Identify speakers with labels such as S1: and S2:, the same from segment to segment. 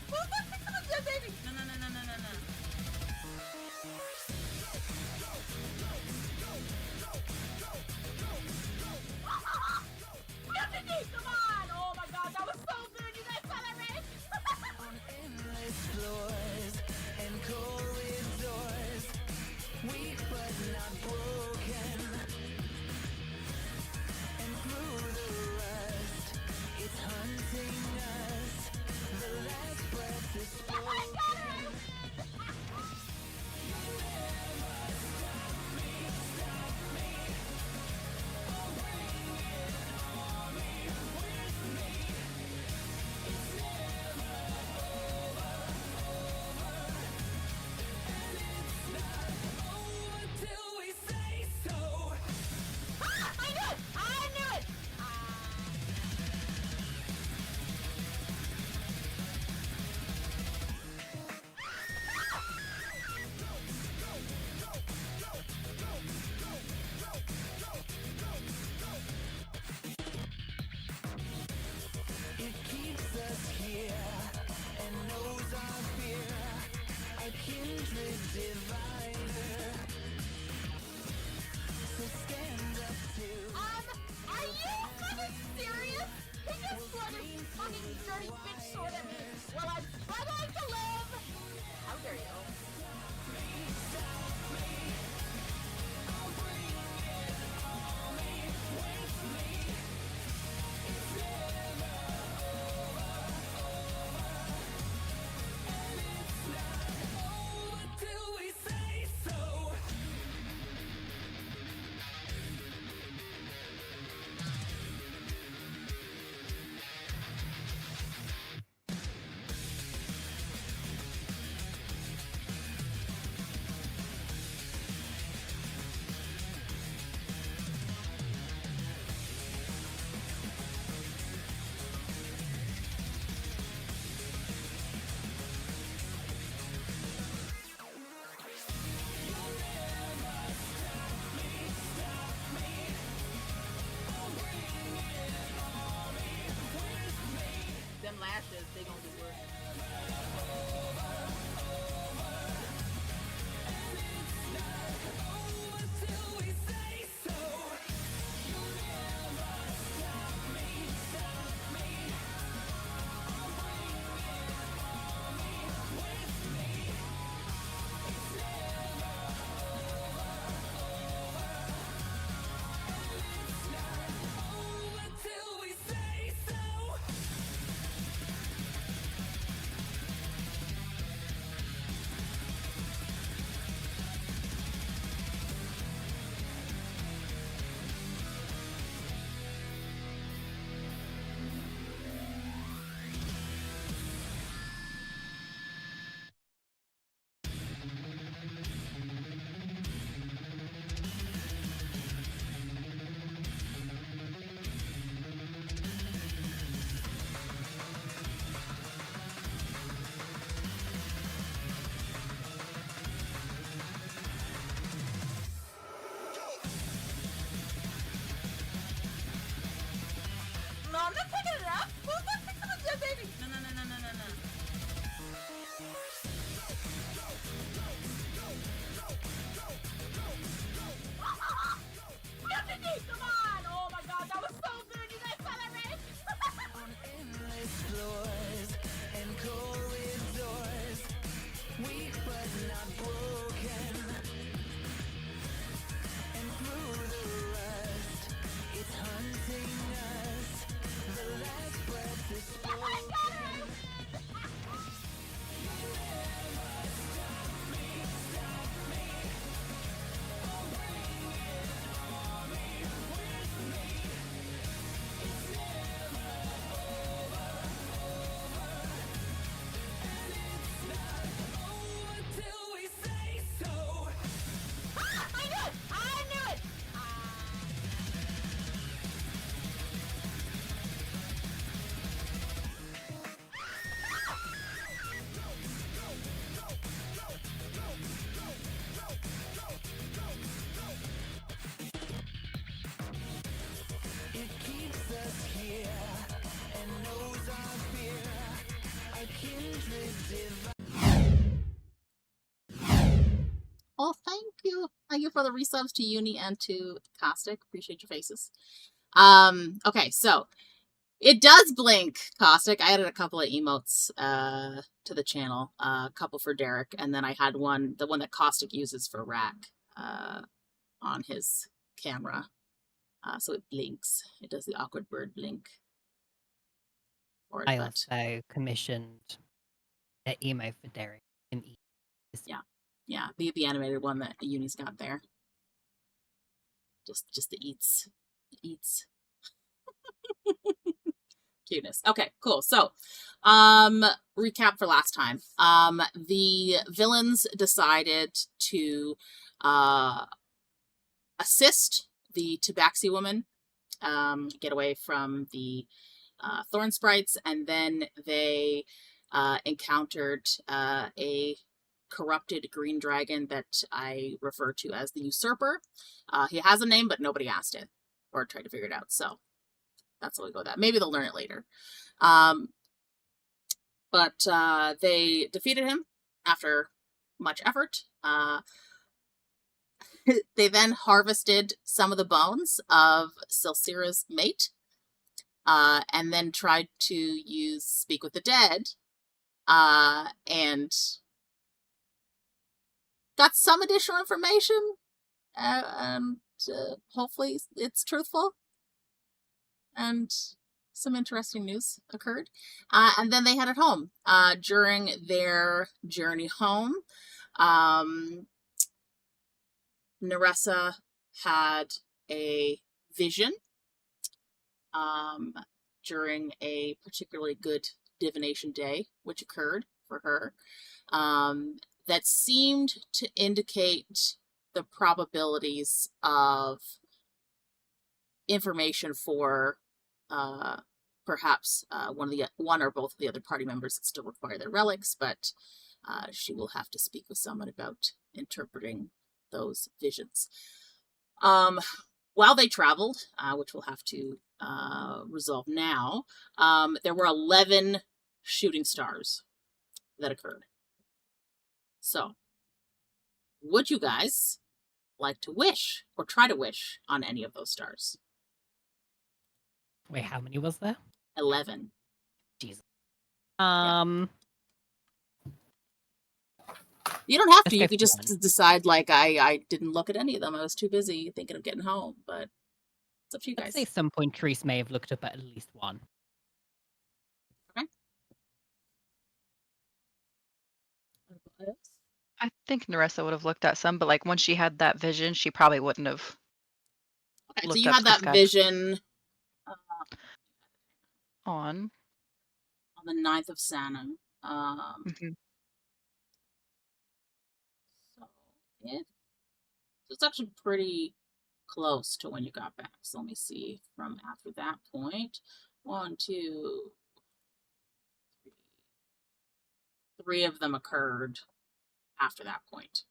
S1: baby! No, no, no, no, no, no, no. Mutiny! Come on! Oh my god, that was so good! You guys saw that, right?
S2: On endless floors and corridors, weak but not broken. And through the rust, it's hunting us. The last breath is spoken.
S1: Oh my god!
S2: You'll never stop me, stop me. I'll bring it on me with me. It's never over, and it's not over till we say so.
S1: Ah! I knew it! I knew it!
S2: It keeps us here and knows our fear, a kindred divider. So stand up to
S1: Are you fucking serious? He just threw his fucking dirty bitch sword at me while I'm struggling to live! How dare you?
S2: I'll bring it on me with me. It's never over, and it's not over till we say so. You'll never stop me, stop me. I'll bring it on me with me.
S1: Them lashes, they gonna do work.
S2: And it's not over till we say so. You'll never stop me, stop me. I'll bring it on me with me. It's never over, and it's not over till we say so.
S1: No, I'm not taking it out! Baby! No, no, no, no, no, no, no. Mutiny! Come on! Oh my god, that was so good! You guys saw that, right?
S2: On endless floors and corridors, weak but not broken. And through the rust, it's hunting us. The last breath is
S1: Oh my
S2: spoken.
S1: god!
S2: You'll never stop me, stop me. I'll bring it on me with
S1: Thank you for the resubs to Uni and to Caustic. Appreciate your faces. Okay, so it does blink, Caustic. I added a couple of emotes to the channel, a couple for Derek, and then I had one, the one that Caustic uses for Rack, on his camera. So it blinks. It does the awkward bird blink.
S3: I also commissioned an emo for Derek in
S1: Yeah, the animated one that Uni's got there. Just the eats. Cuteness. Okay, cool. So, recap for last time. The villains decided to assist the Tabaxi woman get away from the thorn sprites, and then they encountered a corrupted green dragon that I refer to as the Usurper. He has a name, but nobody asked it or tried to figure it out. So that's how we go with that. Maybe they'll learn it later. But they defeated him after much effort. They then harvested some of the bones of Silsira's mate, and then tried to use Speak with the Dead, and got some additional information, and hopefully it's truthful. And some interesting news occurred. And then they headed home. During their journey home, Neressa had a vision during a particularly good divination day, which occurred for her, that seemed to indicate the probabilities of information for perhaps one or both of the other party members that still require their relics, but she will have to speak with someone about interpreting those visions. While they traveled, which we'll have to resolve now, there were 11 shooting stars that occurred. So, would you guys like to wish or try to wish on any of those stars?
S3: Wait, how many was there?
S1: 11.
S3: Jesus.
S1: You don't have to.
S3: Let's
S1: You
S3: go
S1: could
S3: for
S1: just
S3: one.
S1: decide, like, I didn't look at any of them. I was too busy thinking of getting home, but it's up to you
S3: I'd
S1: guys.
S3: say at some point Therese may have looked up at least one.
S4: I think Neressa would have looked at some, but like once she had that vision, she probably wouldn't have.
S1: Okay, so
S4: looked
S1: you
S4: up
S1: had that
S4: Skiskad.
S1: vision
S4: On.
S1: the 9th of Sanam.
S4: Mhm.
S1: So it's actually pretty close to when you got back. So let me see from after that point. 1, 2, 3. 3 of them occurred after that point.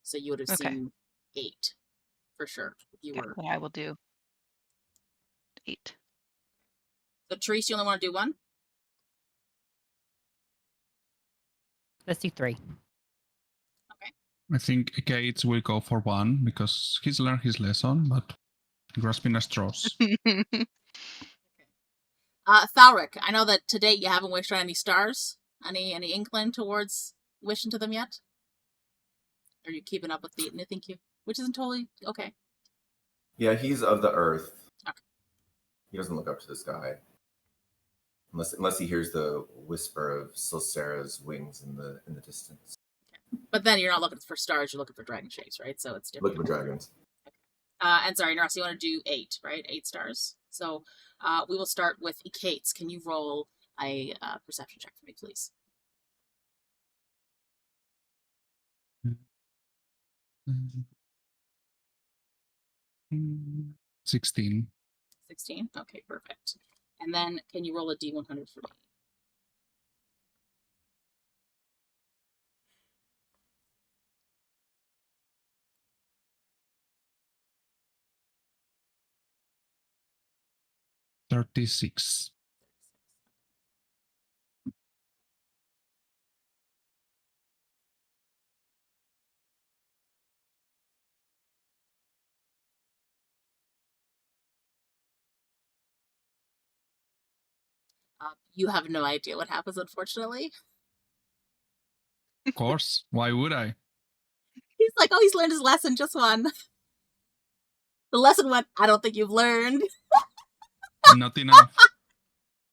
S1: So you would have
S4: Okay.
S1: seen 8 for sure. You
S4: Okay,
S1: were.
S4: then I will do 8.
S1: So Therese, you only want to do 1?
S3: Let's do 3.
S5: I think Ekaitz will go for 1 because he's learned his lesson, but grasping at straws.
S1: Thalrik, I know that to date you haven't wished on any stars. Any inkling towards wishing to them yet? Are you keeping up with the think you? Which isn't totally okay.
S6: Yeah, he's of the earth.
S1: Okay.
S6: He doesn't look up to the sky. Unless he hears the whisper of Silsera's wings in the distance.
S1: But then you're not looking for stars, you're looking for dragon shapes, right? So it's different.
S6: Look for dragons.
S1: And sorry, Neressa, you want to do 8, right? 8 stars. So we will start with Ekaitz. Can you roll a perception check for me, please?
S5: 16.
S1: 16? Okay, perfect. And then can you roll a D100 for me?
S5: $36.
S1: You have no idea what happens, unfortunately.
S5: Of course. Why would I?
S1: He's like, oh, he's learned his lesson, just one. The lesson went, I don't think you've learned.
S5: Not enough.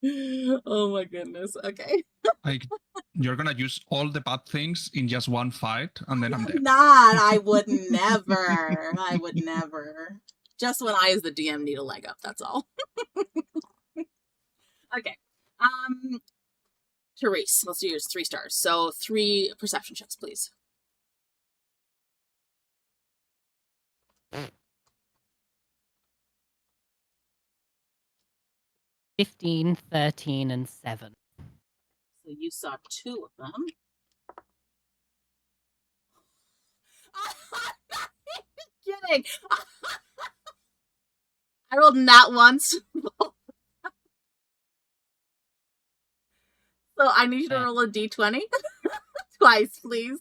S1: Oh my goodness. Okay.
S5: Like, you're gonna use all the bad things in just one fight, and then I'm dead.
S1: Not. I would never. I would never. Just when I, as the DM, need a leg up. That's all. Okay. Therese, let's do yours 3 stars. So 3 perception checks, please.
S3: 15, 13, and 7.
S1: So you saw 2 of them. I'm not even kidding. I rolled not once. So I need you to roll a d20 twice, please.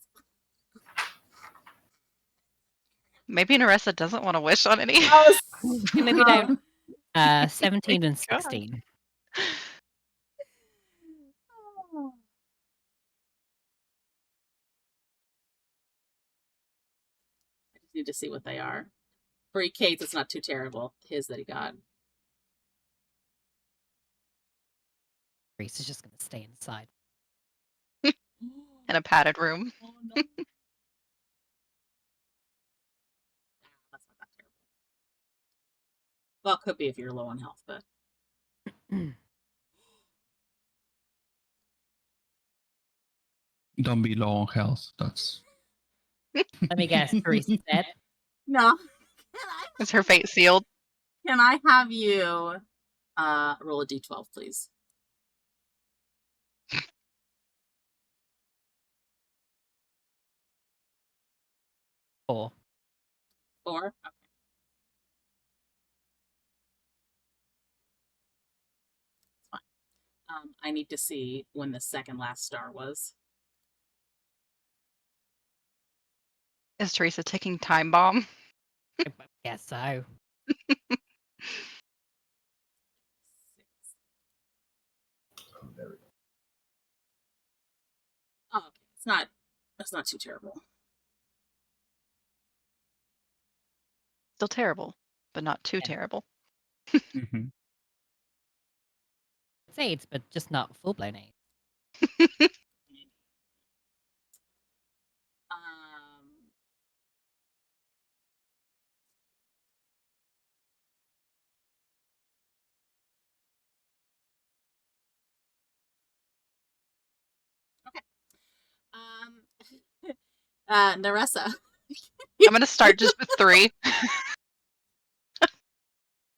S4: Maybe Neressa doesn't want to wish on any.
S1: Oh,
S3: Maybe don't. 17 and
S4: God.
S3: 16.
S1: I just need to see what they are. For Ekaitz, it's not too terrible. His that he got.
S3: Reese is just going to stay inside.
S4: In a padded room.
S1: Oh, no. That's not that terrible. Well, it could be if you're low on health, but
S5: Don't be low on health. That's
S3: Let me guess. Reese is dead.
S1: no.
S4: Is her fate sealed?
S1: Can I have you roll a d12, please?
S3: Four.
S1: 4? Okay. It's fine. I need to see when the second last star was.
S4: Is Therese a ticking time bomb?
S3: Guess so.
S1: 6.
S6: Oh, there we go.
S1: Oh, okay. It's not too terrible.
S4: Still terrible, but not too
S3: Yeah.
S4: terrible.
S5: Mhm.
S3: It's AIDS, but just not full blown AIDS.
S1: Neressa.
S4: I'm gonna start just with 3.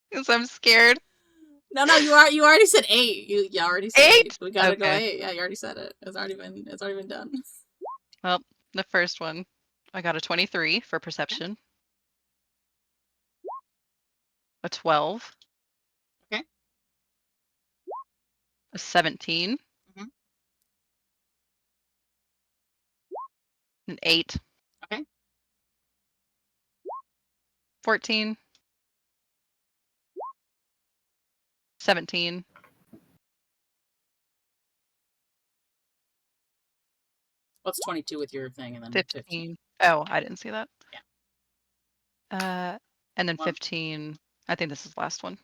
S4: Because I'm scared.
S1: No, you already said 8. You already said 8.
S4: 8?
S1: We gotta go
S4: Okay.
S1: 8. Yeah, you already said it. It's already been done.
S4: Well, the first one, I got a 23 for perception. A 12.
S1: Okay.
S4: A 17.
S1: Mhm.
S4: An 8.
S1: Okay.
S4: 14. 17.
S1: What's 22 with your thing, and then
S4: 15. Oh, I didn't see that.
S1: Yeah.
S4: And then
S1: One.
S4: 15. I think this is the last one.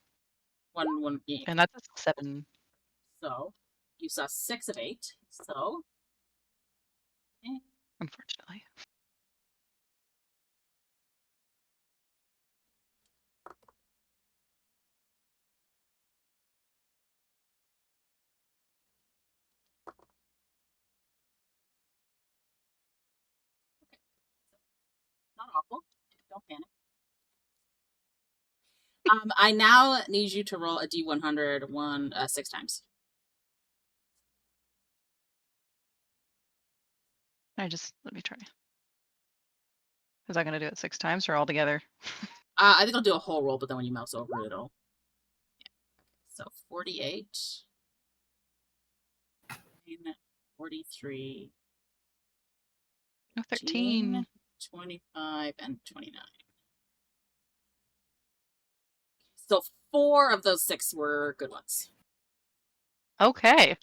S1: One. Yeah.
S4: And that's a 7.
S1: So you saw 6 of 8. So. Okay.
S4: Unfortunately.
S1: Not awful. Don't panic. I now need you to roll a d100 6 times.
S4: Let me try. Is that going to do it 6 times or all together?
S1: I think I'll do a whole roll, but then when you mouse over, it'll. Yeah. So 48, 43,
S4: No, 13.
S1: 25, and 29. So 4 of those 6 were good ones.
S4: Okay.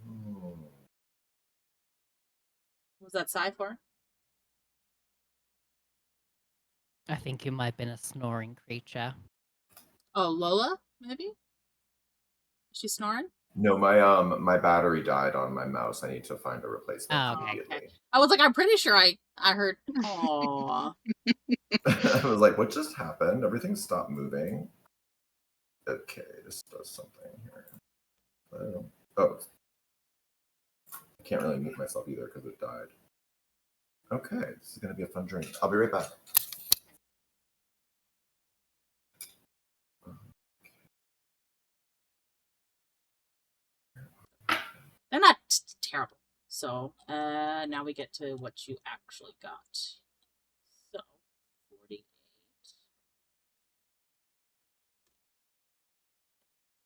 S6: Hmm.
S1: Was that Psy for?
S3: I think you might have been a snoring creature.
S1: Oh, Lola, maybe? Is she snoring?
S6: No, my battery died on my mouse. I need to find a replacement
S3: Oh, okay.
S6: immediately.
S1: I was like, I'm pretty sure I heard. Aww.
S6: I was like, what just happened? Everything stopped moving. Okay, this does something here. Oh. I can't really mute myself either because it died. Okay, this is going to be a fun journey. I'll be right back.
S1: They're not terrible. So now we get to what you actually got. So 48.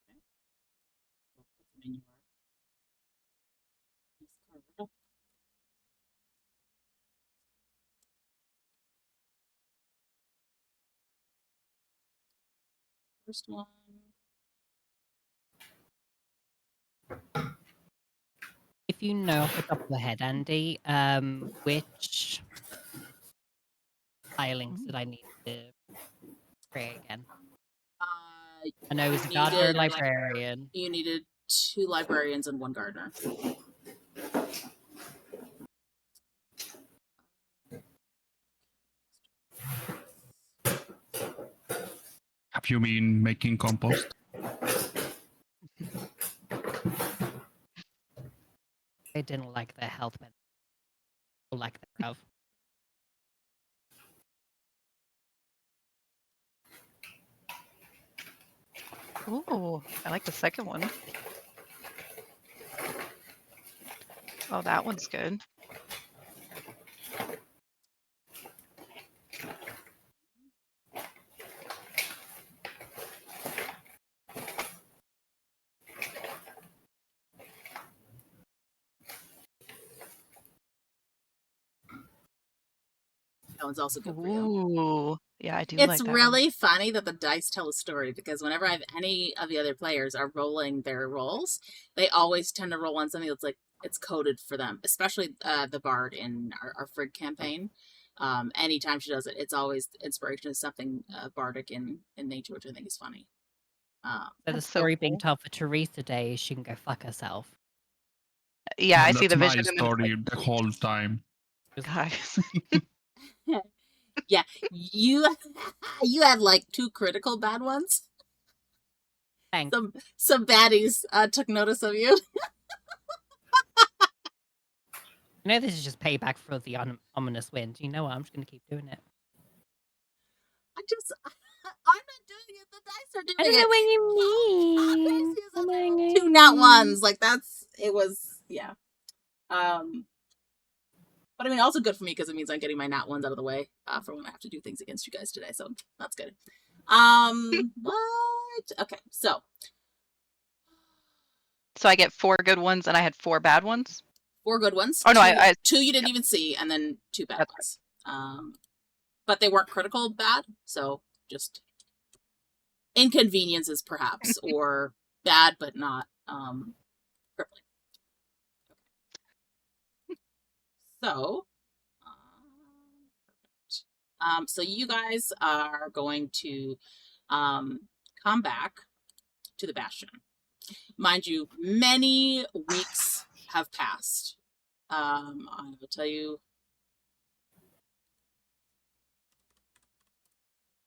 S1: Okay. We'll put them in your card. First one.
S3: If you know off the top of the head, Andy, which filings did I need to create again? I know it was a gardener and librarian.
S1: You needed 2 librarians and 1 gardener.
S5: Have you been making compost?
S3: They didn't like their health benefits. Or like their health.
S4: Ooh, I like the second one. Oh, that one's good.
S1: That one's also good for you.
S4: Ooh, yeah, I do
S1: It's
S4: like that
S1: really funny that the dice tell a story because whenever any of the other players are rolling their rolls, they always tend to roll on something that's like it's coded for them, especially the bard in our Frigg campaign. Anytime she does it, it's always inspiration is something bardic in nature, which I think is funny.
S3: So the
S4: That's so
S3: story being
S4: cool.
S3: told for Therese today is she can go fuck herself.
S4: Yeah, I
S5: Well,
S4: see the
S5: that's
S4: vision.
S5: my
S4: And then it's
S5: story the whole time.
S4: like, guys.
S1: Yeah, you had like 2 critical bad ones.
S3: Thanks.
S1: Some baddies took notice of you.
S3: You know this is just payback for the ominous wind. You know what? I'm just going to keep doing it.
S1: I'm not doing it. The dice are doing
S3: I don't
S1: it.
S3: know what you mean.
S1: Oh,
S3: Oh my
S1: 2 nat
S3: God.
S1: ones. Like it was, yeah. But I mean, also good for me because it means I'm getting my nat ones out of the way for when I have to do things against you guys today. So that's good. What? Okay, so
S4: I get 4 good ones and I had 4 bad ones.
S1: 4 good ones.
S4: Oh no,
S1: 2 you didn't even see, and then 2 bad ones. But they weren't critical bad, so just inconveniences perhaps, or bad but not crippling. So, so you guys are going to come back to the Bastion. Mind you, many weeks have passed. I will tell you,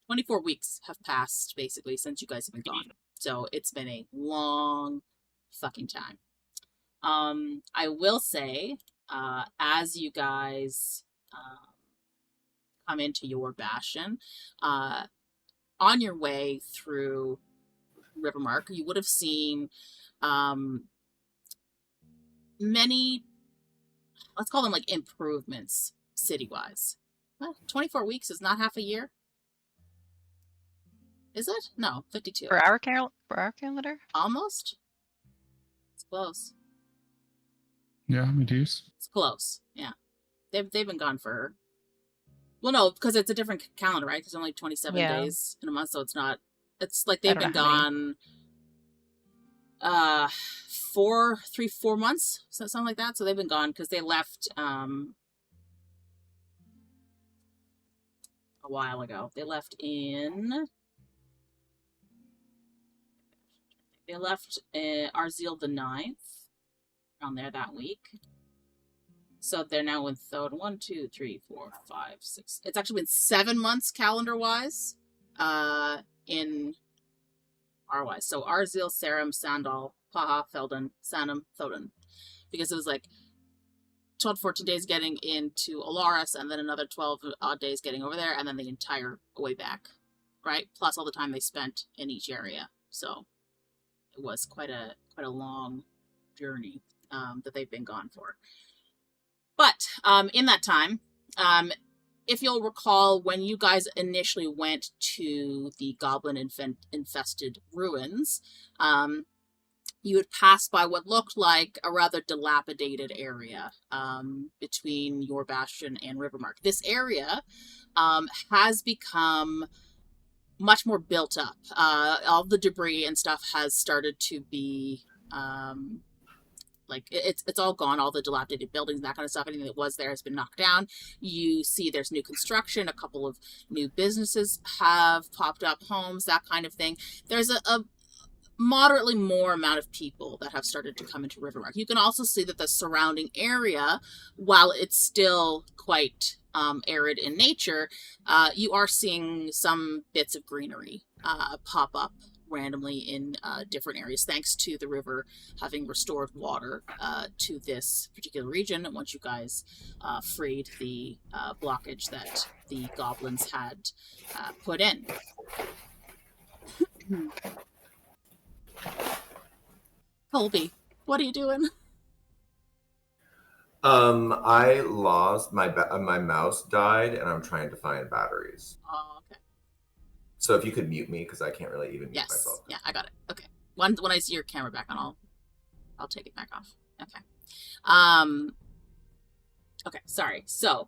S1: 24 weeks have passed basically since you guys have been gone. So it's been a long fucking time. I will say, as you guys come into your Bastion, on your way through Rivermark, you would have seen many, let's call them like improvements city-wise. Well, 24 weeks is not half a year. Is it? No, 52.
S4: For our calendar?
S1: Almost. It's close.
S5: Yeah, it is.
S1: It's close. Yeah. They've been gone for, well, no, because it's a different calendar, right? There's only 27 days in a month, so it's not, it's like they've been gone 4 months, something like that. So they've been gone because they left a while ago. They left Arzil the 9th, around there that week. So they're now in 1, 2, 3, 4, 5, 6. It's actually been 7 months calendar-wise in R-wise. So Arzil, Sarum, Sandal, Paha, Felden, Sanum, Thoden. Because it was like 12 to 14 days getting into Alaris, and then another 12 odd days getting over there, and then the entire way back, right? Plus all the time they spent in each area. So it was quite a long journey that they've been gone for. But in that time, if you'll recall, when you guys initially went to the goblin-infested ruins, you would pass by what looked like a rather dilapidated area between your bastion and Rivermark. This area has become much more built up. All the debris and stuff has started to be like it's all gone. All the dilapidated buildings, that kind of stuff, anything that was there has been knocked down. You see there's new construction, a couple of new businesses have popped up, homes, that kind of thing. There's a moderately more amount of people that have started to come into Rivermark. You can also see that the surrounding area, while it's still quite arid in nature, you are seeing some bits of greenery pop up randomly in different areas, thanks to the river having restored water to this particular region once you guys freed the blockage that the goblins had put in. Colby, what are you doing?
S6: I lost my mouse died, and I'm trying to find batteries.
S1: Oh, okay.
S6: So if you could mute me, because I can't really even mute myself.
S1: Yeah, I got it. Okay. When I see your camera back on, I'll take it back off. Okay. Okay, sorry. So,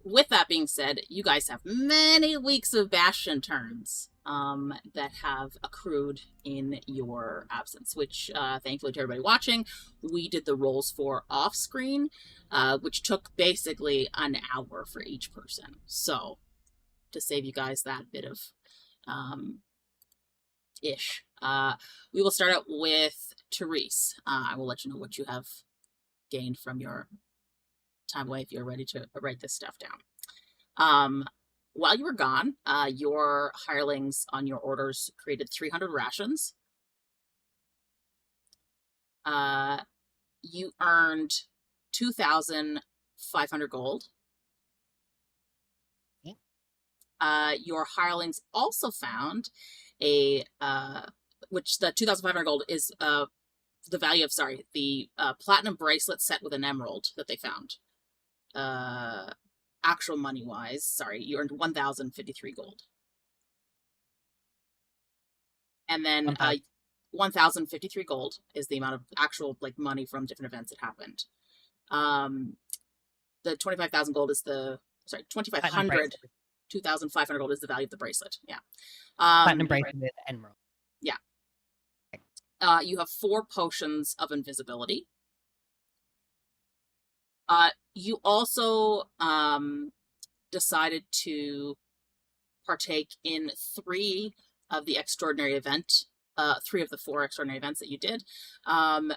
S1: with that being said, you guys have many weeks of bastion turns that have accrued in your absence, which thankfully to everybody watching, we did the rolls for off screen, which took basically an hour for each person. So to save you guys that bit of we will start out with Therese. I will let you know what you have gained from your time away if you're ready to write this stuff down. While you were gone, your hirelings on your orders created 300 rations. You earned 2,500 gold. Your hirelings also found which the 2,500 gold is the value of, the platinum bracelet set with an emerald that they found. Actual money wise, you earned 1,053 gold. And then 1,053 gold is the amount of actual money from different events that happened. The 25,000 gold is 2,500. 2,500 gold is the value of the bracelet. Yeah.
S3: Platinum bracelet with emerald.
S1: Yeah. You have 4 potions of invisibility. You also decided to partake in 3 of the extraordinary event, 3 of the 4 extraordinary events that you did,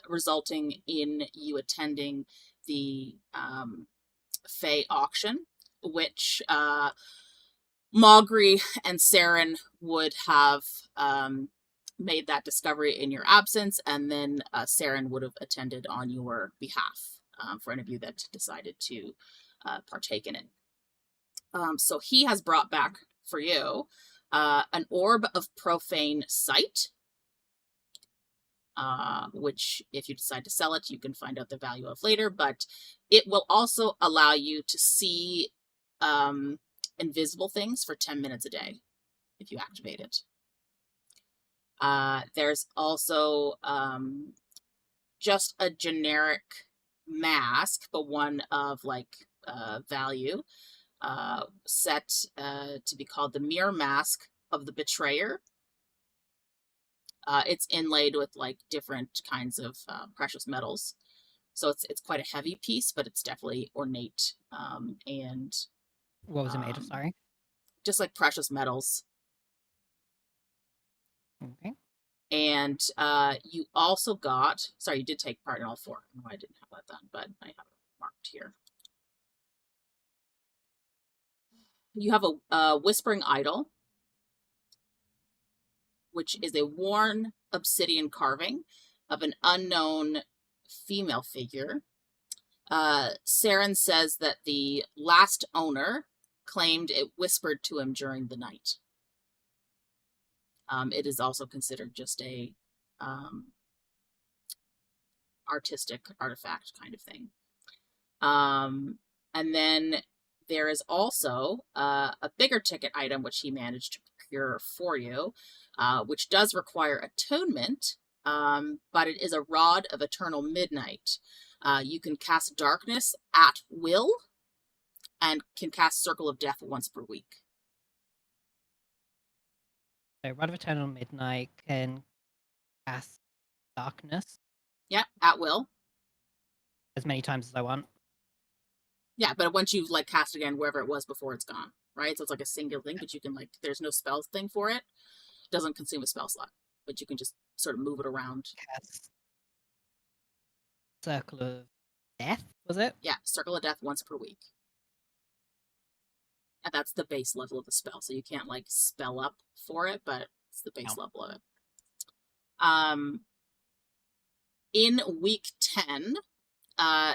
S1: resulting in you attending the Fae auction, which Maugri and Saren would have made that discovery in your absence, and then Saren would have attended on your behalf for any of you that decided to partake in it. So he has brought back for you an Orb of Profane Sight, which if you decide to sell it, you can find out the value of later, but it will also allow you to see invisible things for 10 minutes a day if you activate it. There's also just a generic mask, but one of value, set to be called the Mirror Mask of the Betrayer. It's inlaid with different kinds of precious metals, so it's quite a heavy piece, but it's definitely ornate. And
S3: what was it made of? Sorry,
S1: just precious metals.
S3: Okay.
S1: And you also got, sorry, you did take part in all 4. I know I didn't have that done, but I have it marked here. You have a Whispering Idol, which is a worn obsidian carving of an unknown female figure. Saren says that the last owner claimed it whispered to him during the night. It is also considered just a artistic artifact kind of thing. And then there is also a bigger ticket item which he managed to procure for you, which does require attunement, but it is a Rod of Eternal Midnight. You can cast Darkness at will and can cast Circle of Death once per week.
S3: So Rod of Eternal Midnight can cast Darkness.
S1: Yeah, at will.
S3: As many times as I want.
S1: Yeah, but once you've cast again wherever it was before, it's gone, right? So it's a single thing, but you can there's no spell thing for it. It doesn't consume a spell slot, but you can just sort of move it around.
S3: Cast Circle of Death, was it?
S1: Yeah, Circle of Death once per week. And that's the base level of the spell, so you can't spell up for it, but it's the base level of it. In week 10,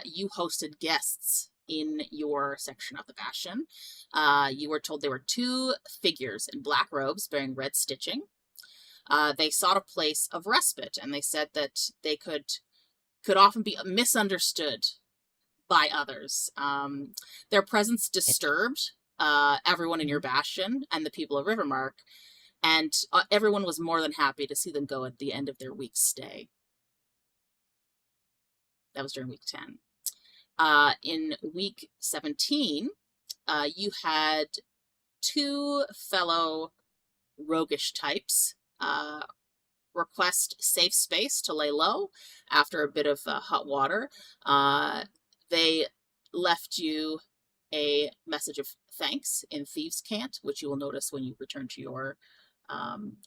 S1: you hosted guests in your section of the Bastion. You were told there were 2 figures in black robes bearing red stitching. They sought a place of respite, and they said that they could often be misunderstood by others. Their presence disturbed everyone in your Bastion and the people of Rivermark, and everyone was more than happy to see them go at the end of their week's stay. That was during week 10. In week 17, you had 2 fellow roguish types request safe space to lay low after a bit of hot water. They left you a message of thanks in Thieves' Cant, which you will notice when you return to your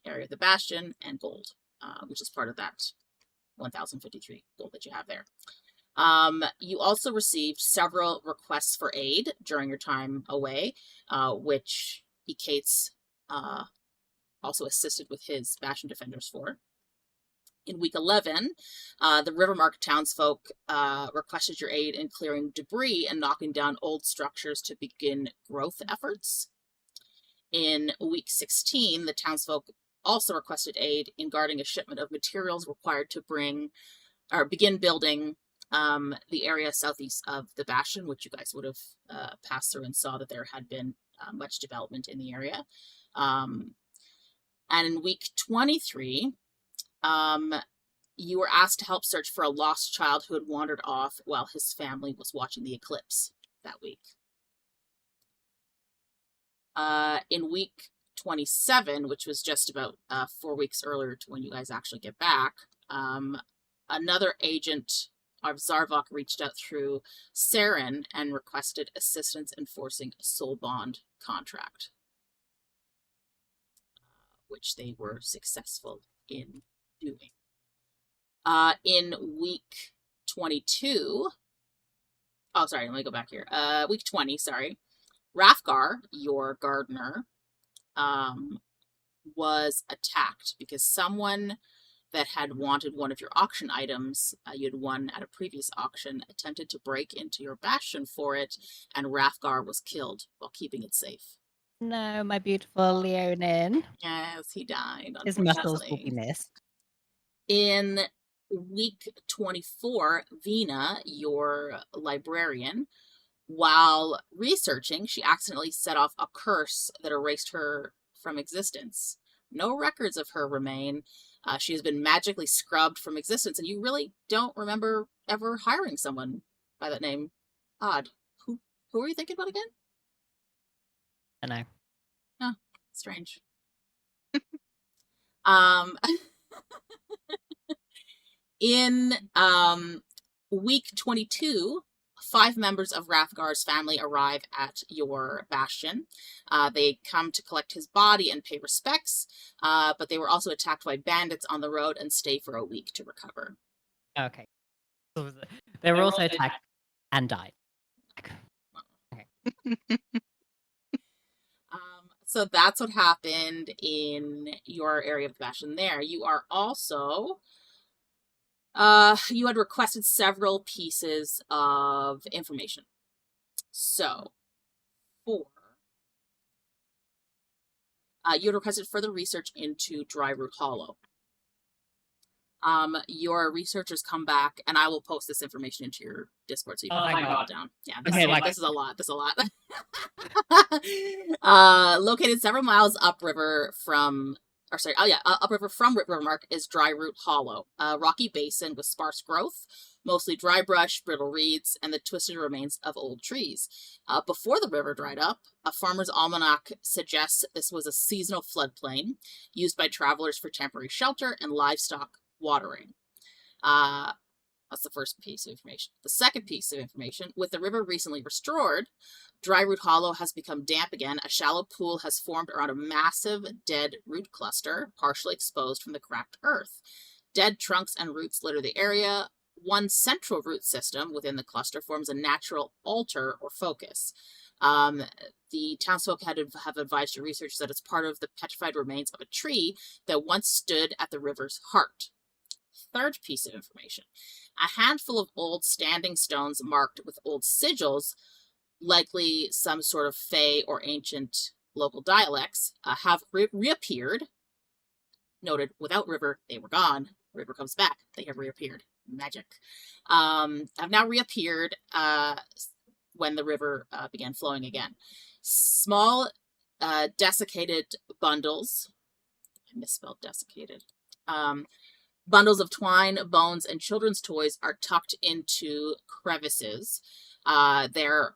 S1: area of the Bastion, and gold, which is part of that 1,053 gold that you have there. You also received several requests for aid during your time away, which Ekaitz also assisted with his Bastion defenders for. In week 11, the Rivermark townsfolk requested your aid in clearing debris and knocking down old structures to begin growth efforts. In week 16, the townsfolk also requested aid in guarding a shipment of materials required to begin building the area southeast of the Bastion, which you guys would have passed through and saw that there had been much development in the area. And in week 23, you were asked to help search for a lost child who had wandered off while his family was watching the eclipse that week. In week 27, which was just about 4 weeks earlier to when you guys actually get back, another agent of Zarvok reached out through Saren and requested assistance enforcing a soul bond contract, which they were successful in doing. In week 22, oh, sorry, let me go back here. Week 20, sorry. Rafgar, your gardener, was attacked because someone that had wanted one of your auction items you'd won at a previous auction attempted to break into your Bastion for it, and Rafgar was killed while keeping it safe.
S3: No, my beautiful Leonin.
S1: Yes, he died.
S3: His muscles will be missed.
S1: In week 24, Vina, your librarian, while researching, she accidentally set off a curse that erased her from existence. No records of her remain. She has been magically scrubbed from existence, and you really don't remember ever hiring someone by that name. Odd. Who were you thinking about again?
S3: I know.
S1: Oh, strange. In week 22, 5 members of Rathgar's family arrive at your bastion. They come to collect his body and pay respects, but they were also attacked by bandits on the road and stay for a week to recover.
S3: Okay. So they were also attacked and died. Okay.
S1: So that's what happened in your area of the bastion there. You are also... you had requested several pieces of information. So, you had requested further research into Dryroot Hollow. Your researchers come back, and I will post this information into your Discord so you can write it down. Yeah, this is a lot. This is a lot. Located several miles upriver from Rivermark is Dryroot Hollow, a rocky basin with sparse growth, mostly dry brush, brittle reeds, and the twisted remains of old trees. Before the river dried up, a farmer's almanac suggests this was a seasonal floodplain used by travelers for temporary shelter and livestock watering. That's the first piece of information. The second piece of information, with the river recently restored, Dryroot Hollow has become damp again. A shallow pool has formed around a massive dead root cluster, partially exposed from the cracked earth. Dead trunks and roots litter the area. One central root system within the cluster forms a natural altar or focus. The townsfolk have advised your researchers that it's part of the petrified remains of a tree that once stood at the river's heart. Third piece of information. A handful of old standing stones marked with old sigils, likely some sort of Fey or ancient local dialects, have reappeared. Noted, without river, they were gone. River comes back, they have reappeared. Magic. Have now reappeared when the river began flowing again. Small, desiccated bundles. I misspelled desiccated. Bundles of twine, bones, and children's toys are tucked into crevices. They're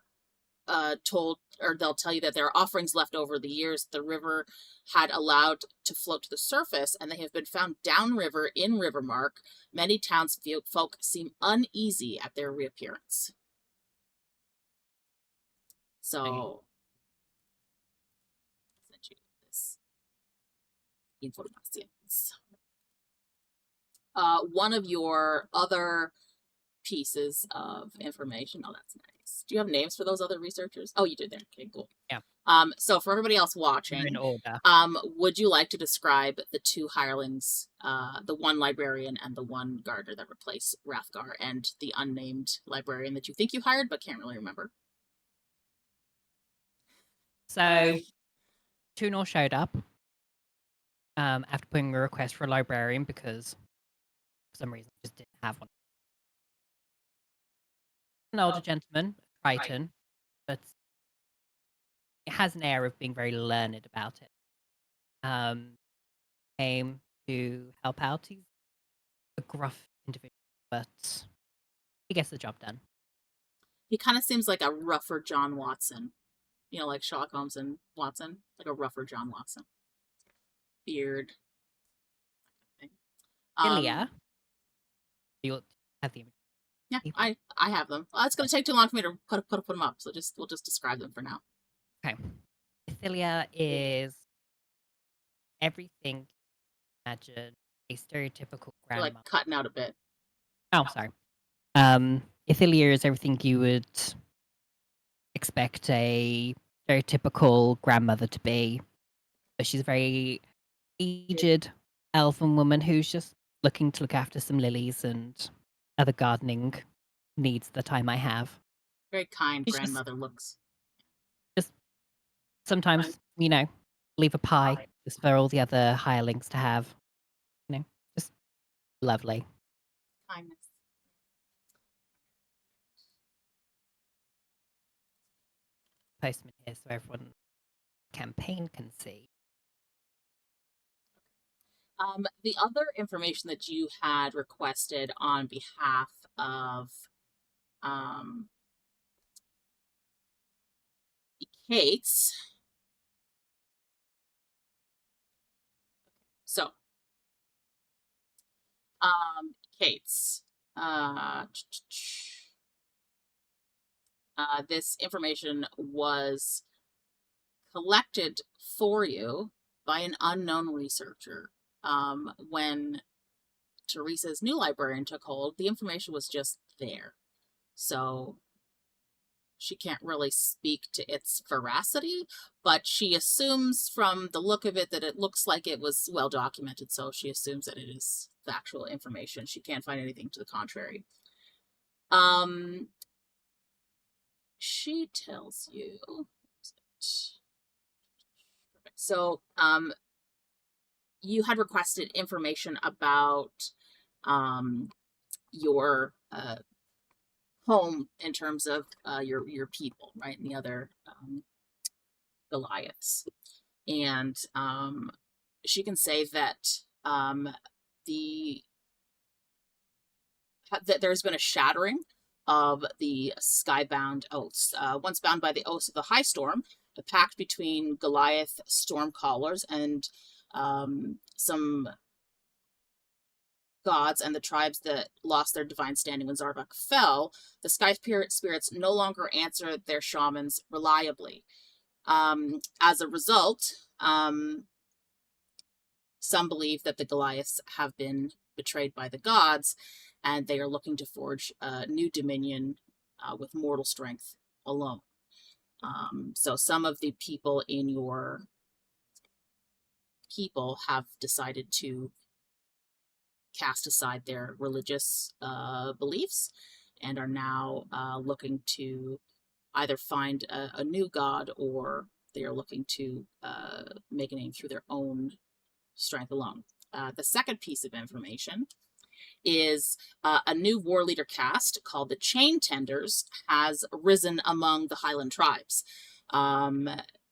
S1: told, or they'll tell you that there are offerings left over the years the river had allowed to float to the surface, and they have been found downriver in Rivermark. Many townsfolk seem uneasy at their reappearance. So, I'll send you this informations. One of your other pieces of information. Oh, that's nice. Do you have names for those other researchers? Oh, you did there. Okay, cool.
S3: Yeah.
S1: So for everybody else
S3: They're
S1: watching,
S3: in order.
S1: would you like to describe the 2 hirelings, the one librarian and the one gardener that replace Rathgar, and the unnamed librarian that you think you hired but can't really remember?
S3: So, Tunor showed up after putting a request for a librarian because for some reason just didn't have one. An older gentleman, Triton, but it has an air of being very learned about it. Came to help out. He's a gruff individual, but he gets the job done.
S1: He kind of seems like a rougher John Watson. You know, like Sherlock Holmes and Watson. Like a rougher John Watson. Beard.
S3: Ilya. You'll have the image.
S1: Yeah, I have them. Well, it's going to take too long for me to put them up, so we'll just describe them for now.
S3: Okay. Ithilia is everything. Imagine a stereotypical
S1: You're
S3: grandma.
S1: like cutting out a bit.
S3: Oh, sorry. Ithilia is everything you would expect a stereotypical grandmother to be. But she's a very aged elven woman who's just looking to look after some lilies and other gardening needs that I might have.
S1: Very kind
S3: She's
S1: grandmother looks.
S3: Just sometimes, leave a pie just for all the other hirelings to have. Just lovely.
S1: kindness.
S3: Postman here so everyone campaign can see.
S1: The other information that you had requested on behalf of Ekaitz. So, Ekaitz. This information was collected for you by an unknown researcher. When Therese's new librarian took hold, the information was just there. So she can't really speak to its veracity, but she assumes from the look of it that it looks like it was well documented, so she assumes that it is factual information. She can't find anything to the contrary. She tells you... So, you had requested information about your home in terms of your people, right, and the other Goliaths. And she can say that that there's been a shattering of the skybound oaths. Once bound by the oaths of the High Storm, a pact between Goliath Stormcallers and some gods and the tribes that lost their divine standing when Zarbuk fell, the sky spirits no longer answer their shamans reliably. As a result, some believe that the Goliaths have been betrayed by the gods, and they are looking to forge a new dominion with mortal strength alone. So some of the people in your people have decided to cast aside their religious beliefs and are now looking to either find a new god, or they are looking to make a name through their own strength alone. The second piece of information is a new war leader caste called the Chain Tenders has risen among the Highland tribes.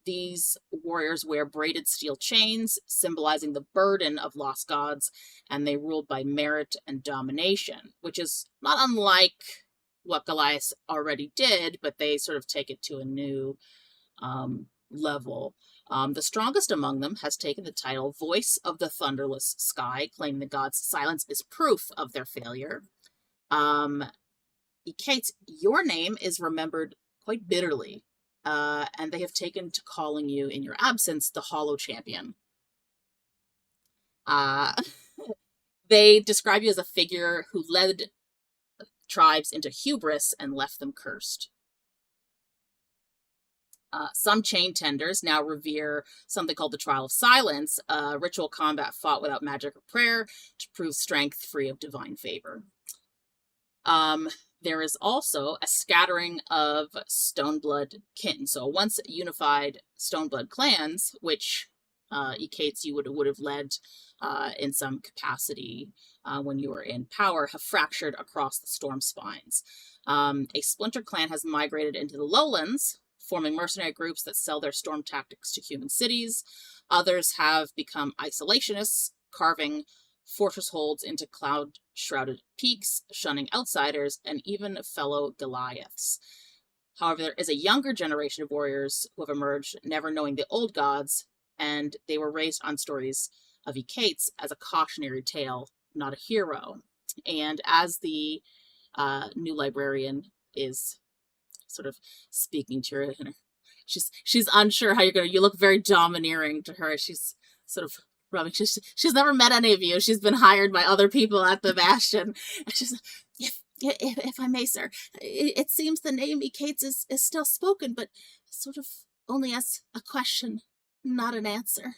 S1: These warriors wear braided steel chains, symbolizing the burden of lost gods, and they ruled by merit and domination, which is not unlike what Goliath already did, but they sort of take it to a new level. The strongest among them has taken the title Voice of the Thunderless Sky, claiming the gods' silence is proof of their failure. Ekaitz, your name is remembered quite bitterly, and they have taken to calling you, in your absence, the Hollow Champion. They describe you as a figure who led tribes into hubris and left them cursed. Some chain tenders now revere something called the Trial of Silence, a ritual combat fought without magic or prayer to prove strength free of divine favor. There is also a scattering of Stoneblood kin. So once unified Stoneblood clans, which Ekaitz you would have led in some capacity when you were in power, have fractured across the storm spines. A splinter clan has migrated into the lowlands, forming mercenary groups that sell their storm tactics to human cities. Others have become isolationists, carving fortress holds into cloud-shrouded peaks, shunning outsiders, and even fellow Goliaths. However, there is a younger generation of warriors who have emerged, never knowing the old gods, and they were raised on stories of Ekaitz as a cautionary tale, not a hero. And as the new librarian is sort of speaking to her, she's unsure how you're going to, you look very domineering to her. She's sort of rubbing, she's never met any of you. She's been hired by other people at the Bastion. And she's like, if I may, sir, it seems the name Ekaitz is still spoken, but sort of only as a question, not an answer.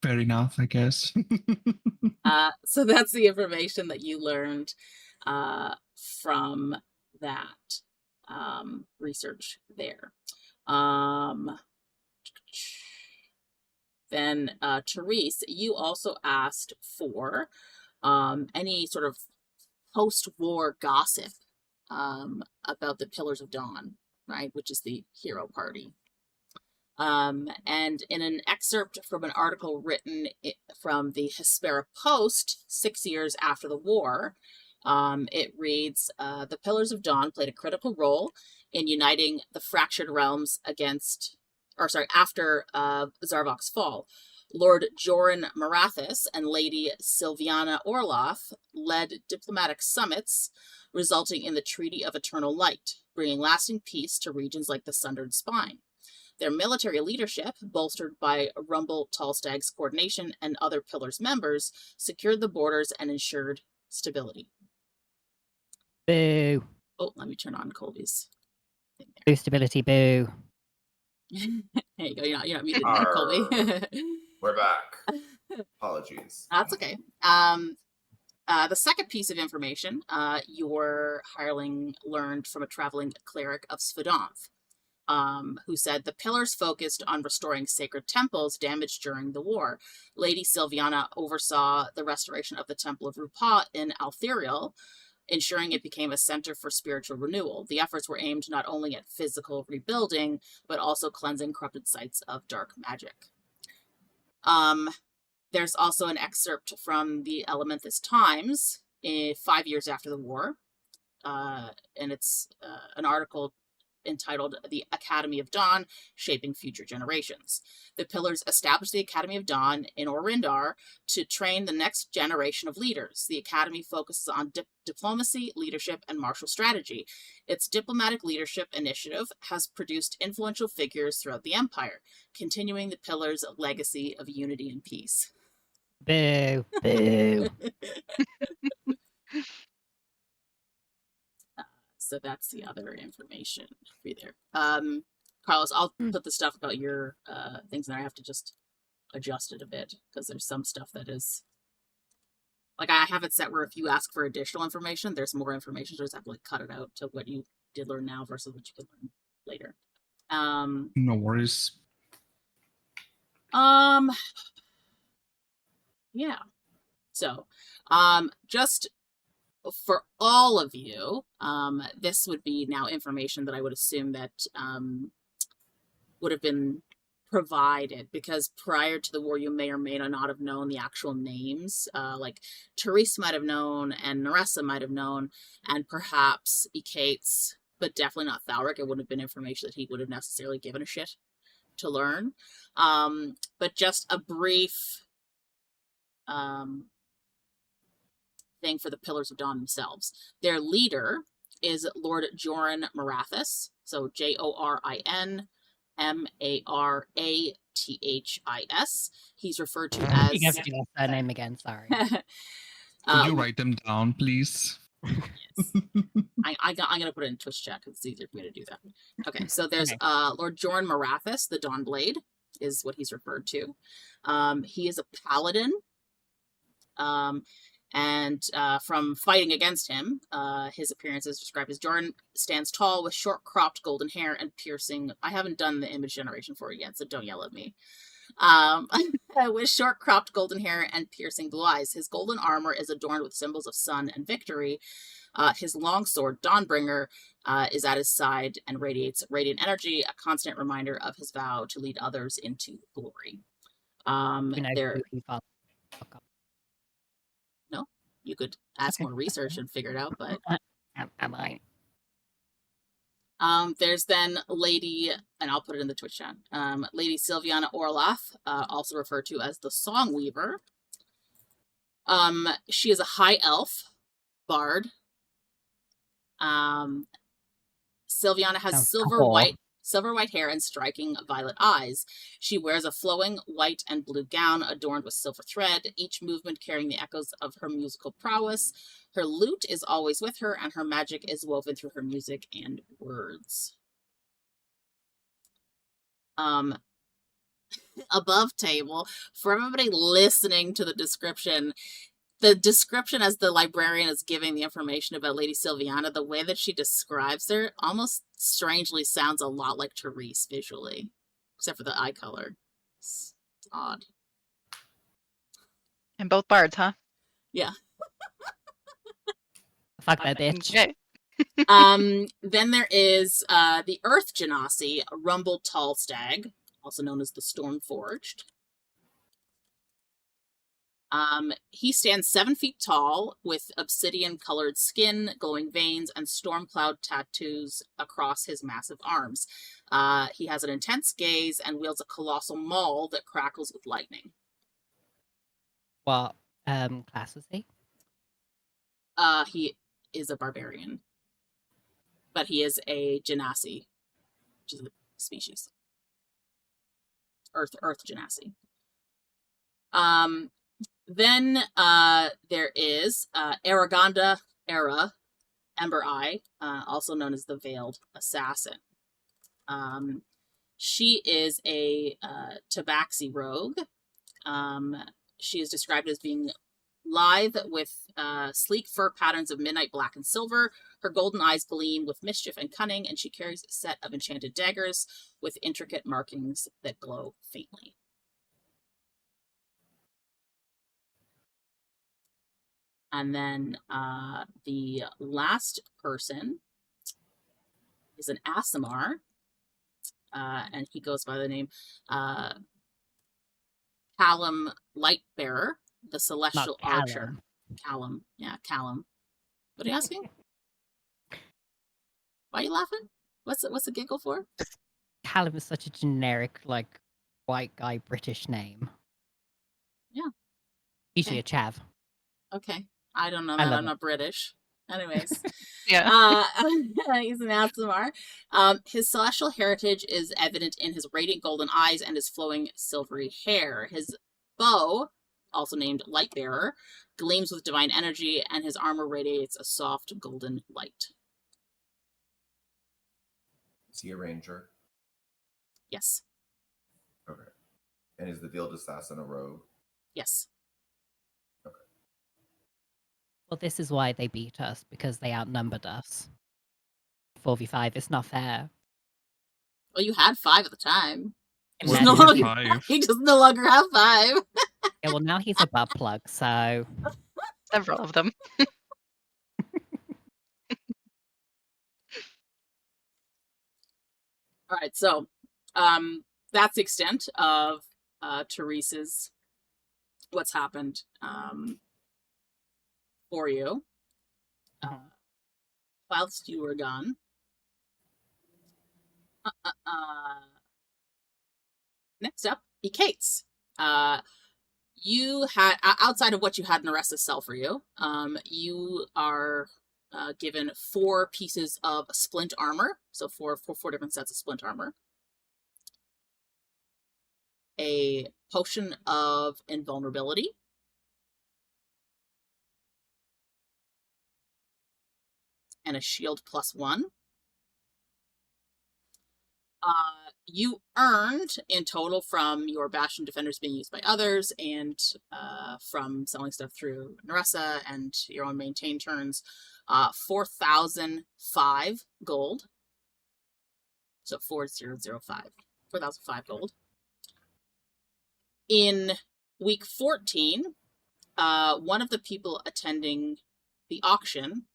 S5: Fair enough, I guess.
S1: So that's the information that you learned from that research there. then Therese, you also asked for any sort of post-war gossip about the Pillars of Dawn, right, which is the hero party. And in an excerpt from an article written from the Hespera Post 6 years after the war, it reads, the Pillars of Dawn played a critical role in uniting the fractured realms after Zarvok's fall. Lord Joran Marathis and Lady Sylviana Orloff led diplomatic summits, resulting in the Treaty of Eternal Light, bringing lasting peace to regions like the Sundered Spine. Their military leadership, bolstered by Rumble Tallstag's coordination and other Pillars members, secured the borders and ensured stability.
S3: Boo.
S1: Oh, let me turn on Colby's thing there.
S3: Boo stability, boo.
S1: There you go. You're not muted anymore, Colby.
S6: We're back. Apologies.
S1: That's okay. The second piece of information, your hireling learned from a traveling cleric of Svedonth, who said the Pillars focused on restoring sacred temples damaged during the war. Lady Sylviana oversaw the restoration of the Temple of Rupa in Althiriel, ensuring it became a center for spiritual renewal. The efforts were aimed not only at physical rebuilding, but also cleansing corrupted sites of dark magic. There's also an excerpt from the Elementhus Times 5 years after the war, and it's an article entitled The Academy of Dawn, Shaping Future Generations. The Pillars established the Academy of Dawn in Orindar to train the next generation of leaders. The Academy focuses on diplomacy, leadership, and martial strategy. Its diplomatic leadership initiative has produced influential figures throughout the Empire, continuing the Pillars' legacy of unity and peace.
S3: Boo. Boo.
S1: So that's the other information for you there. Carlos, I'll put the stuff about your things in there. I have to just adjust it a bit because there's some stuff that is like I have it set where if you ask for additional information, there's more information. So I just have to like cut it out to what you did learn now versus what you could learn later.
S5: No worries.
S1: Yeah. So, just for all of you, this would be now information that I would assume that would have been provided because prior to the war, you may or may not have known the actual names. Like Therese might have known, and Neressa might have known, and perhaps Ekaitz, but definitely not Thalrik. It wouldn't have been information that he would have necessarily given a shit to learn. But just a brief thing for the Pillars of Dawn themselves. Their leader is Lord Joran Marathis, so JoRinMarathis. He's referred to as...
S3: You have to do that surname again, sorry.
S5: Could you write them down, please?
S1: Yes. I'm going to put it in Twitch chat because it's easier for me to do that. Okay, so there's Lord Joran Marathis, the Dawnblade, is what he's referred to. He is a paladin. And from fighting against him, his appearance is described as Joran stands tall with short cropped golden hair and piercing. I haven't done the image generation for it yet, so don't yell at me. With short cropped golden hair and piercing blue eyes. His golden armor is adorned with symbols of sun and victory. His longsword, Dawnbringer, is at his side and radiates radiant energy, a constant reminder of his vow to lead others into glory. You could ask more research and figure it out, but
S3: I might.
S1: There's then Lady, and I'll put it in the Twitch chat. Lady Sylviana Orloff, also referred to as the Songweaver. She is a high elf bard. Sylviana has silver white hair and striking violet eyes. She wears a flowing white and blue gown adorned with silver thread, each movement carrying the echoes of her musical prowess. Her lute is always with her, and her magic is woven through her music and words. Above table, for everybody listening to the description as the librarian is giving the information about Lady Sylviana, the way that she describes her almost strangely sounds a lot like Therese visually, except for the eye color. It's Odd.
S4: And both bards, huh?
S1: Yeah.
S3: Fuck that bitch.
S4: Okay.
S1: Then there is the Earth Genasi, a rumbled tall stag, also known as the Stormforged. He stands 7 feet tall with obsidian-colored skin, glowing veins, and storm cloud tattoos across his massive arms. He has an intense gaze and wields a colossal maul that crackles with lightning.
S3: What class was he?
S1: He is a barbarian, but he is a Genasi, which is a species. Earth Genasi. Then there is Aragonda Era, Ember Eye, also known as the Veiled Assassin. She is a tabaxi rogue. She is described as being lithe with sleek fur patterns of midnight black and silver. Her golden eyes gleam with mischief and cunning, and she carries a set of enchanted daggers with intricate markings that glow faintly. And then the last person is an Aasimar, and he goes by the name Callum Lightbearer, the Celestial Archer. Callum. Yeah, Callum. What are you asking? Why are you laughing? What's the giggle for?
S3: Callum is such a generic, like, white guy British name.
S1: Yeah.
S3: Usually
S1: Okay.
S3: a chav.
S1: Okay. I don't know
S3: I
S1: that.
S3: love
S1: I'm
S3: it.
S1: not British. Anyways.
S4: Yeah.
S1: He's an Aasimar. His celestial heritage is evident in his radiant golden eyes and his flowing silvery hair. His bow, also named Lightbearer, gleams with divine energy, and his armor radiates a soft golden light.
S6: Is he a ranger?
S1: Yes.
S6: Okay. And is the Veiled Assassin a rogue?
S1: Yes.
S3: Well, this is why they beat us, because they outnumbered us. 4v5 is not fair.
S1: Well, you had 5 at the time. He
S5: We're
S1: just, no
S3: Imagine
S5: doing
S1: longer,
S5: 5.
S1: he just no longer have 5.
S3: Yeah, well, now he's a butt plug, so...
S4: Several of them.
S1: All right, so that's the extent of Therese's what's happened for you whilst you were gone. Next up, Ekaitz. You had, outside of what you had Neressa sell for you, you are given 4 pieces of splint armor, so four different sets of splint armor. A potion of invulnerability. And a shield +1. You earned in total from your Bastion Defenders being used by others and from selling stuff through Neressa and your own maintain turns, 4,005 gold. So 4,005. 4,005 gold. In week 14, one of the people attending the auction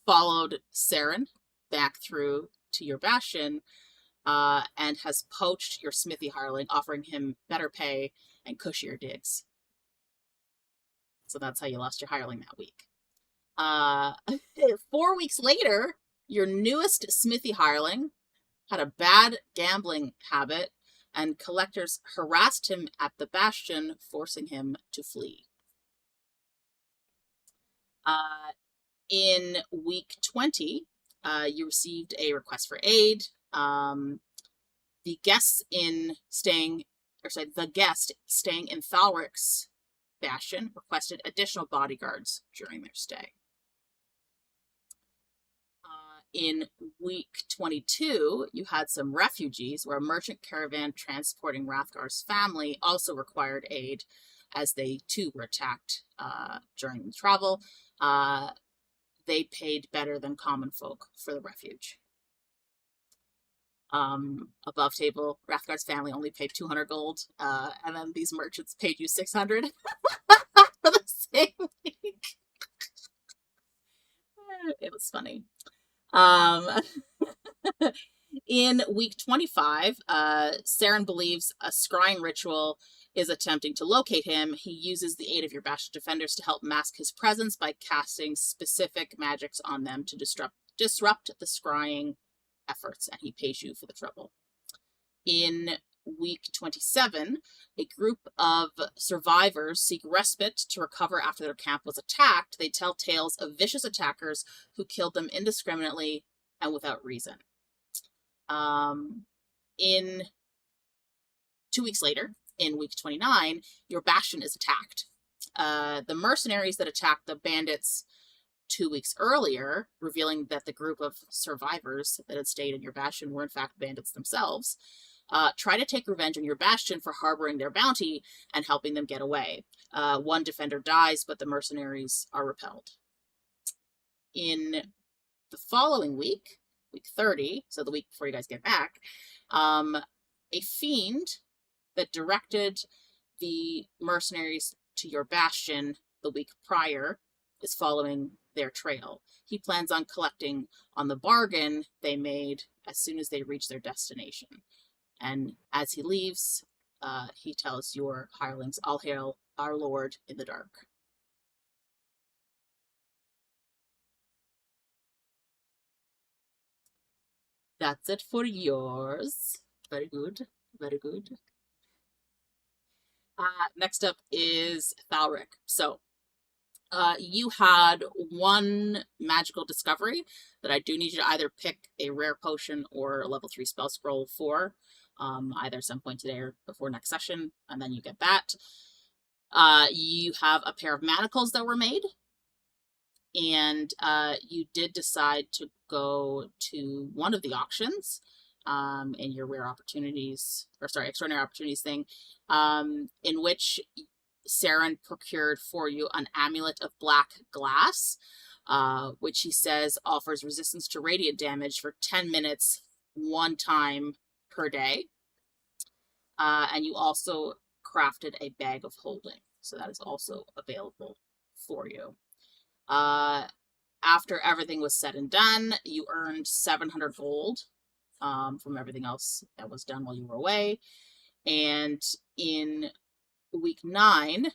S1: followed Saren back through to your Bastion and has poached your smithy hireling, offering him better pay and cushier digs. So that's how you lost your hireling that week. 4 weeks later, your newest smithy hireling had a bad gambling habit, and collectors harassed him at the Bastion, forcing him to flee. In week 20, you received a request for aid. The guest staying in Thalrik's Bastion requested additional bodyguards during their stay. In week 22, you had some refugees where a merchant caravan transporting Rathgar's family also required aid as they too were attacked during the travel. They paid better than common folk for the refuge. Above table, Wrathguard's family only paid 200 gold, and then these merchants paid you 600 for the same week. It was funny. In week 25, Saren believes a scrying ritual is attempting to locate him. He uses the aid of your Bastion defenders to help mask his presence by casting specific magics on them to disrupt the scrying efforts, and he pays you for the trouble. In week 27, a group of survivors seek respite to recover after their camp was attacked. They tell tales of vicious attackers who killed them indiscriminately and without reason. In 2 weeks later, in week 29, your bastion is attacked. The mercenaries that attacked the bandits 2 weeks earlier, revealing that the group of survivors that had stayed in your bastion were in fact bandits themselves, try to take revenge on your bastion for harboring their bounty and helping them get away. One defender dies, but the mercenaries are repelled. In the following week, week 30, so the week before you guys get back, a fiend that directed the mercenaries to your bastion the week prior is following their trail. He plans on collecting on the bargain they made as soon as they reach their destination. And as he leaves, he tells your hirelings, "All hail our lord in the dark." That's it for yours. Very good. Very good. Next up is Thalrik. So, you had one magical discovery that I do need you to either pick a rare potion or a level 3 spell scroll for, either some point today or before next session, and then you get that. You have a pair of manacles that were made, and you did decide to go to one of the auctions in your rare opportunities, extraordinary opportunities thing, in which Saren procured for you an amulet of black glass, which he says offers resistance to radiant damage for 10 minutes, 1 time per day. And you also crafted a bag of holding, so that is also available for you. After everything was said and done, you earned 700 gold from everything else that was done while you were away. And in week 9,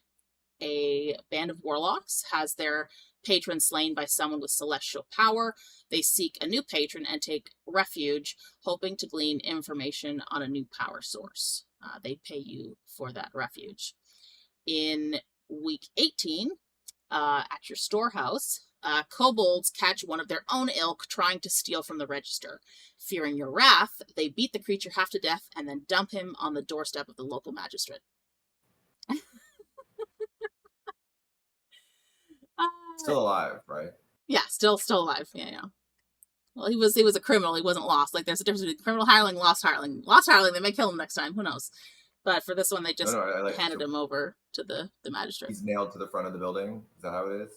S1: a band of warlocks has their patron slain by someone with celestial power. They seek a new patron and take refuge, hoping to glean information on a new power source. They pay you for that refuge. In week 18, at your storehouse, kobolds catch one of their own ilk trying to steal from the register. Fearing your wrath, they beat the creature half to death and then dump him on the doorstep of the local magistrate.
S6: Still alive, right?
S1: Yeah, still alive. Yeah. Well, he was a criminal. He wasn't lost. Like, there's a difference between criminal hireling, lost hireling. Lost hireling, they may kill him next time. Who knows? But for this one, they just handed him over to the magistrate.
S6: He's nailed to the front of the building. Is that how it is?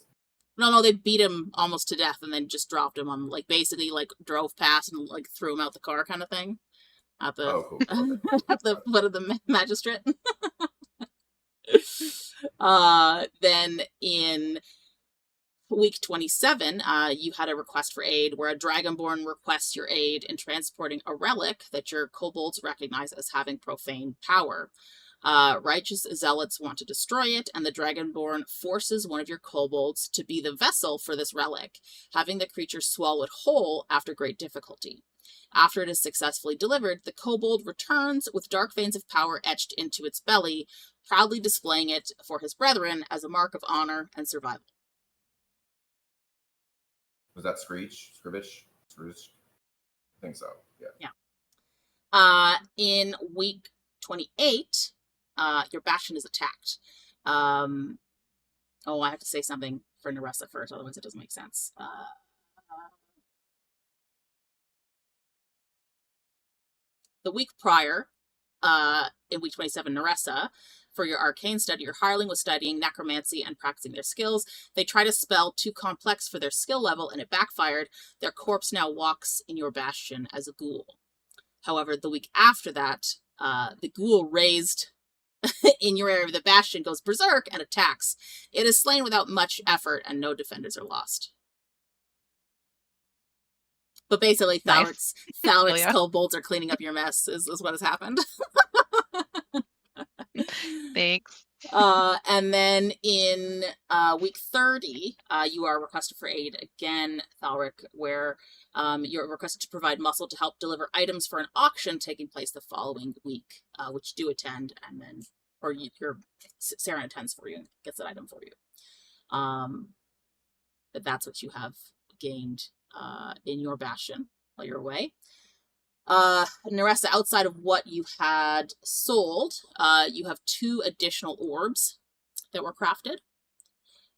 S1: No, they beat him almost to death and then just dropped him on, like, basically, like, drove past and, like, threw him out the car kind of thing. At the,
S6: cool. Okay.
S1: At the foot of the magistrate. Then in week 27, you had a request for aid where a dragonborn requests your aid in transporting a relic that your kobolds recognize as having profane power. Righteous zealots want to destroy it, and the dragonborn forces one of your kobolds to be the vessel for this relic, having the creature swallow it whole after great difficulty. After it is successfully delivered, the kobold returns with dark veins of power etched into its belly, proudly displaying it for his brethren as a mark of honor and survival.
S6: Was that Screech? Scribbish? Scrooge? I think so, yeah.
S1: Yeah. In week 28, your bastion is attacked. I have to say something for Neressa first, otherwise it doesn't make sense. The week prior, in week 27, Neressa, for your arcane study, your hireling was studying necromancy and practicing their skills. They tried a spell too complex for their skill level, and it backfired. Their corpse now walks in your bastion as a ghoul. However, the week after that, the ghoul raised in your area of the bastion goes berserk and attacks. It is slain without much effort, and no defenders are lost. But basically,
S4: Nice.
S1: Thalrik's
S4: Yeah.
S1: kobolds are cleaning up your mess, is what has happened.
S4: Thanks.
S1: And then in week 30, you are requested for aid again, Thalrik, where you're requested to provide muscle to help deliver items for an auction taking place the following week, which you do attend, and then, or your Saren attends for you and gets that item for you. But that's what you have gained in your bastion while you're away. Neressa, outside of what you had sold, you have 2 additional orbs that were crafted.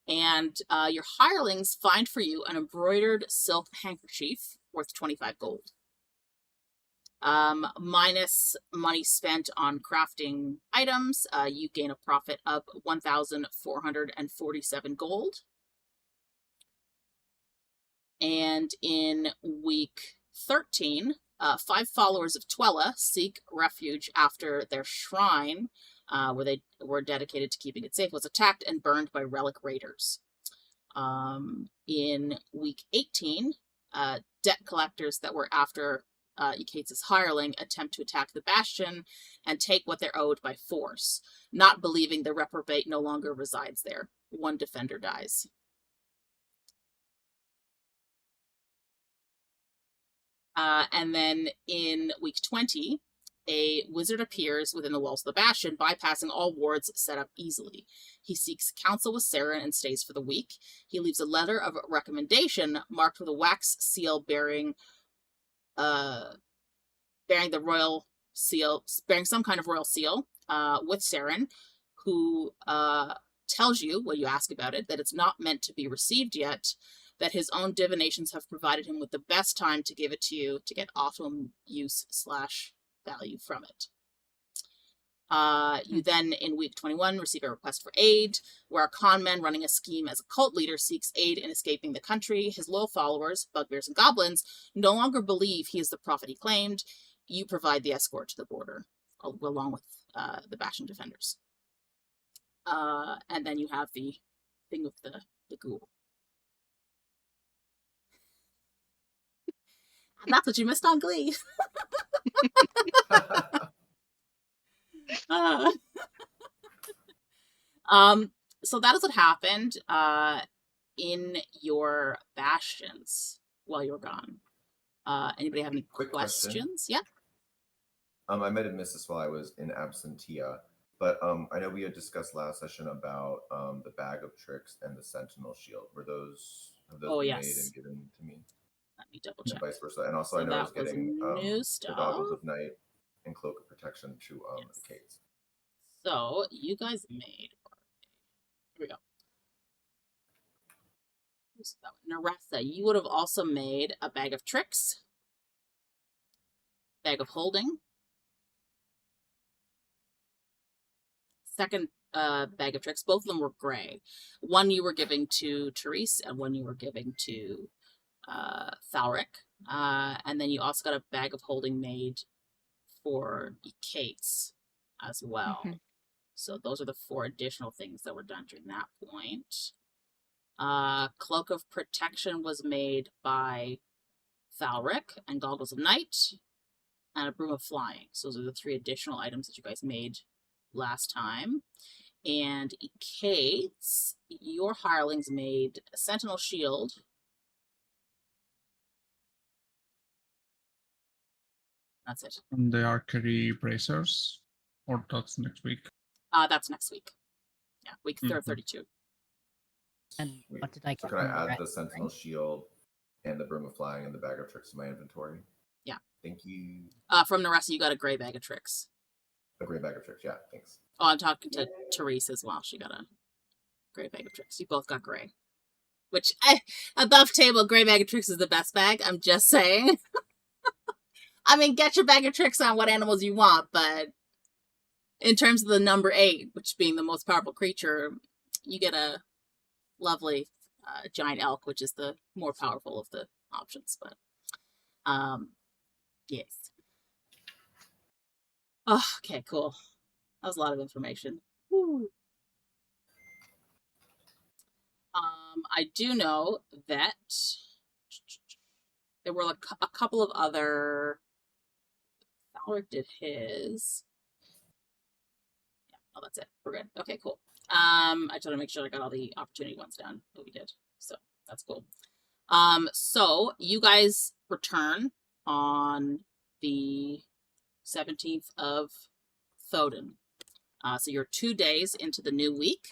S1: And your hirelings find for you an embroidered silk handkerchief worth 25 gold. Minus money spent on crafting items, you gain a profit of 1,447 gold. And in week 13, 5 followers of Twella seek refuge after their shrine, where they were dedicated to keeping it safe, was attacked and burned by relic raiders. In week 18, debt collectors that were after Ekaitz's hireling attempt to attack the bastion and take what they're owed by force, not believing the reprobate no longer resides there. 1 defender dies. And then in week 20, a wizard appears within the walls of the bastion, bypassing all wards set up easily. He seeks counsel with Saren and stays for the week. He leaves a letter of recommendation marked with a wax seal bearing the royal seal, bearing some kind of royal seal, with Saren, who tells you, when you ask about it, that it's not meant to be received yet, that his own divinations have provided him with the best time to give it to you to get optimum use / value from it. You then, in week 21, receive a request for aid, where a conman running a scheme as a cult leader seeks aid in escaping the country. His loyal followers, bugbears and goblins, no longer believe he is the prophet he claimed. You provide the escort to the border, along with the bastion defenders. And then you have the thing with the ghoul. And that's what you missed on Glee. So that is what happened in your bastions while you were gone. Anybody have any
S6: Quick
S1: questions?
S6: question.
S1: Yeah.
S6: I might have missed this while I was in absentia, but I know we had discussed last session about the bag of tricks and the sentinel shield. Have those been
S1: yes.
S6: made and given to me?
S1: Let me double
S6: And
S1: check.
S6: vice versa. And also
S1: So
S6: I know I was
S1: that was
S6: getting
S1: new
S6: the
S1: stuff.
S6: goggles of night and cloak of protection to
S1: Yes.
S6: Ekaitz.
S1: So you guys made. Here we go. Who's that one? Neressa, you would have also made a bag of tricks, bag of holding, second bag of tricks. Both of them were gray. One you were giving to Therese, and one you were giving to Thalrik. And then you also got a bag of holding made for Ekaitz as well.
S4: Mhm.
S1: So those are the 4 additional things that were done during that point. Cloak of Protection was made by Thalrik, and Goggles of Night, and a Broom of Flying. So those are the 3 additional items that you guys made last time. And Ekaitz, your hirelings made a Sentinel Shield. That's it.
S5: And the archery bracers, or that's next week.
S1: That's next week. Yeah, week 32.
S3: And
S6: Sweet.
S3: what did I
S6: So
S3: get?
S6: can I
S3: from
S6: add
S3: Neressa,
S6: the sentinel shield and the broom of flying and the bag of tricks to my inventory?
S1: Yeah.
S6: Thank you.
S1: From Neressa, you got a gray bag of tricks.
S6: A great bag of tricks. Yeah, thanks.
S1: Oh, I'm talking to Therese as well. She got a gray bag of tricks. You both got gray. Which, above table, gray bag of tricks is the best bag. I'm just saying. I mean, get your bag of tricks on what animals you want, but in terms of the number 8, which being the most powerful creature, you get a lovely giant elk, which is the more powerful of the options. But yes. Oh, okay, cool. That was a lot of information. Whew. I do know that there were like a couple of other. Thalrik did his. Yeah, oh, that's it. We're good. Okay, cool. I just want to make sure I got all the opportunity ones done that we did. So that's cool. So you guys return on the 17th of Thodin. So you're 2 days into the new week.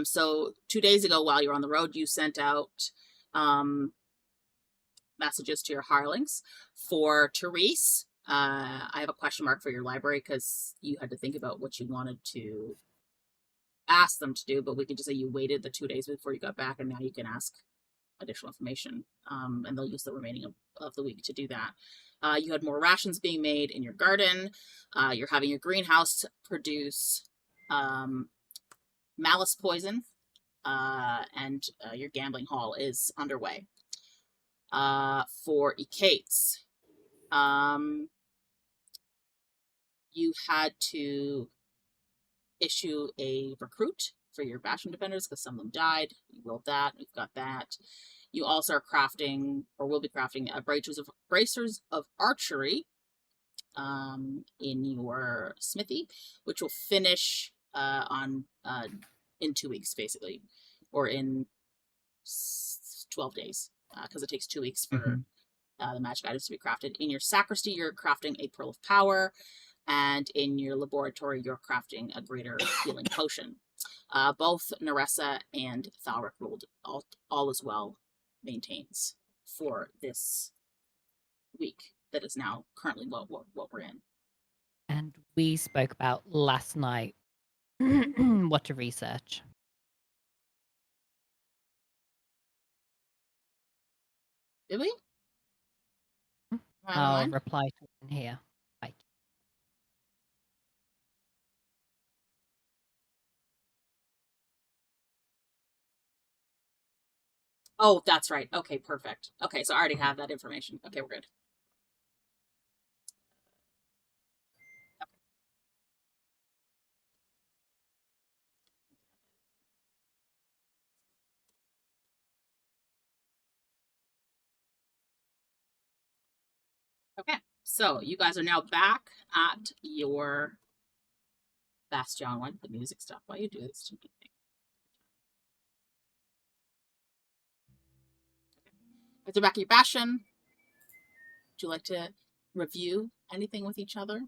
S1: So 2 days ago, while you're on the road, you sent out messages to your hirelings. For Therese, I have a question mark for your library because you had to think about what you wanted to ask them to do, but we could just say you waited the 2 days before you got back, and now you can ask additional information, and they'll use the remaining of the week to do that. You had more rations being made in your garden. You're having your greenhouse produce malice poison, and your gambling hall is underway. For Ekaitz, you had to issue a recruit for your Bastion defenders because some of them died. You rolled that. You've got that. You also are crafting, or will be crafting, bracers of archery in your smithy, which will finish in 2 weeks, basically, or in 12 days, because it takes 2 weeks for the magic items to be crafted. In your sacristy, you're crafting a Pearl of Power, and in your laboratory, you're crafting a greater healing potion. Both Neressa and Thalrik rolled all as well maintains for this week that is now currently what we're in.
S3: And we spoke about last night what to research.
S1: Did we?
S3: I'll reply to it in here. Right.
S1: Oh, that's right. Okay, perfect. Okay, so I already have that information. Okay, we're good. Okay, so you guys are now back at your Bastion. Why did the music stop? Why you do this to me? If they're back at your Bastion, would you like to review anything with each other?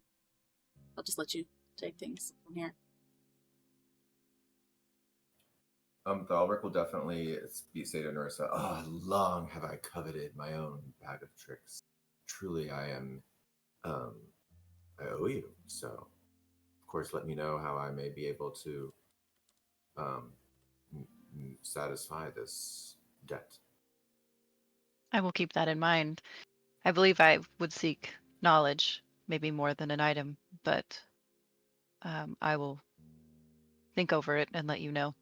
S1: I'll just let you take things from here.
S6: Thalrik will definitely say to Neressa, long have I coveted my own bag of tricks. Truly I am, I owe you. So, of course, let me know how I may be able to satisfy this debt.
S4: I will keep that in mind. I believe I would seek knowledge, maybe more than an item, but I will think over it and let you know.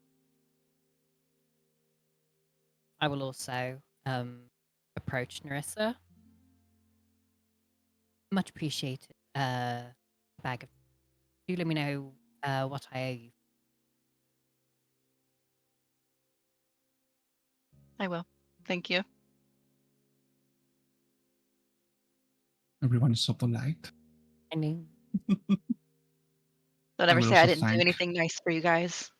S3: I will also approach Neressa. Much appreciated. Bag of. Do let me know what I owe you.
S4: I will. Thank you.
S5: Everyone is so polite.
S3: I mean,
S4: Don't ever
S5: will
S4: say I
S5: also
S4: didn't do
S5: thank-
S4: anything nice for you guys.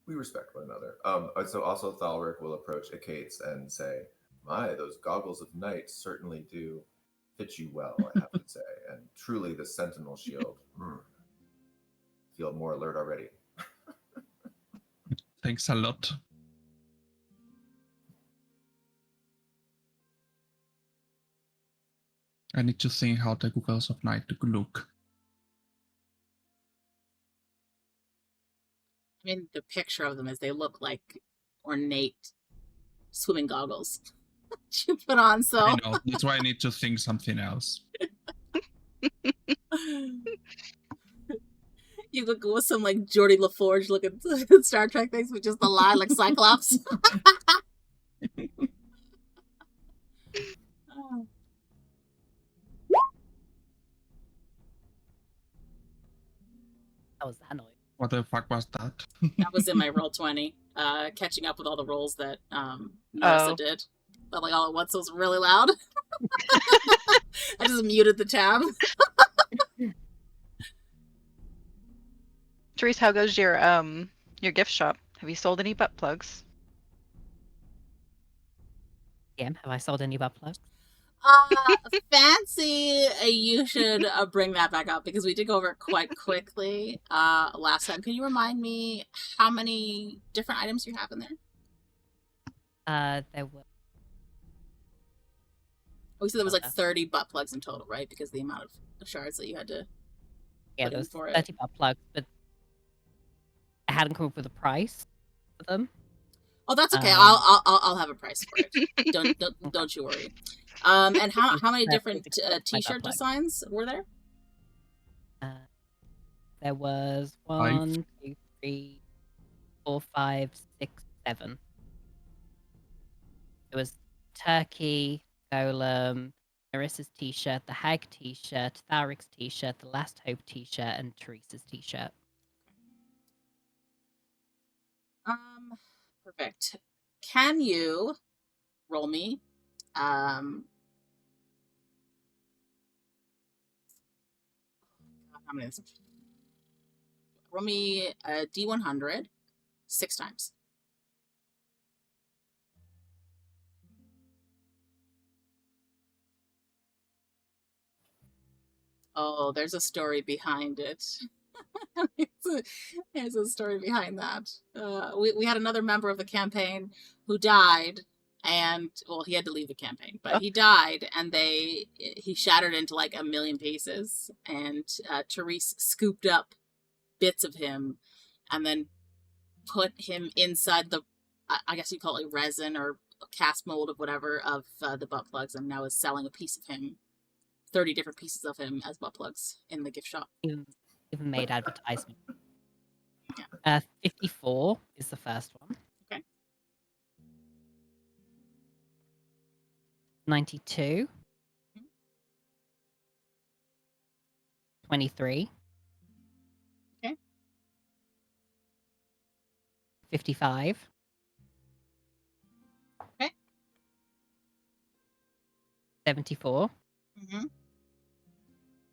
S6: We respect one another. So also Thalrik will approach Ekaitz and say, "My, those goggles of night certainly do fit you well, I have to say. And truly, the Sentinel Shield. Feel more alert already."
S5: Thanks a lot. I need to think how the goggles of night look.
S1: I mean, the picture of them is they look like ornate swimming goggles that you put on, so.
S5: I know, that's why I need to think something else.
S1: You could go with some like Geordie LaForge looking Star Trek things with just the line like Cyclops.
S3: That was that noise.
S5: What the fuck was that?
S1: That was in my roll 20. Catching up with all the rolls that Neressa did. But like all at once it was really loud. I just muted the tab.
S4: Therese, how goes your gift shop? Have you sold any butt plugs?
S3: Have I sold any butt plugs?
S1: Fancy, you should bring that back up because we did go over it quite quickly last time. Can you remind me how many different items you have in there?
S3: There were.
S1: We said there was like 30 butt plugs in total, right? Because the amount of shards that you had to.
S3: Yeah, there was 30 butt plugs, but I hadn't come up with a price for them.
S1: Oh, that's okay. I'll have a price for it. Don't you worry. And how many different t-shirt designs were there?
S3: There was 1, 2, 3, 4, 5, 6, 7. It was Turkey, Golem, Nerissa's t-shirt, the Hag t-shirt, Thalrik's t-shirt, the Last Hope t-shirt, and Therese's t-shirt.
S1: Perfect. Can you roll me? How many? Roll me a D100 6 times. Oh, there's a story behind it. There's a story behind that. We had another member of the campaign who died, and well, he had to leave the campaign, but he died, and he shattered into like a million pieces, and Therese scooped up bits of him, and then put him inside the, I guess you call it resin or cast mold of whatever of the butt plugs, and now is selling a piece of him, 30 different pieces of him as butt plugs in the gift shop.
S3: Even made advertisement. Yeah. 54 is the first one.
S1: Okay.
S3: 92. 23.
S1: Okay.
S3: 55.
S1: Okay.
S3: 74.
S1: Mm-hmm.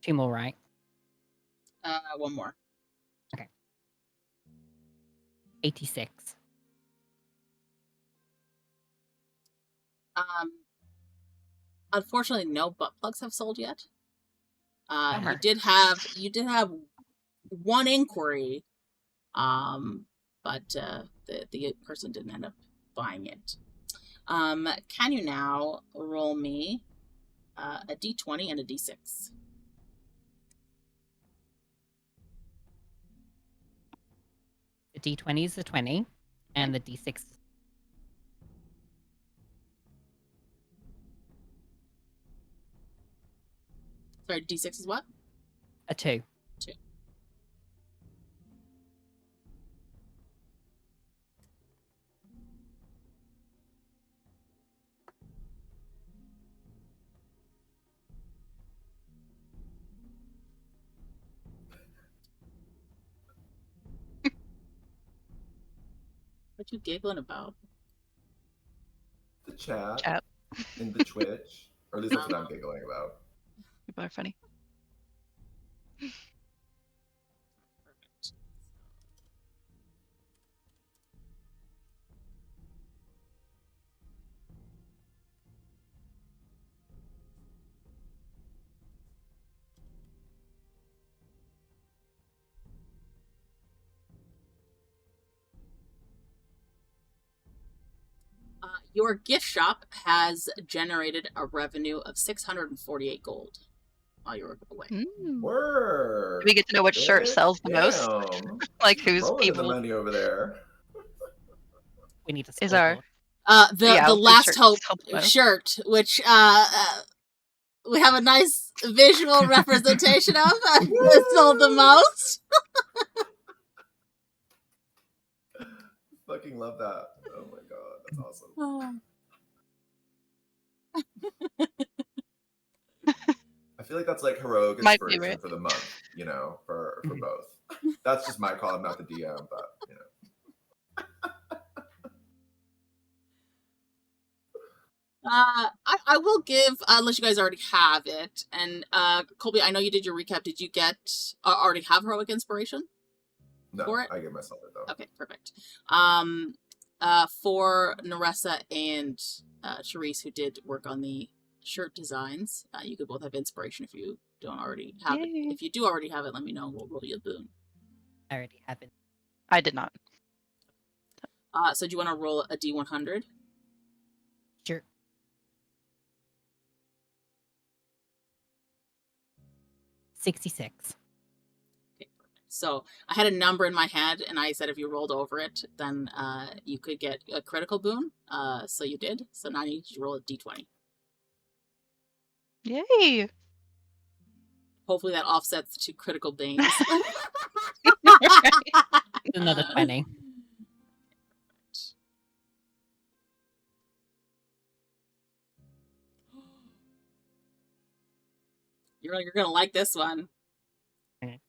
S3: 2 more, right?
S1: One more.
S3: Okay. 86.
S1: Unfortunately, no butt plugs have sold yet. You did have one inquiry, but the person didn't end up buying it. Can you now roll me a D20 and a D6?
S3: The D20 is the 20, and the D6.
S1: Sorry, D6 is what?
S3: A 2.
S1: 2. What you giggling about?
S6: The chat.
S4: Chat.
S6: In the Twitch. Or at least that's what I'm giggling about.
S4: People are funny.
S1: Perfect. Your gift shop has generated a revenue of 648 gold while you were away.
S6: Word.
S4: Do we get to know which shirt sells the most?
S6: Damn.
S4: Like who's
S6: Rolling in the
S4: people
S6: money over there.
S3: We need to
S4: is our
S1: The Last Hope shirt, which we have a nice visual representation of, that sold the most.
S6: Fucking love that. Oh my god, that's awesome.
S1: Oh.
S6: I feel like that's like heroic
S4: My
S6: inspiration
S4: favorite.
S6: for the month, for both. That's just my call. I'm not the DM, but
S1: I will give, unless you guys already have it. And Colby, I know you did your recap. Did you already have heroic inspiration?
S6: no,
S1: For it?
S6: I give myself it though.
S1: Okay, perfect. For Neressa and Therese, who did work on the shirt designs, you could both have inspiration if you don't already have it.
S4: Yay.
S1: If you do already have it, let me know. We'll roll you a boon.
S3: I already have it.
S4: I did not.
S1: So do you want to roll a D100?
S3: Sure. 66.
S1: Okay, perfect. So I had a number in my head, and I said if you rolled over it, then you could get a critical boon. So you did. So now you need to roll a D20.
S4: Yay!
S1: Hopefully that offsets the 2 critical banes.
S3: Another 20.
S1: You're gonna like this one.
S3: Okay.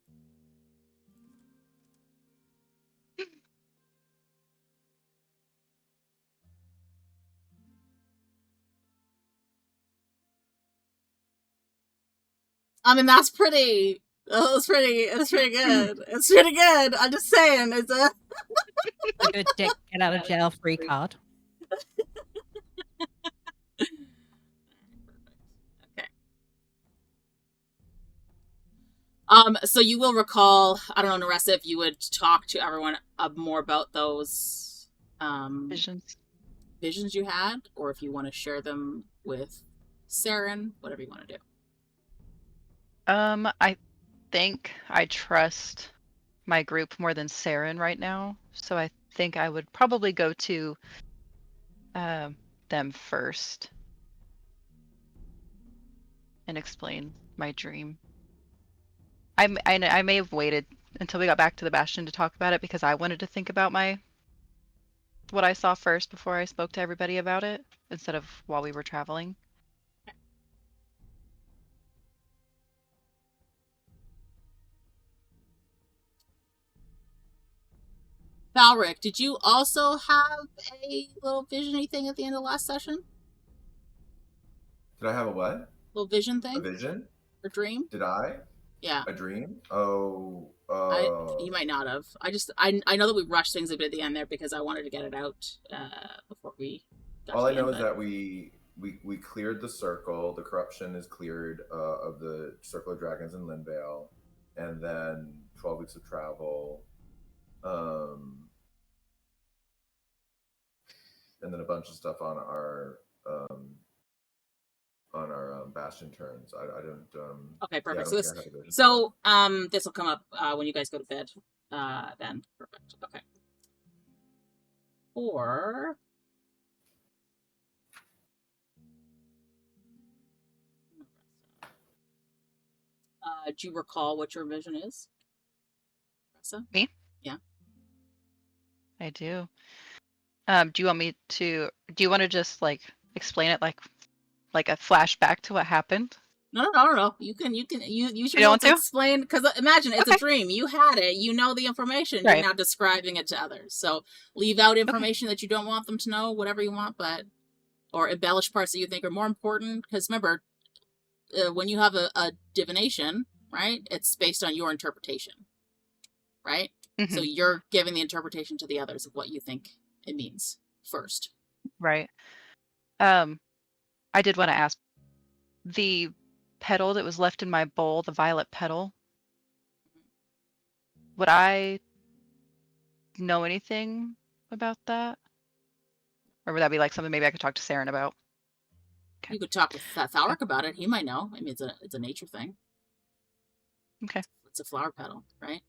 S1: I mean, that's pretty. It's pretty good. It's pretty good. I'm just saying, it's a.
S3: A good get out of jail free card.
S1: Okay. So you will recall, I don't know, Neressa, if you would talk to everyone more about those visions you had, or if you want to share them with Saren, whatever you want to do.
S4: I think I trust my group more than Saren right now, so I think I would probably go to them first and explain my dream. I may have waited until we got back to the Bastion to talk about it because I wanted to think about what I saw first before I spoke to everybody about it, instead of while we were traveling.
S1: Thalrik, did you also have a little vision-y thing at the end of last session?
S6: Did I have a what?
S1: Little vision thing?
S6: A vision?
S1: Or dream?
S6: Did I?
S1: Yeah.
S6: A dream? Oh.
S1: You might not have. I know that we rushed things a bit at the end there because I wanted to get it out before we got
S6: All
S1: to
S6: I
S1: the
S6: know
S1: end,
S6: is that we cleared the circle. The corruption is cleared of the Circle of Dragons in Linvale, and then 12 weeks of travel, and then a bunch of stuff on our Bastion turns. I don't.
S1: Okay, perfect.
S6: Yeah,
S1: so this will come up when you guys go to bed. Then perfect. Okay. Or do you recall what your vision is? Neressa?
S4: Me?
S1: Yeah.
S4: I do. Do you want me to? Do you want to just explain it like a flashback to what happened?
S1: No. You should
S4: don't want to
S1: explain, because imagine it's a dream. You had it. You know the information.
S4: Right.
S1: You're now describing it to others. So leave out information that you don't want them to know, whatever you want, or embellish parts that you think are more important. Because remember, when you have a divination, right? It's based on your interpretation, right?
S4: Mm-hmm.
S1: So you're giving the interpretation to the others of what you think it means first.
S4: Right. I did want to ask, the petal that was left in my bowl, the violet petal, would I know anything about that? Or would that be something maybe I could talk to Saren about? Okay.
S1: You could talk with Thalrik about it. He might know. I mean, it's a nature thing.
S4: Okay.
S1: It's a flower petal, right?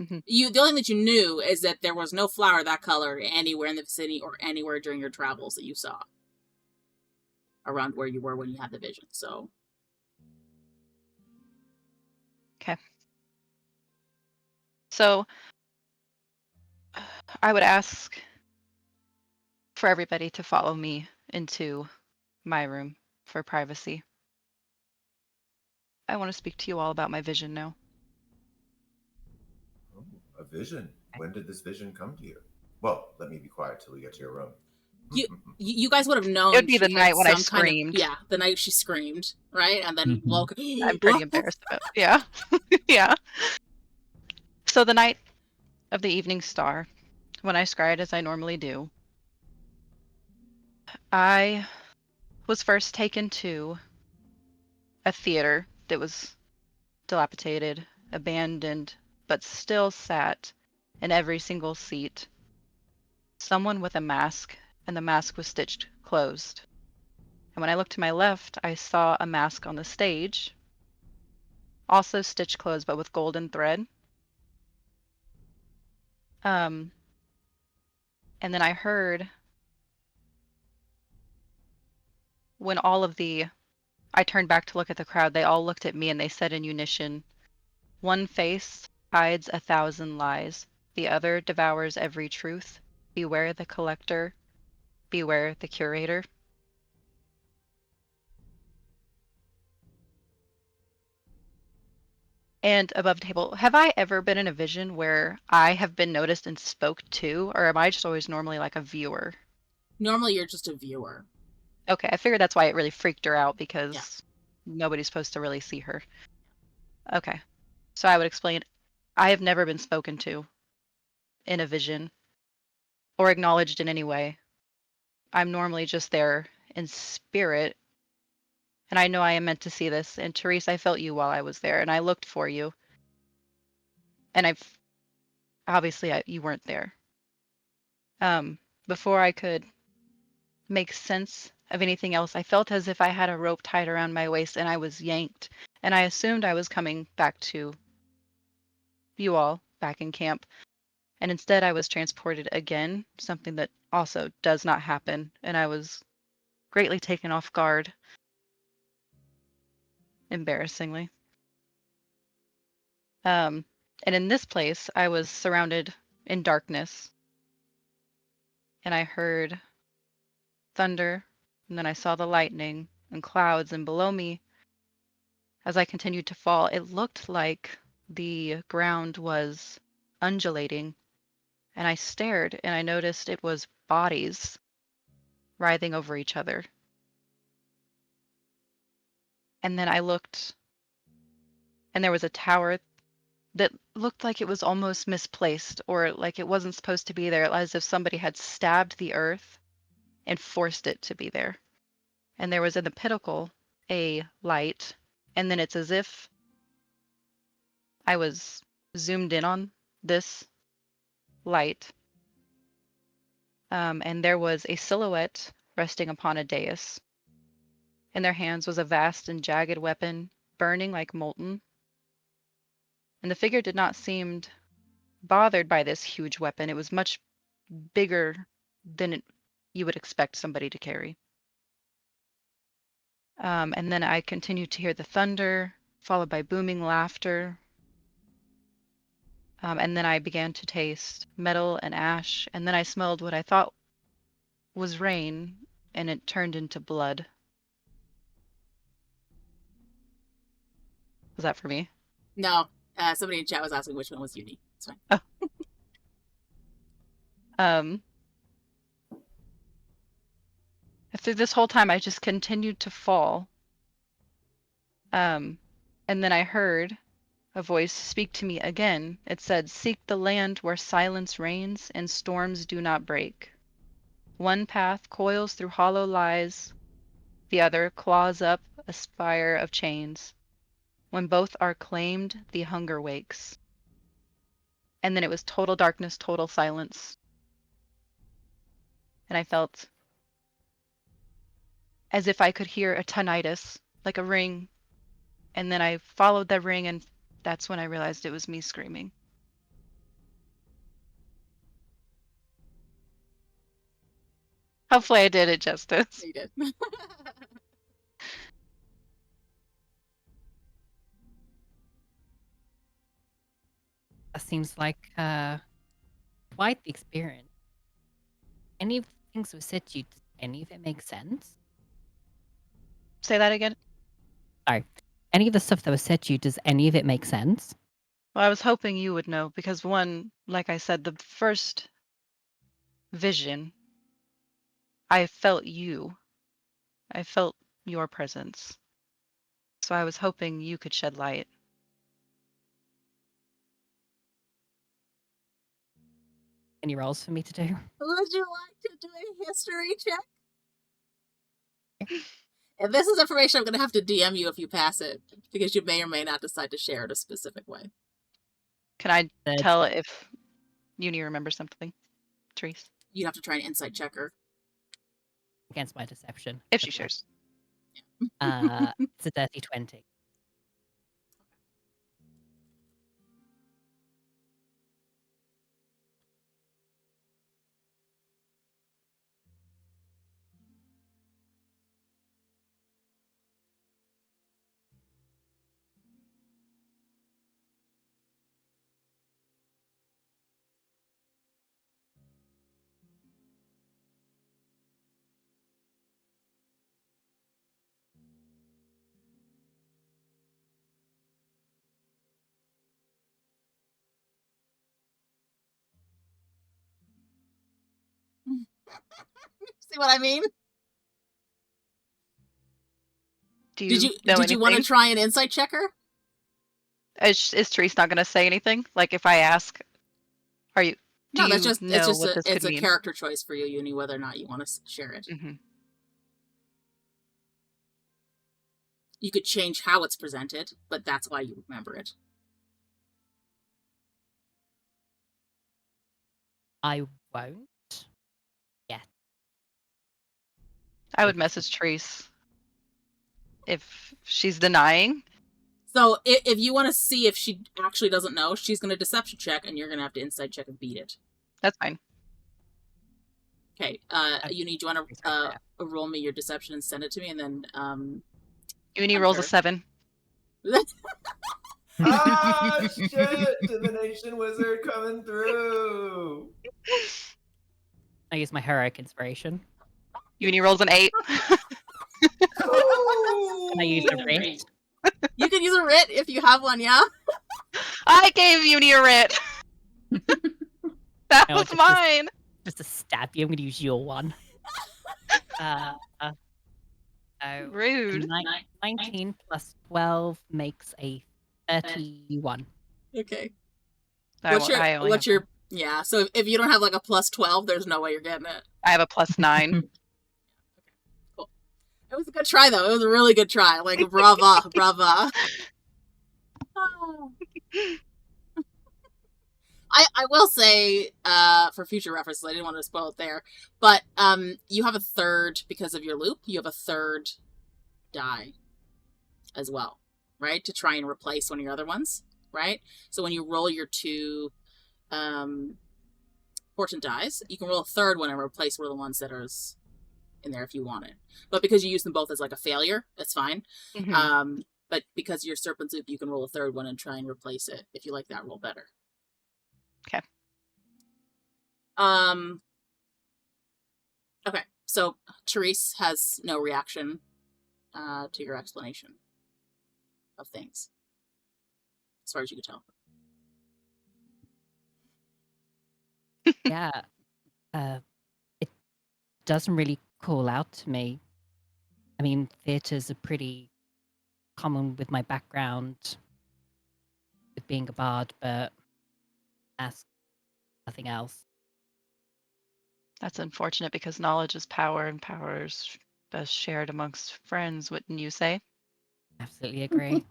S4: Mm-hmm.
S1: The only thing that you knew is that there was no flower that color anywhere in the vicinity or anywhere during your travels that you saw around where you were when you had the vision. So,
S4: okay. So I would ask for everybody to follow me into my room for privacy. I want to speak to you all about my vision now.
S6: Oh, a vision. When did this vision come to you? Well, let me be quiet till we get to your room.
S1: You guys would have known.
S4: It would be the
S1: she
S4: night
S1: had
S4: when I
S1: some kind of-
S4: screamed.
S1: yeah, the night she screamed, right? And then
S5: Mhm.
S1: woke.
S4: I'm pretty embarrassed about it. Yeah. Yeah. So the night of the evening star, when I scryed as I normally do, I was first taken to a theater that was dilapidated, abandoned, but still sat in every single seat. Someone with a mask, and the mask was stitched closed. And when I looked to my left, I saw a mask on the stage, also stitched closed, but with golden thread. And then I heard when I turned back to look at the crowd, they all looked at me and they said in unison, "One face hides 1,000 lies. The other devours every truth. Beware the collector. Beware the curator." And above table, have I ever been in a vision where I have been noticed and spoke to, or am I just always normally like a viewer?
S1: Normally, you're just a viewer.
S4: Okay, I figured that's why it really freaked her out, because nobody's supposed to really see her. Okay, so I would explain, I have never been spoken to in a vision or acknowledged in any way. I'm normally just there in spirit, and I know I am meant to see this. And Therese, I felt you while I was there, and I looked for you, and obviously you weren't there. Before I could make sense of anything else, I felt as if I had a rope tied around my waist and I was yanked, and I assumed I was coming back to you all back in camp, and instead I was transported again, something that also does not happen, and I was greatly taken off guard, embarrassingly. And in this place I was surrounded in darkness, and I heard thunder, and then I saw the lightning and clouds, and below me, as I continued to fall, it looked like the ground was undulating, and I stared and I noticed it was bodies writhing over each other. And then I looked, and there was a tower that looked like it was almost misplaced, or like it wasn't supposed to be there, as if somebody had stabbed the earth and forced it to be there. And there was in the pinnacle a light, and then it's as if I was zoomed in on this light, and there was a silhouette resting upon a dais. In their hands was a vast and jagged weapon, burning like molten. And the figure did not seem bothered by this huge weapon. It was much bigger than you would expect somebody to carry. And then I continued to hear the thunder, followed by booming laughter. And then I began to taste metal and ash, and then I smelled what I thought was rain, and it turned into blood. Was that for me?
S1: No, somebody in chat was asking which one was Uni. It's fine.
S4: Through this whole time, I just continued to fall. And then I heard a voice speak to me again. It said, "Seek the land where silence reigns and storms do not break. One path coils through hollow lies, the other claws up a spire of chains. When both are claimed, the hunger wakes." And then it was total darkness, total silence. And I felt as if I could hear a tinnitus, like a ring. And then I followed that ring, and that's when I realized it was me screaming. Hopefully I did it justice.
S1: You did.
S3: That seems like quite the experience. Any of the things we said to you, does any of it make sense?
S4: Say that again?
S3: any of the stuff that was said to you, does any of it make sense?
S4: Well, I was hoping you would know because one, like I said, the first vision, I felt you. I felt your presence. So I was hoping you could shed light.
S3: Any rolls for me to do?
S1: Would you like to do a history check? And this is information I'm going to have to DM you if you pass it, because you may or may not decide to share it a specific way.
S4: Can I
S3: That's-
S4: tell if Uni remembers something, Therese?
S1: You'd have to try an insight checker.
S3: Against my deception.
S4: If she shares.
S3: It's a dirty 20.
S1: See what I mean?
S4: Do you
S1: Did you
S4: know
S1: did you want to
S4: anything?
S1: try an insight checker?
S4: Is Therese not going to say anything? Like if I ask, do
S1: No, that's
S4: you
S1: just
S4: know
S1: it's just
S4: what this
S1: it's
S4: could
S1: a
S4: mean?
S1: character choice for you, Uni, whether or not you want to share it.
S4: Mm-hmm.
S1: You could change how it's presented, but that's why you remember it.
S3: I won't.
S4: I would message Therese if she's denying.
S1: So if you want to see if she actually doesn't know, she's going to deception check, and you're going to have to insight check and beat it.
S4: That's fine.
S1: Okay. Uni, do you want to roll me your deception and send it to me, and then
S4: Uni
S1: I'm
S4: rolls
S1: sure.
S4: a 7.
S6: Ah, shit! Divination wizard coming through.
S3: I use my heroic inspiration.
S4: Uni rolls an 8.
S3: Can I use a writ?
S1: You can use a writ if you have one, yeah?
S4: I gave Uni a writ. That
S3: No,
S4: was
S3: just-
S4: mine.
S3: Just to stab you, I'm going to use your one. So
S4: Rude.
S3: 19 plus 12 makes a 31.
S1: Okay.
S4: I only
S1: What's
S4: have
S1: your yeah, so if you don't have like a plus 12, there's no way you're getting it.
S4: I have a plus 9.
S1: It was a good try, though. It was a really good try. Like, brava, brava. Oh. I will say, for future references, I didn't want to spoil it there, but you have a third, because of your loop, you have a third die as well, right? To try and replace one of your other ones, right? So when you roll your 2 fortune dies, you can roll a third one and replace one of the ones that are in there if you want it. But because you use them both as like a failure, that's fine.
S4: Mm-hmm.
S1: But because you're Serpent's Loop, you can roll a third one and try and replace it if you like that roll better.
S4: Okay.
S1: Okay, so Therese has no reaction to your explanation of things, as far as you can tell.
S3: Yeah. It doesn't really call out to me. I mean, theatres are pretty common with my background with being a bard, but that's nothing else.
S4: That's unfortunate because knowledge is power and power is best shared amongst friends, wouldn't you say?
S3: Absolutely agree.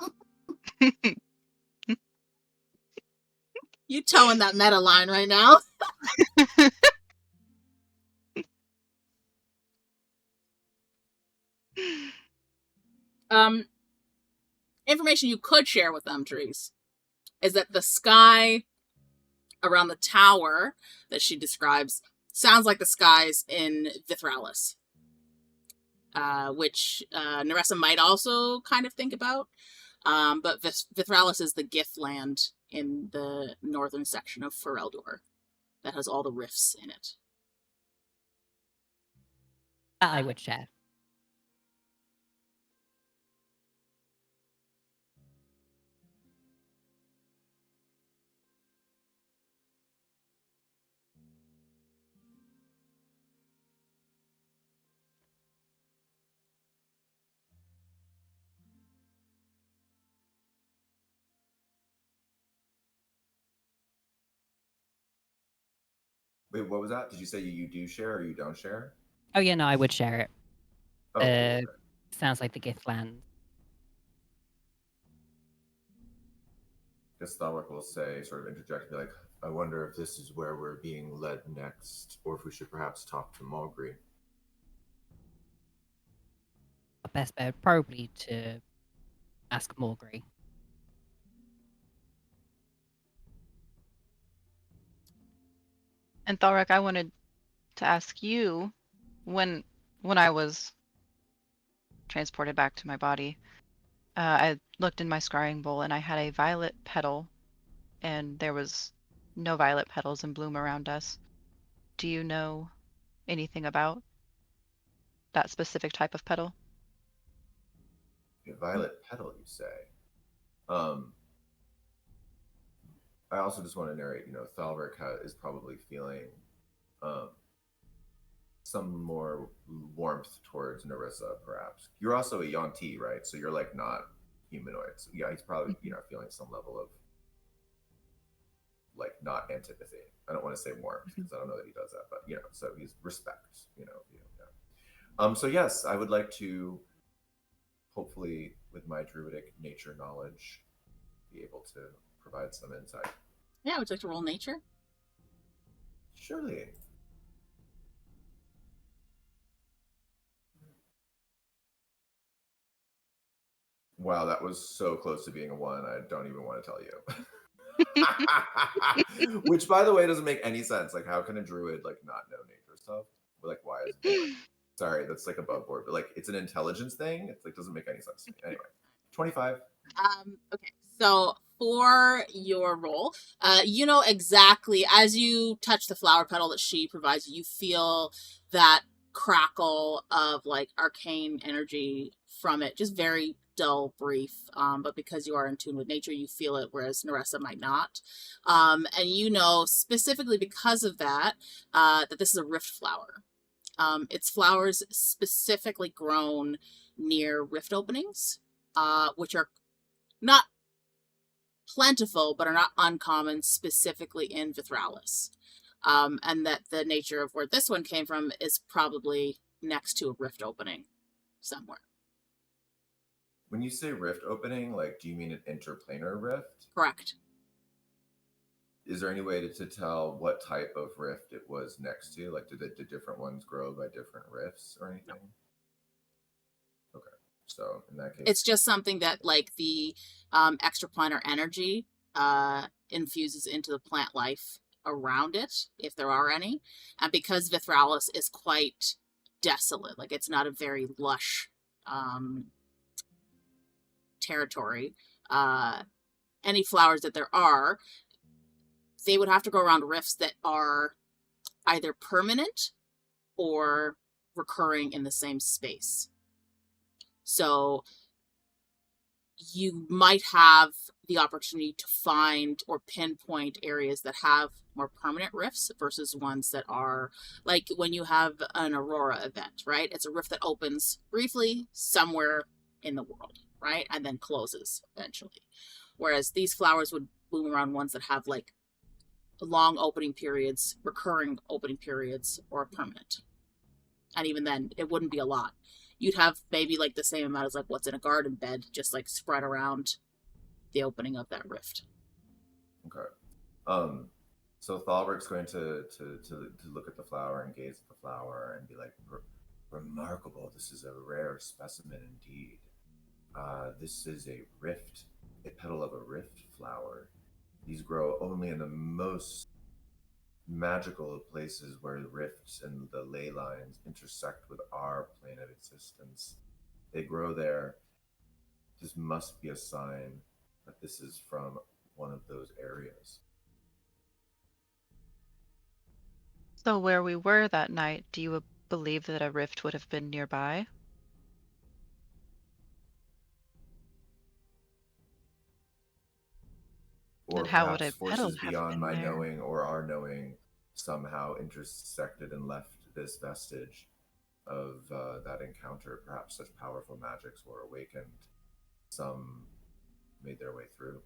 S1: You towing that meta line right now. Information you could share with them, Therese, is that the sky around the tower that she describes sounds like the skies in Vithralis, which Neressa might also kind of think about. But Vithralis is the gift land in the northern section of Fereldor that has all the rifts in it.
S3: That I would share.
S6: Wait, what was that? Did you say you do share or you don't share?
S3: Oh yeah, no, I would share it.
S6: Oh, cool, okay.
S3: Sounds like the gift lands.
S6: I guess Thalrik will say, sort of interject, be like, I wonder if this is where we're being led next, or if we should perhaps talk to Mulgrew.
S3: The best bet probably to ask Mulgrew.
S4: And Thalrik, I wanted to ask you, when I was transported back to my body, I looked in my scrying bowl and I had a violet petal, and there was no violet petals in bloom around us. Do you know anything about that specific type of petal?
S6: A violet petal, you say? I also just want to narrate, Thalrik is probably feeling some more warmth towards Neressa, perhaps. You're also a Yuan-ti, right? So you're like not humanoid. So yeah, he's probably, feeling some level of like not antipathy. I don't want to say warmth because I don't know that he does that, but so he's respect, yeah. So yes, I would like to hopefully with my druidic nature knowledge be able to provide some insight.
S1: Yeah, would you like to roll nature?
S6: Surely. Wow, that was so close to being a 1. I don't even want to tell you. Which, by the way, doesn't make any sense. Like, how can a druid like not know nature stuff? Like, why is it? Sorry, that's like above board, but like, it's an intelligence thing. It's like doesn't make any sense to me. Anyway, 25.
S1: Okay, so for your roll, you know exactly as you touch the flower petal that she provides, you feel that crackle of like arcane energy from it, just very dull, brief. But because you are in tune with nature, you feel it, whereas Neressa might not. And you know specifically because of that, that this is a rift flower. Its flowers specifically grown near rift openings, which are not plentiful, but are not uncommon, specifically in Vithralis. And that the nature of where this one came from is probably next to a rift opening somewhere.
S6: When you say rift opening, like, do you mean an interplanar rift?
S1: Correct.
S6: Is there any way to tell what type of rift it was next to? Like, did different ones grow by different rifts or anything? No. Okay. So in that case,
S1: it's just something that like the extraplanar energy infuses into the plant life around it, if there are any. And because Vithralis is quite desolate, like it's not a very lush territory, any flowers that there are, they would have to go around rifts that are either permanent or recurring in the same space. So you might have the opportunity to find or pinpoint areas that have more permanent rifts versus ones that are like when you have an Aurora event, right? It's a rift that opens briefly somewhere in the world, right? And then closes eventually. Whereas these flowers would bloom around ones that have like long opening periods, recurring opening periods, or permanent. And even then, it wouldn't be a lot. You'd have maybe like the same amount as like what's in a garden bed, just like spread around the opening of that rift.
S6: Okay. So Thalrik's going to look at the flower and gaze at the flower and be like, remarkable. This is a rare specimen indeed. This is a rift, a petal of a rift flower. These grow only in the most magical of places where the rifts and the ley lines intersect with our plane of existence. They grow there. This must be a sign that this is from one of those areas.
S4: So where we were that night, do you believe that a rift would have been nearby?
S6: Or
S4: and how would
S6: perhaps
S4: a petal
S6: forces
S4: have
S6: beyond
S4: been
S6: my
S4: there?
S6: knowing or our knowing somehow intersected and left this vestige of that encounter. Perhaps such powerful magics were awakened. Some made their way through.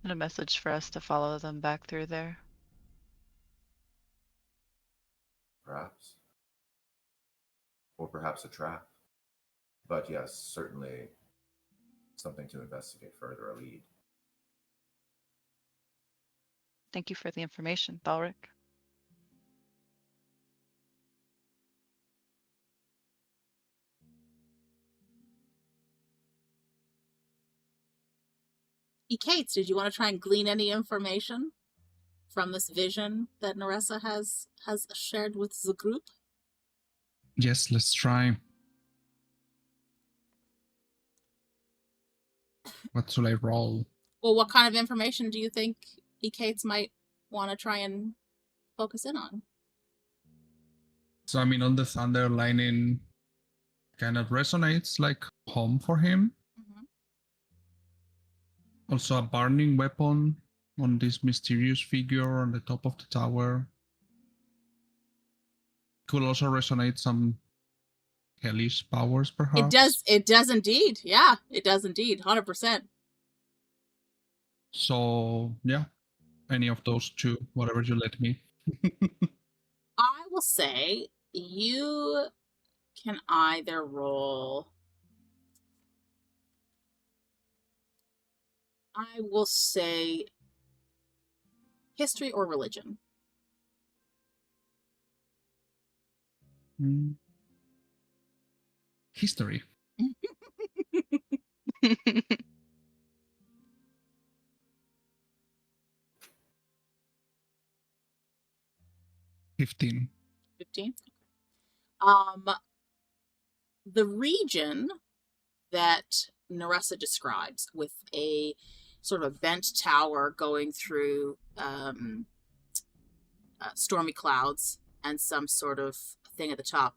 S4: And a message for us to follow them back through there.
S6: perhaps. Or perhaps a trap. But yes, certainly something to investigate further, a lead.
S4: Thank you for the information, Thalrik.
S1: Ekaitz, did you want to try and glean any information from this vision that Neressa has shared with the group?
S5: Yes, let's try. What should I roll?
S1: Well, what kind of information do you think Ekaitz might want to try and focus in on?
S5: So, I mean, on the thunder lightning kind of resonates like home for him.
S1: Mm-hmm.
S5: Also, a burning weapon on this mysterious figure on the top of the tower. Could also resonate some hellish powers, perhaps.
S1: It does indeed. Yeah, it does indeed. 100%.
S5: So, yeah, any of those two, whatever you let me.
S1: I will say you can either roll. I will say history or religion.
S5: History. 15.
S1: 15. The region that Neressa describes with a sort of bent tower going through stormy clouds and some sort of thing at the top.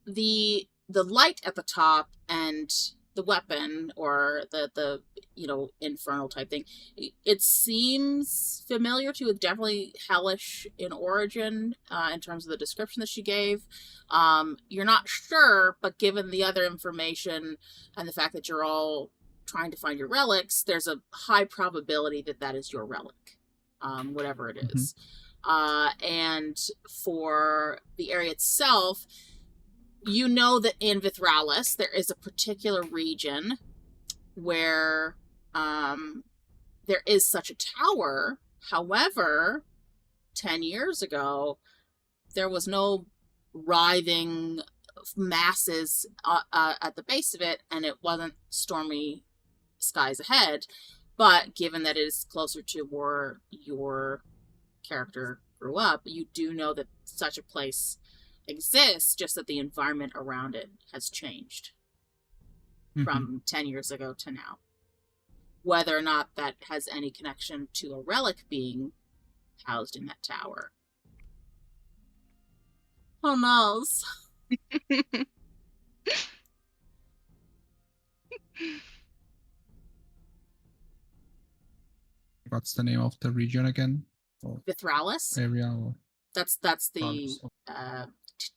S1: The light at the top and the weapon or the infernal type thing, it seems familiar to it, definitely hellish in origin in terms of the description that she gave. You're not sure, but given the other information and the fact that you're all trying to find your relics, there's a high probability that is your relic, whatever it is. And for the area itself, you know that in Vithralis there is a particular region where there is such a tower. However, 10 years ago, there was no writhing masses at the base of it, and it wasn't stormy skies ahead. But given that it is closer to where your character grew up, you do know that such a place exists, just that the environment around it has changed from 10 years ago to now. Whether or not that has any connection to a relic being housed in that tower, who knows?
S5: What's the name of the region again? Or
S1: Vithralis?
S5: area? Or
S1: That's the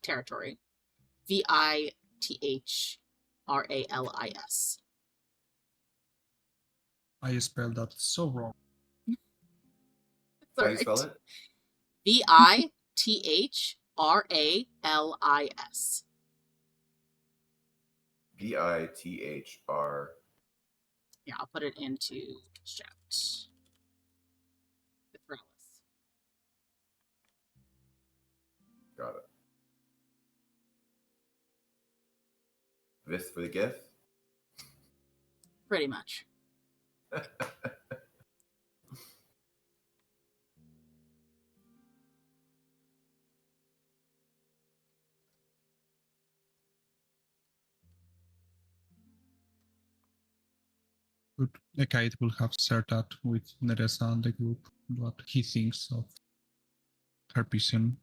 S1: territory. Vithralis.
S5: I spelled that so wrong.
S6: How do you spell it?
S1: Vithralis.
S6: Vithr.
S1: Yeah, I'll put it into chat. Vithralis.
S6: Got it. Vith for the gift?
S1: Pretty much.
S5: Good. Ekaitz will have shared that with Neressa and the group, what he thinks of her vision.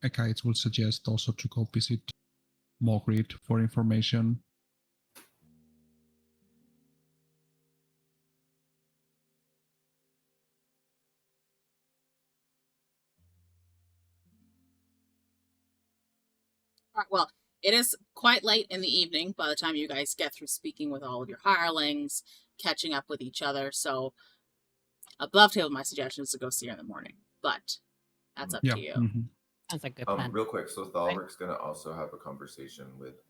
S5: Ekaitz will suggest also to go visit Mogrid for information.
S1: All right, well, it is quite late in the evening by the time you guys get through speaking with all of your hirelings, catching up with each other. So above table, my suggestion is to go see her in the morning. but that's up
S5: Yeah.
S1: to you.
S5: Mhm.
S3: Sounds like a good plan.
S6: Real quick, so Thalrik's gonna also have a conversation with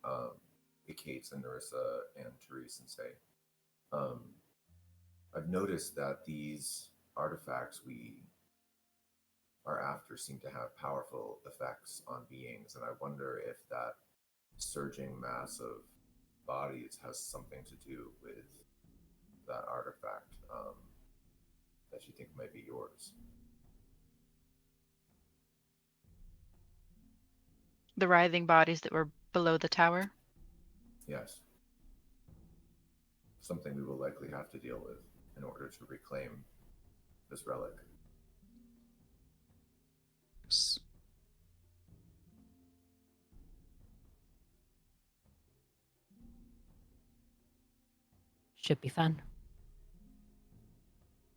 S6: Ekaitz and Neressa and Therese and say, I've noticed that these artifacts we are after seem to have powerful effects on beings, and I wonder if that surging mass of bodies has something to do with that artifact that you think might be yours.
S4: The writhing bodies that were below the tower.
S6: Yes. Something we will likely have to deal with in order to reclaim this relic.
S5: Yes.
S3: Should be fun.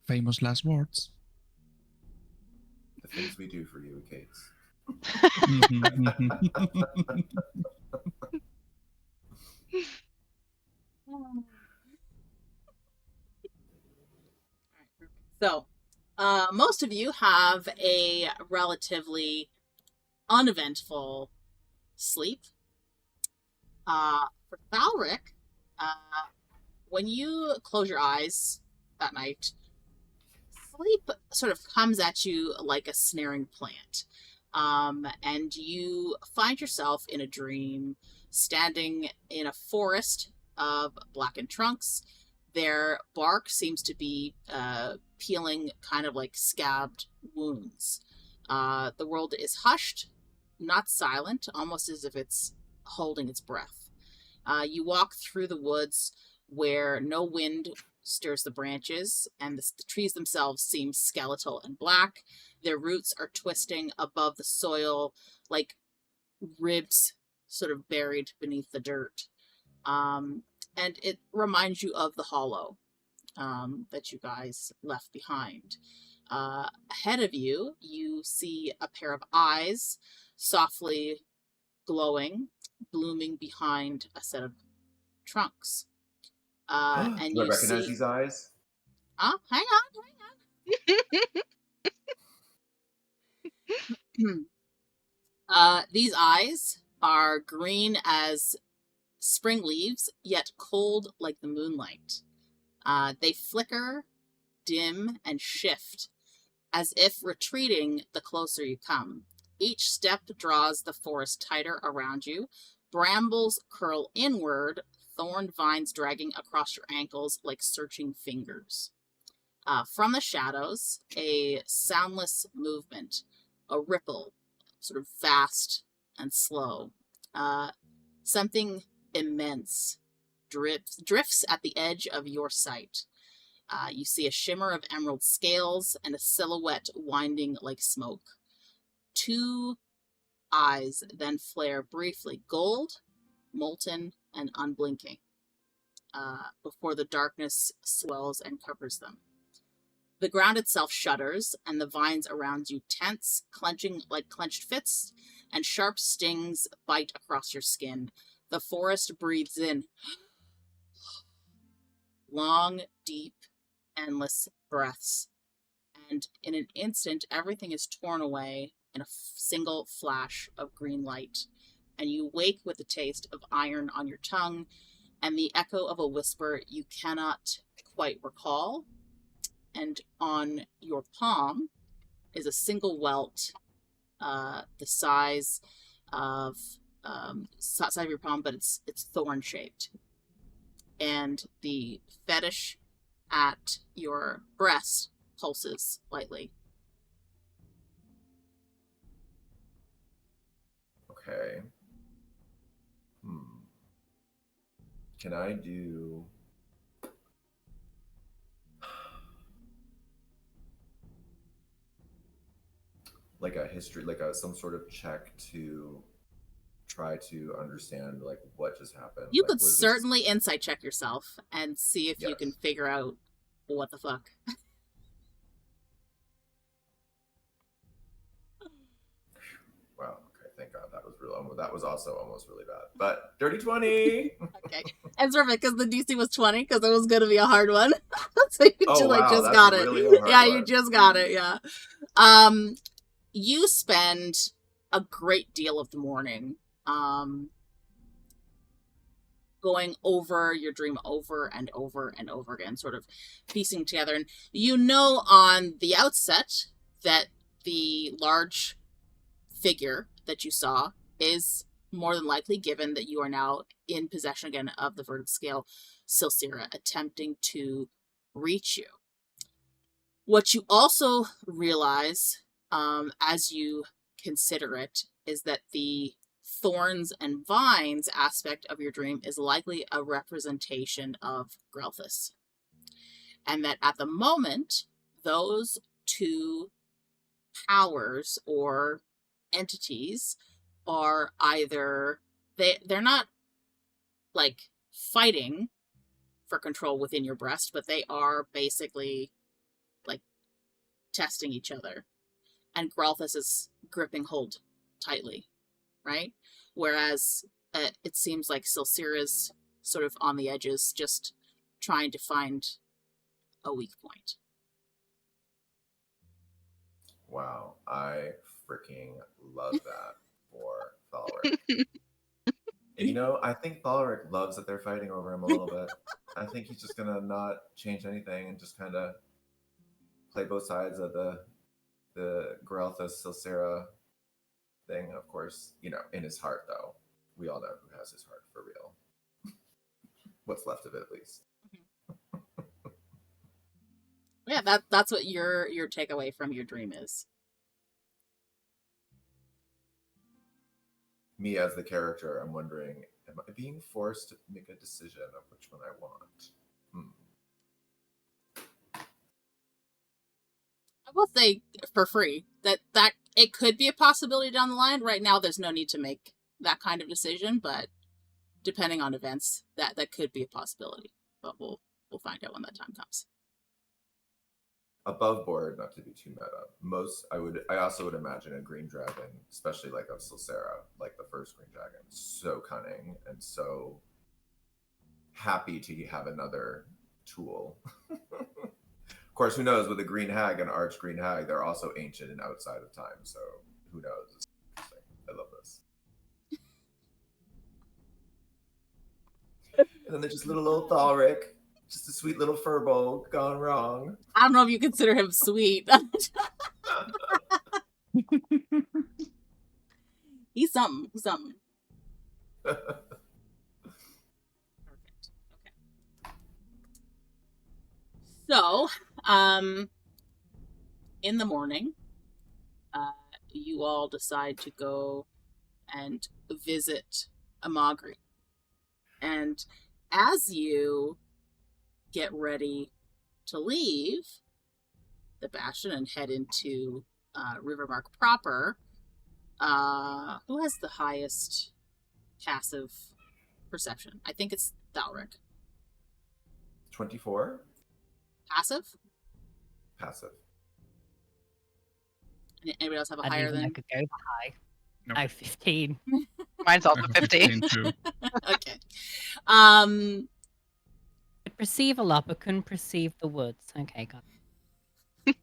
S5: Famous last words.
S6: The things we do for you, Ekaitz.
S1: So, most of you have a relatively uneventful sleep. For Thalrik, when you close your eyes that night, sleep sort of comes at you like a snaring plant. And you find yourself in a dream standing in a forest of blackened trunks. Their bark seems to be peeling kind of like scabbed wounds. The world is hushed, not silent, almost as if it's holding its breath. You walk through the woods where no wind stirs the branches, and the trees themselves seem skeletal and black. Their roots are twisting above the soil like ribs sort of buried beneath the dirt. And it reminds you of the hollow that you guys left behind. Ahead of you, you see a pair of eyes softly glowing, blooming behind a set of trunks. And
S6: Do I
S1: you
S6: recognize
S1: see...
S6: these eyes?
S1: Hang on. These eyes are green as spring leaves, yet cold like the moonlight. They flicker, dim, and shift, as if retreating the closer you come. Each step draws the forest tighter around you. Brambles curl inward, thorned vines dragging across your ankles like searching fingers. From the shadows, a soundless movement, a ripple, sort of fast and slow. Something immense drifts at the edge of your sight. You see a shimmer of emerald scales and a silhouette winding like smoke. Two eyes then flare briefly, gold, molten, and unblinking, before the darkness swells and covers them. The ground itself shudders, and the vines around you tense, clenching like clenched fists, and sharp stings bite across your skin. The forest breathes in long, deep, endless breaths, and in an instant, everything is torn away in a single flash of green light, and you wake with the taste of iron on your tongue and the echo of a whisper you cannot quite recall. And on your palm is a single welt, the size of your palm, but it's thorn shaped. And the fetish at your breast pulses lightly.
S6: Okay. Can I do... like a history, like some sort of check to try to understand like what just happened?
S1: You
S6: like,
S1: could certainly insight check yourself and see if you can figure out what the fuck.
S6: Wow. Okay. Thank God. That was also almost really bad. But dirty 20.
S1: Okay. It's perfect because the DC was 20 because it was going to be a hard one. So you just got it.
S6: Really
S1: Yeah, you just got it. Yeah. You spend a great deal of the morning going over your dream over and over and over again, sort of piecing together. And you know on the outset that the large figure that you saw is more than likely, given that you are now in possession again of the verted scale, Silsira, attempting to reach you. What you also realize as you consider it is that the thorns and vines aspect of your dream is likely a representation of Grelthus. And that at the moment, those two powers or entities are either, they're not like fighting for control within your breast, but they are basically like testing each other. And Grelthus is gripping hold tightly, right? Whereas it seems like Silsira's sort of on the edges, just trying to find a weak point.
S6: Wow, I freaking love that for Thalrik. And you know, I think Thalrik loves that they're fighting over him a little bit. I think he's just gonna not change anything and just kind of play both sides of the Grelthus Silsira thing. Of course, you know, in his heart, though, we all know who has his heart for real. What's left of it, at least.
S1: Yeah, that's what your takeaway from your dream is.
S6: Me as the character, I'm wondering, am I being forced to make a decision of which one I want?
S1: I will say for free that it could be a possibility down the line. Right now, there's no need to make that kind of decision, but depending on events, that could be a possibility. But we'll find out when that time comes.
S6: Above board, not to be too meta. I also would imagine a green dragon, especially like of Silsira, like the first green dragon, so cunning and so happy to have another tool. Of course, who knows, with a green hag, an arch green hag, they're also ancient and outside of time, so who knows? It's interesting. I love this. And then there's just little old Thalrik, just a sweet little furbolg gone wrong.
S1: I don't know if you consider him sweet. He's something. Perfect. Okay. So, in the morning, you all decide to go and visit Amagri. And as you get ready to leave the Bastion and head into Rivermark proper, who has the highest passive perception? I think it's Thalrik.
S6: 24?
S1: Passive?
S6: Passive.
S1: Anybody else have a
S3: I
S1: higher
S3: didn't
S1: than?
S3: I could go high.
S5: Nope.
S3: I have 15.
S4: Mine's also
S5: I have
S4: 50.
S5: 15 too.
S1: Okay.
S3: Could perceive a lot, but couldn't perceive the woods. Okay, got it.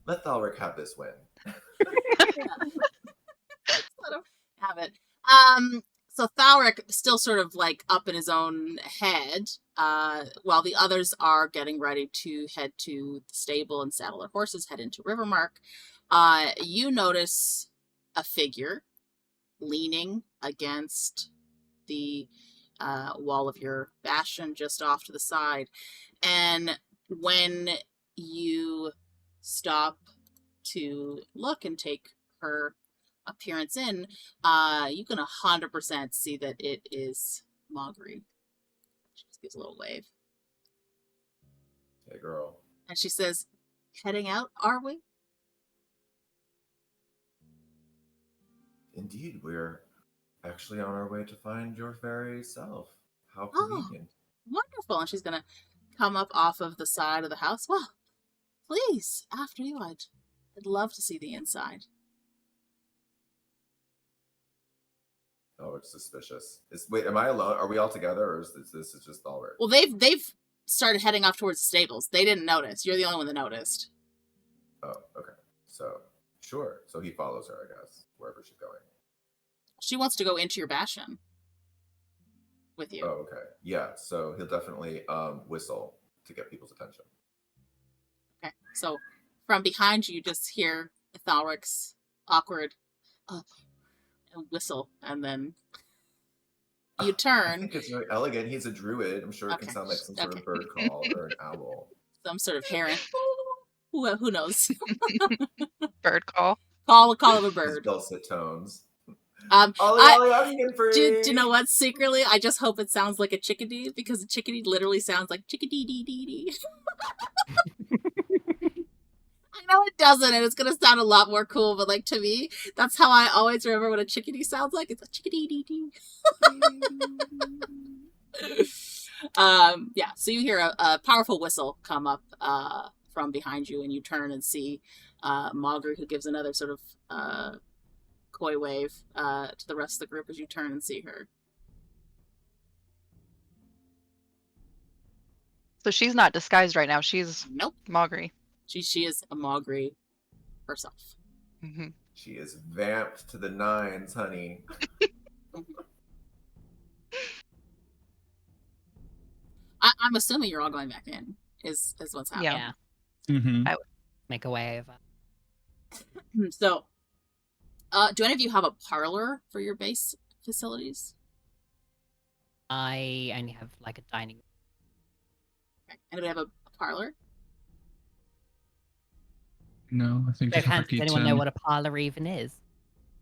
S6: Let Thalrik have this win.
S1: Let him have it. So Thalrik still sort of like up in his own head, while the others are getting ready to head to the stable and saddle their horses, head into Rivermark. You notice a figure leaning against the wall of your bastion just off to the side. And when you stop to look and take her appearance in, you can 100% see that it is Magri. She just gives a little wave.
S6: Hey, girl.
S1: And she says, heading out, are we?
S6: Indeed, we're actually on our way to find your very self. How
S1: Oh.
S6: convenient.
S1: Wonderful. And she's going to come up off of the side of the house. Well, please, after you, I'd love to see the inside.
S6: Oh, it's suspicious. Wait, am I alone? Are we all together, or is this just Thalrik?
S1: Well, they've started heading off towards the stables. They didn't notice. You're the only one that noticed.
S6: Oh, okay. So, sure. So he follows her, I guess, wherever she's going.
S1: She wants to go into your bastion with you.
S6: Oh, okay. Yeah, so he'll definitely whistle to get people's attention.
S1: Okay, so from behind you just hear Thalrik's awkward whistle, and then you
S6: I
S1: turn.
S6: think it's very elegant. He's a druid. I'm sure it can
S1: Okay.
S6: sound like some sort of bird call or an owl.
S1: Some sort of heron. Who knows?
S4: Bird call.
S1: Call of a
S6: His
S1: bird.
S6: dulcet tones.
S1: Ollie,
S6: onion free.
S1: Do you know what? Secretly, I just hope it sounds like a chickadee, because a chickadee literally sounds like chickadee dee dee dee. I know it doesn't, and it's gonna sound a lot more cool, but like to me, that's how I always remember what a chickadee sounds like. It's a chickadee dee dee. Yeah. So you hear a powerful whistle come up from behind you, and you turn and see Maury, who gives another sort of coy wave to the rest of the group as you turn and see her.
S4: So she's not disguised right now. She's
S1: Nope.
S4: Maury.
S1: She is a Maury herself.
S4: Mm-hmm.
S6: She is vamped to the nines, honey.
S1: I'm assuming you're all going back in. Is what's happening.
S4: Yeah.
S5: Mm-hmm.
S3: Make a way over.
S1: So, do any of you have a parlor for your base facilities?
S3: I only have like a dining room.
S1: Okay. Anybody have a parlor?
S5: No, I think
S3: Show
S5: I have a
S3: hands, does anyone know
S5: kitchen.
S3: what a parlor even is?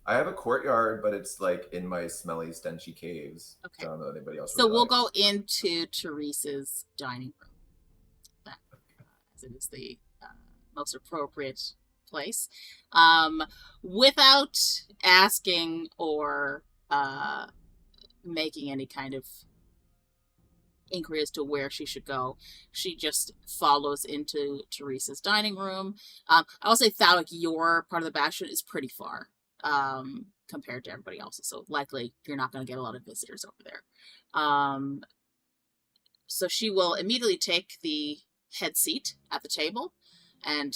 S6: I have a courtyard, but it's like in my smelly, stenchy caves.
S1: Okay.
S6: So I don't know anybody else.
S1: So
S6: really
S1: we'll
S6: likes.
S1: go into Therese's dining room. That, as it is the most appropriate place. Without asking or making any kind of inquiry as to where she should go, she just follows into Therese's dining room. I will say, Thalrik, your part of the bastion is pretty far compared to everybody else's, so likely you're not going to get a lot of visitors over there. So she will immediately take the head seat at the table and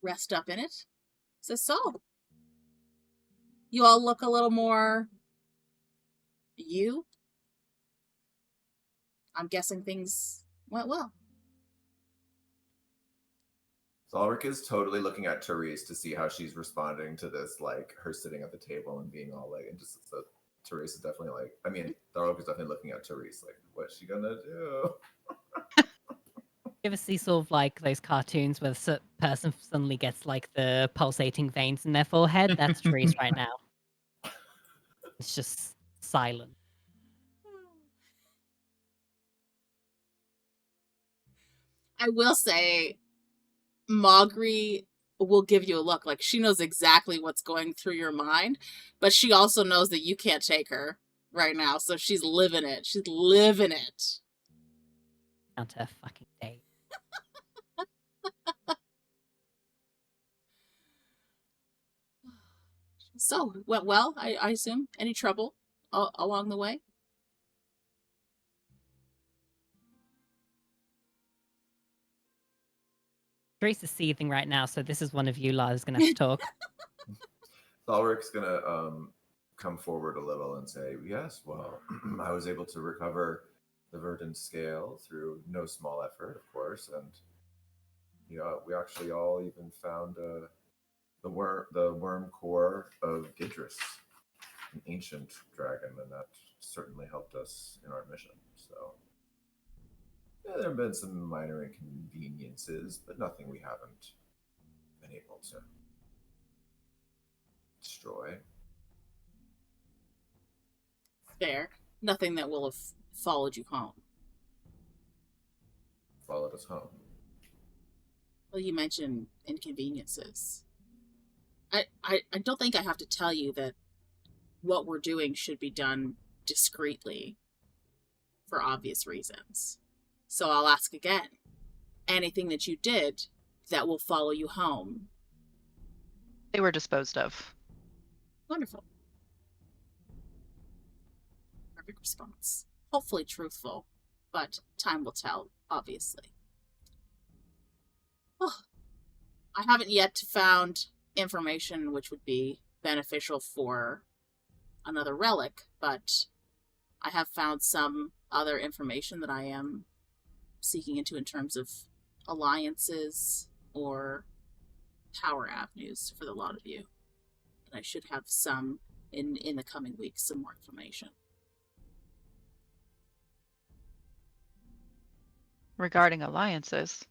S1: rest up in it. So you all look a little more you. I'm guessing things went well.
S6: Thalrik is totally looking at Therese to see how she's responding to this, like her sitting at the table and being all like, and just so Therese is definitely like, I mean, Thalrik is definitely looking at Therese like, what's she gonna do?
S3: You ever see sort of like those cartoons where the person suddenly gets like the pulsating veins in their forehead? That's Therese right now. It's just silent.
S1: I will say, Maury will give you a look. Like, she knows exactly what's going through your mind, but she also knows that you can't take her right now, so she's living it. She's living it.
S3: Down to a fucking day.
S1: So, went well, I assume? Any trouble along the way?
S3: Therese is seething right now, so this is one of you lot who's going to have to talk.
S6: Thalrik's gonna come forward a little and say, yes, well, I was able to recover the verdant scale through no small effort, of course, and you know, we actually all even found the worm core of Idris, an ancient dragon, and that certainly helped us in our mission. So yeah, there have been some minor inconveniences, but nothing we haven't been able to destroy.
S1: Fair. Nothing that will have followed you home.
S6: Followed us home.
S1: Well, you mentioned inconveniences. I don't think I have to tell you that what we're doing should be done discreetly for obvious reasons. So I'll ask again. Anything that you did that will follow you home?
S4: They were disposed of.
S1: Wonderful. Perfect response. Hopefully truthful. but time will tell, obviously. Oh, I haven't yet found information which would be beneficial for another relic, but I have found some other information that I am seeking into in terms of alliances or power avenues for the lot of you. And I should have some in the coming weeks, some more information.
S4: Regarding alliances,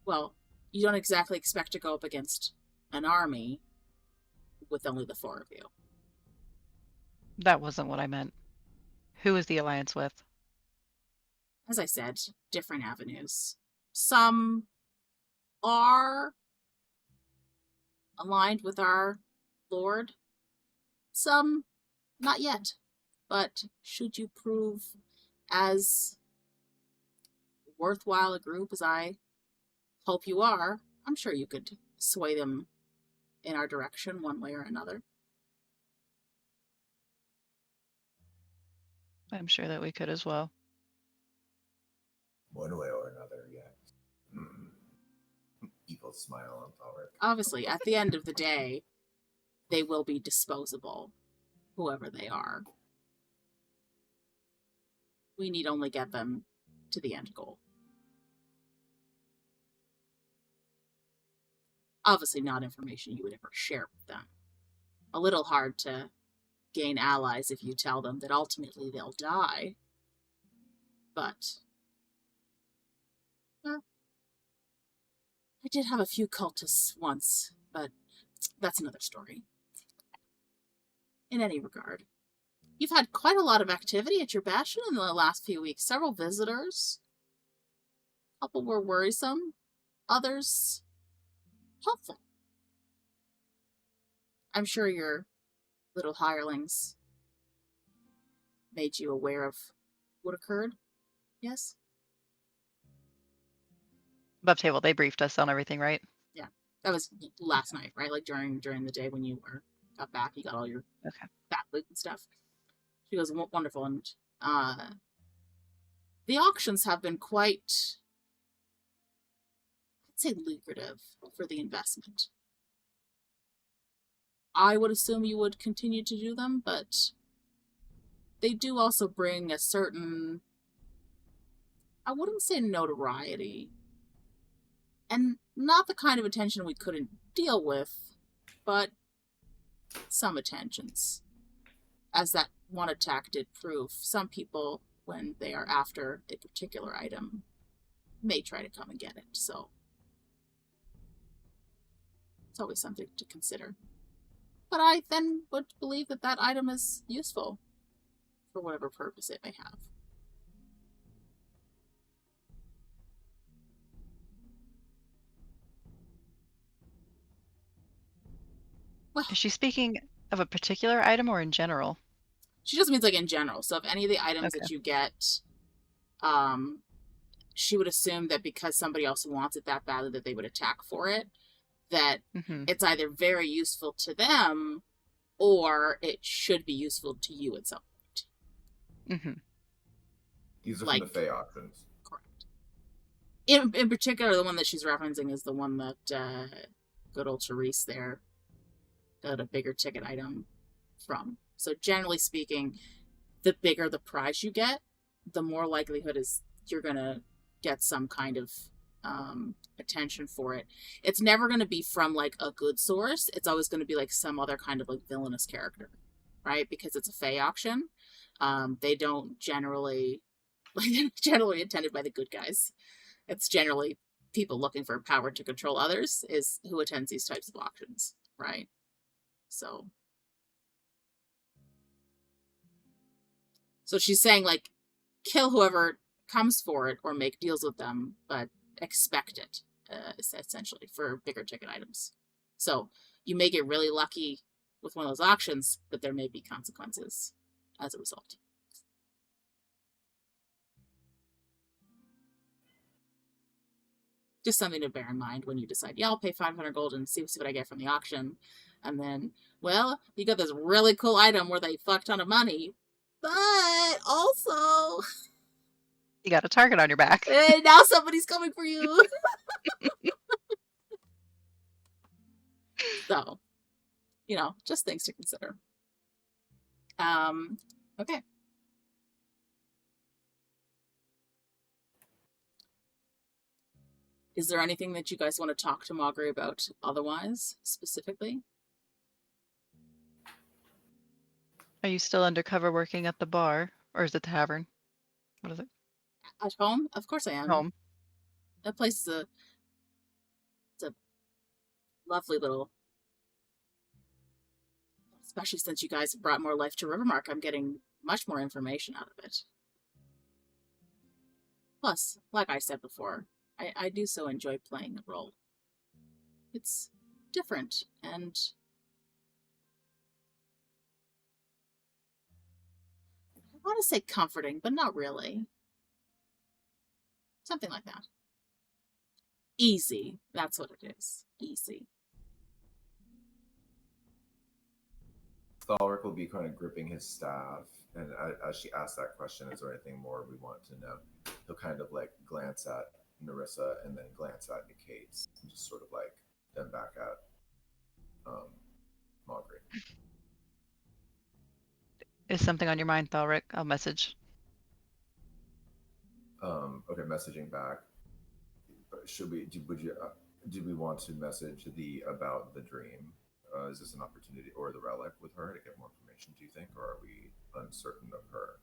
S1: Well, you don't exactly expect to go up against an army with only the 4 of you.
S4: that wasn't what I meant. Who is the alliance with?
S1: As I said, different avenues. Some are aligned with our Lord. Some not yet. But should you prove as worthwhile a group as I hope you are, I'm sure you could sway them in our direction one way or another.
S4: I'm sure that we could as well.
S6: One way or another, yes. Evil smile on Thalrik.
S1: Obviously, at the end of the day, they will be disposable, whoever they are. We need only get them to the end goal. Obviously not information you would ever share with them. A little hard to gain allies if you tell them that ultimately they'll die. But I did have a few cultists once, but that's another story. In any regard, you've had quite a lot of activity at your bastion in the last few weeks. Several visitors. A couple were worrisome. Others helpful. I'm sure your little hirelings made you aware of what occurred. Yes?
S4: Above table, they briefed us on everything, right?
S1: That was last night, right? Like during the day when you got back, you got all your back loot and stuff. She was wonderful, and the auctions have been quite, I'd say, lucrative for the investment. I would assume you would continue to do them, but they do also bring a certain, I wouldn't say notoriety, and not the kind of attention we couldn't deal with, but some attentions. As that one attack did prove, some people, when they are after a particular item, may try to come and get it, so it's always something to consider. But I then would believe that that item is useful for whatever purpose it may have. Well,
S4: Is she speaking of a particular item or in general?
S1: she just means like in general. So if any of the items that you get, she would assume that because somebody else wants it that badly that they would attack for it, that it's either very useful to them or it should be useful to you at some point.
S6: These are
S1: Like-
S6: from the Fey auctions.
S1: Correct. In particular, the one that she's referencing is the one that good old Therese there got a bigger ticket item from. So generally speaking, the bigger the prize you get, the more likelihood is you're going to get some kind of attention for it. It's never going to be from like a good source. It's always going to be like some other kind of like villainous character, right? Because it's a Fey auction. They don't generally, like, they're generally attended by the good guys. It's generally people looking for power to control others is who attends these types of auctions, right? So she's saying, like, kill whoever comes for it or make deals with them, but expect it, essentially, for bigger ticket items. So you may get really lucky with one of those auctions, but there may be consequences as a result. Just something to bear in mind when you decide, yeah, I'll pay 500 gold and see what I get from the auction. And then, well, you got this really cool item worth a fuck ton of money, But also,
S4: You got a target on your back.
S1: now somebody's coming for you. So, just things to consider. Okay. Is there anything that you guys want to talk to Margaery about otherwise, specifically?
S4: Are you still undercover working at the bar? Or is it the tavern? What is it?
S1: At home? Of course I am.
S4: Home.
S1: That place is it's a lovely little... Especially since you guys have brought more life to Rivermark, I'm getting much more information out of it. Plus, like I said before, I do so enjoy playing the role. It's different, and I want to say comforting, but not really. Something like that. Easy. That's what it is. Easy.
S6: Thalrik will be kind of gripping his staff, and as she asks that question, is there anything more we want to know? He'll kind of like glance at Neressa and then glance at Ekaitz, and just sort of like then back at Margaery.
S4: Is something on your mind, Thalrik? I'll message.
S6: Okay, messaging back. Should we? Did we want to message about the dream? Is this an opportunity, or the relic with her to get more information? Do you think, or are we uncertain of her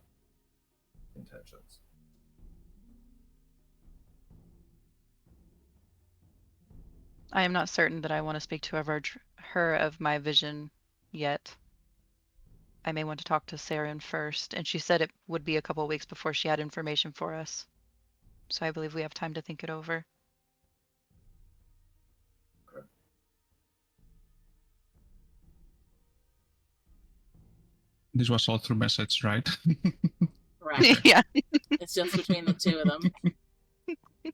S6: intentions?
S4: I am not certain that I want to speak to her of my vision yet. I may want to talk to Saren first, and she said it would be a couple of weeks before she had information for us. So I believe we have time to think it over.
S6: Okay.
S5: This was all through message, right?
S1: Correct.
S4: Yeah.
S1: It's just between the two of them.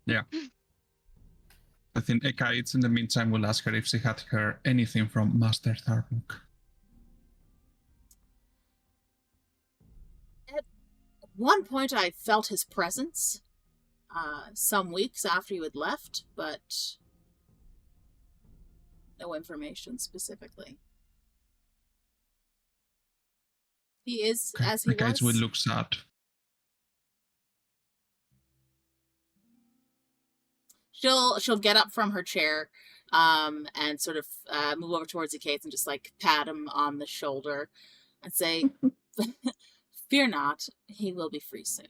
S5: Yeah. I think Ekaitz in the meantime will ask her if she had heard anything from Master Thalrik.
S1: At one point I felt his presence some weeks after you had left, but no information specifically. He is
S5: Okay.
S1: as he
S5: Ekaitz
S1: was.
S5: will look sad.
S1: She'll get up from her chair and sort of move over towards Ekaitz and just like pat him on the shoulder and say, "Fear not, he will be free soon."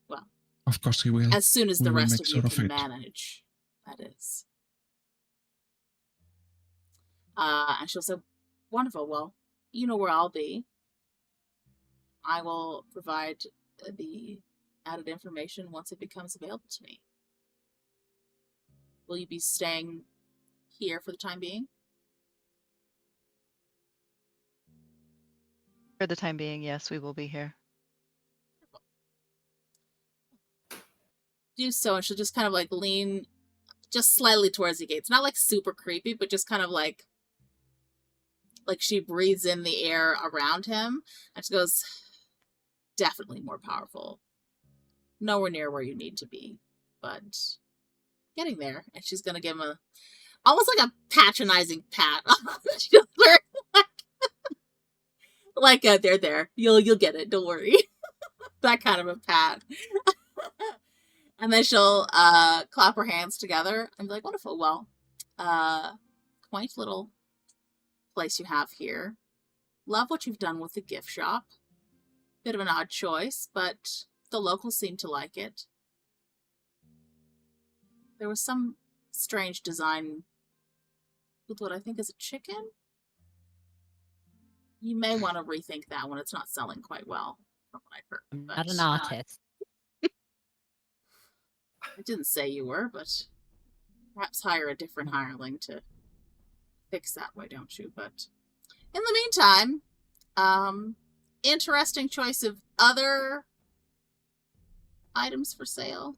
S1: Well,
S5: Of course he will.
S1: as soon as
S5: We
S1: the
S5: will
S1: rest
S5: make
S1: of you
S5: sure of
S1: can
S5: it.
S1: manage, that is. And she'll say, "Wonderful. Well, you know where I'll be. I will provide the added information once it becomes available to me. Will you be staying here for the time being?"
S4: For the time being, yes, we will be here.
S1: Do so, and she'll just kind of like lean just slightly towards the gates. Not like super creepy, but just kind of like she breathes in the air around him, and she goes, "Definitely more powerful. Nowhere near where you need to be, but getting there." And she's gonna give him almost like a patronizing pat on the shoulder. Like they're there. You'll get it. Don't worry. That kind of a pat. And then she'll clap her hands together and be like, "Wonderful. Well, quaint little place you have here. Love what you've done with the gift shop. Bit of an odd choice, but the locals seem to like it. There was some strange design with what I think is a chicken. You may want to rethink that one. It's not selling quite well, from what I've heard.
S3: I'm
S1: But,
S3: not an artist.
S1: I didn't say you were, but perhaps hire a different hireling to fix that, why don't you? But in the meantime, interesting choice of other items for sale.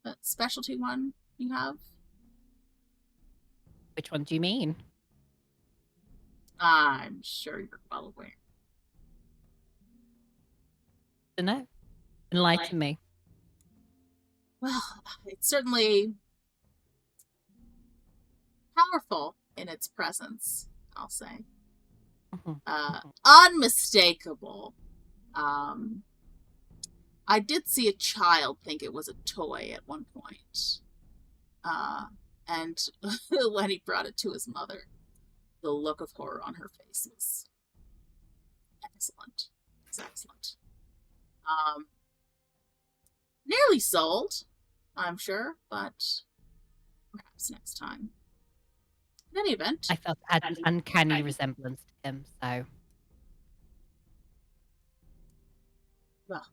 S1: That specialty one you have?
S3: Which one do you mean?
S1: I'm sure you're well aware.
S3: don't know. Enlighten me.
S1: Well, it's certainly powerful in its presence, I'll say. Unmistakable. I did see a child think it was a toy at one point. And when he brought it to his mother, the look of horror on her face was excellent. It's excellent. Nearly sold, I'm sure, but perhaps next time. In any event,
S3: I felt I had an uncanny resemblance to him, so
S1: well,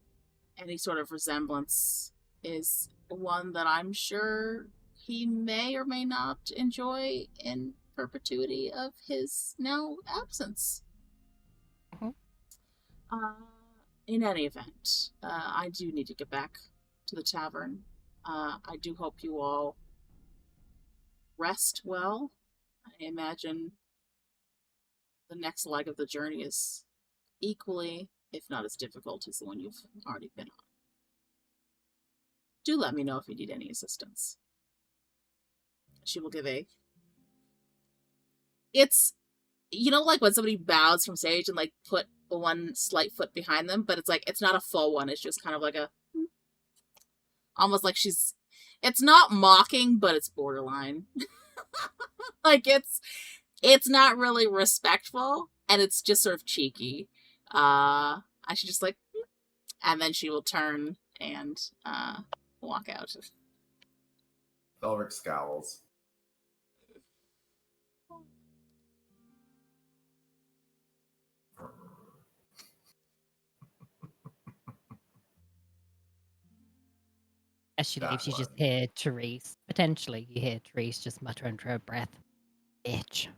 S1: any sort of resemblance is one that I'm sure he may or may not enjoy in perpetuity of his now absence. In any event, I do need to get back to the tavern. I do hope you all rest well. I imagine the next leg of the journey is equally, if not as difficult as the one you've already been on. Do let me know if you need any assistance. She will give a... It's, you know, like when somebody bows from stage and like put one slight foot behind them, but it's like, it's not a full one. It's just kind of like a, almost like she's, it's not mocking, but it's borderline. Like it's not really respectful, and it's just sort of cheeky. I should just like, and then she will turn and walk out.
S6: Thalrik scowls.
S3: as she
S6: That
S3: leaves, you just
S6: one.
S3: hear Therese. Potentially, you hear Therese just mutter under her breath, "Bitch."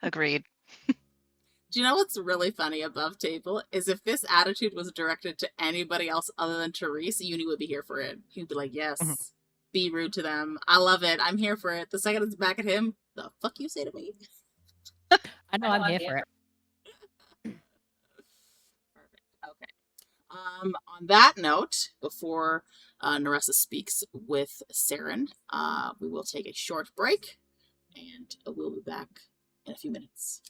S4: Agreed.
S1: Do you know what's really funny above table is if this attitude was directed to anybody else other than Therese, Uni would be here for it. He'd be like, yes, be rude to them. I love it. I'm here for it. The second it's back at him, the fuck you say to me?
S3: I know I'm here for it.
S1: Perfect. Okay. On that note, before Neressa speaks with Saren, we will take a short break, and we'll be back in a few minutes.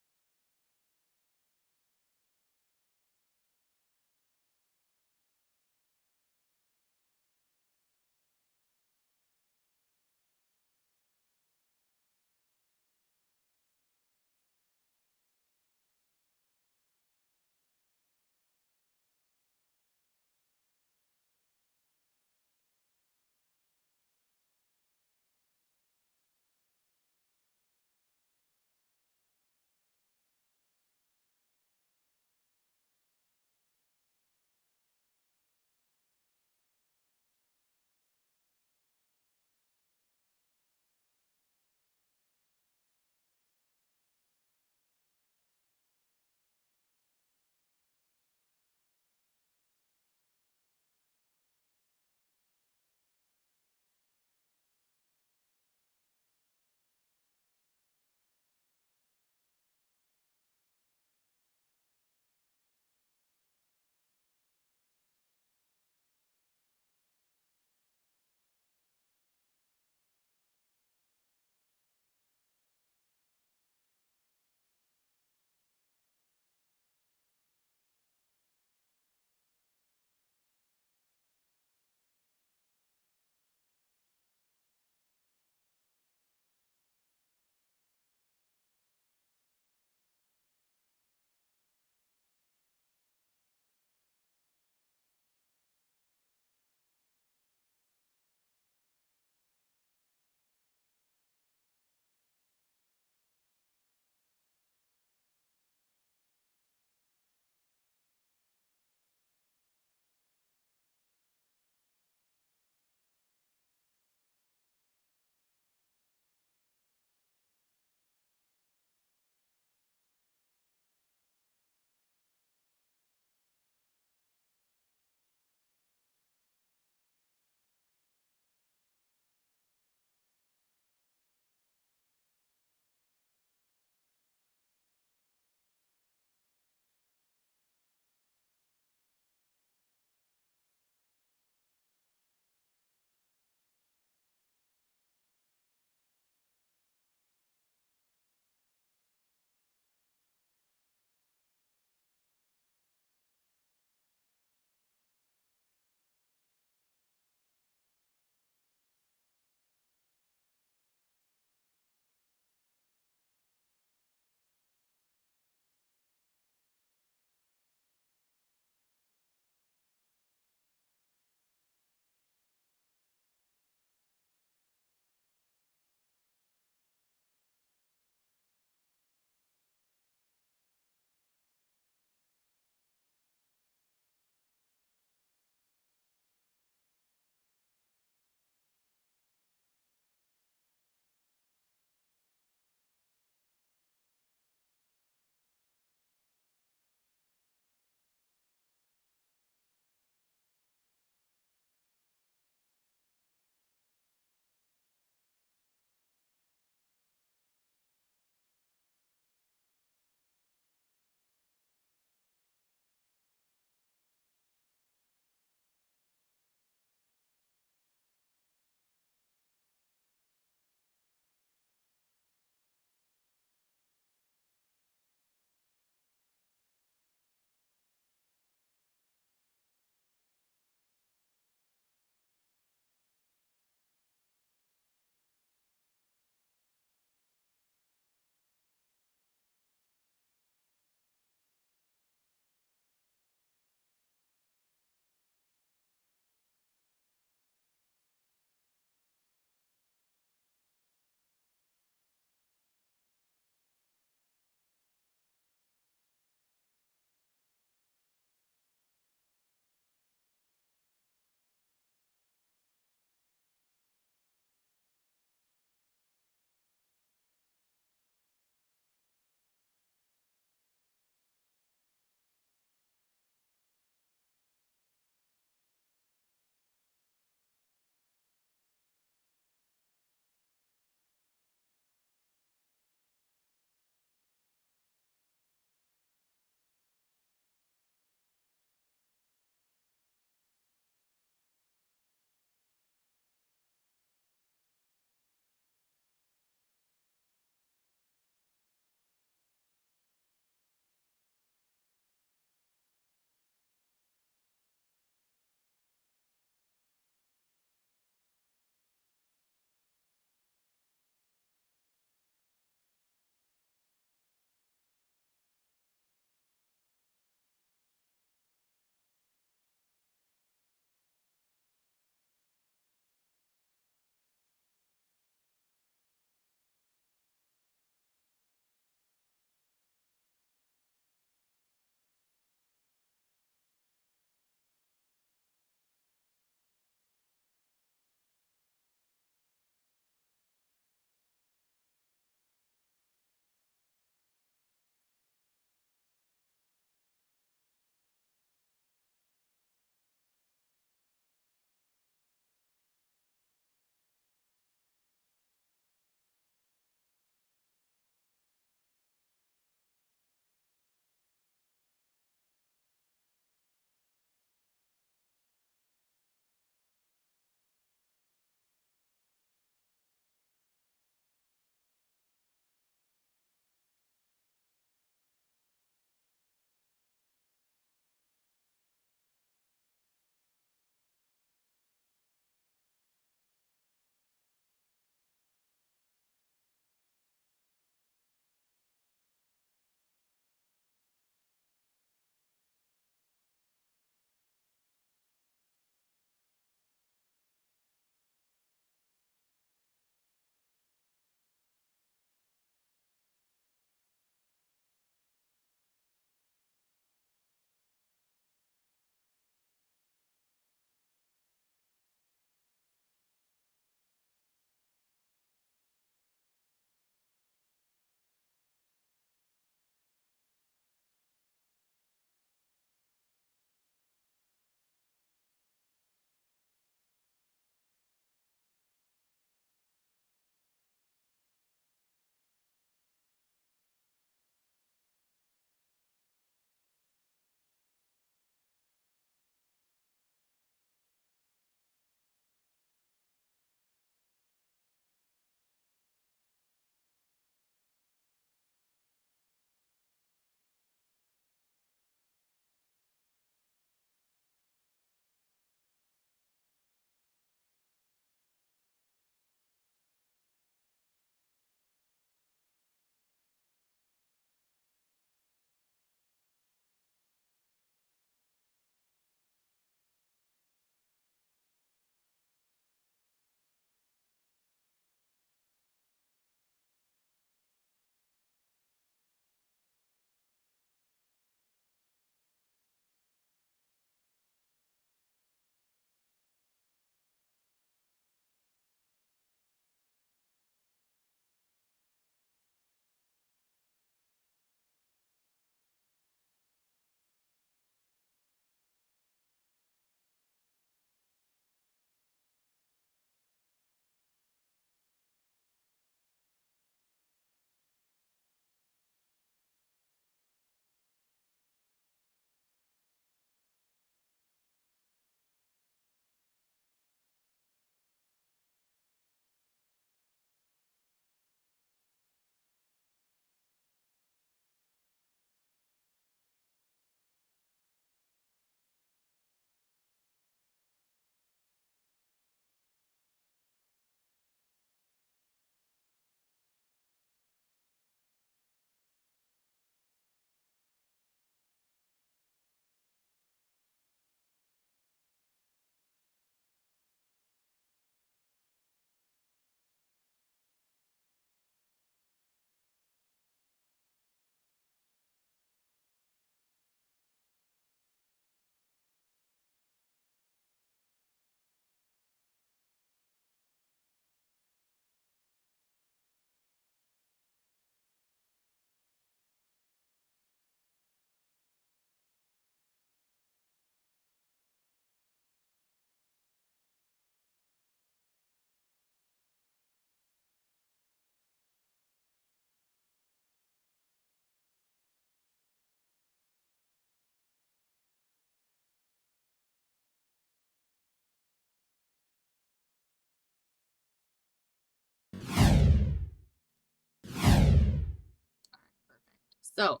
S1: So,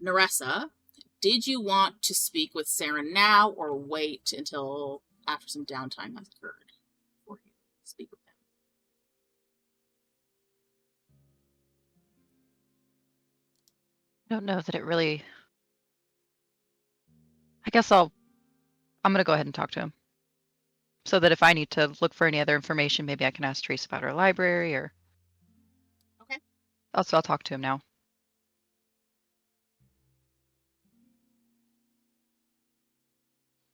S1: Neressa, did you want to speak with Sarah now or wait until after some downtime has occurred before you speak with him?
S4: I don't know that it really. I guess I'm going to go ahead and talk to him. So that if I need to look for any other information, maybe I can ask Therese about her library or.
S1: Okay.
S4: Also, I'll talk to him now.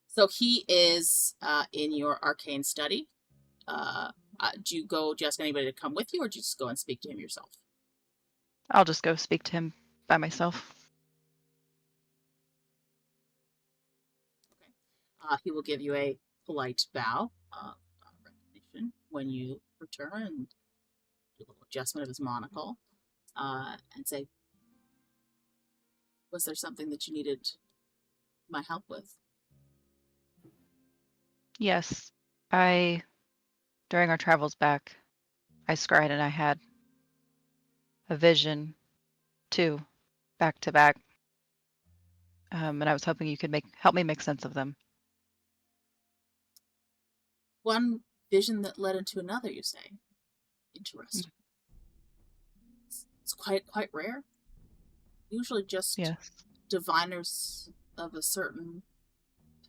S1: So he is in your arcane study. Do you ask anybody to come with you, or do you just go and speak to him yourself?
S4: I'll just go speak to him by myself.
S1: Okay. He will give you a polite bow, recognition when you return, and do a little adjustment of his monocle, and say, "Was there something that you needed my help with?"
S4: Yes, during our travels back, I scried and I had a vision, too, back to back. And I was hoping you could help me make sense of them.
S1: One vision that led into another, you say? Interesting. It's quite rare. Usually just
S4: Yes.
S1: diviners of a certain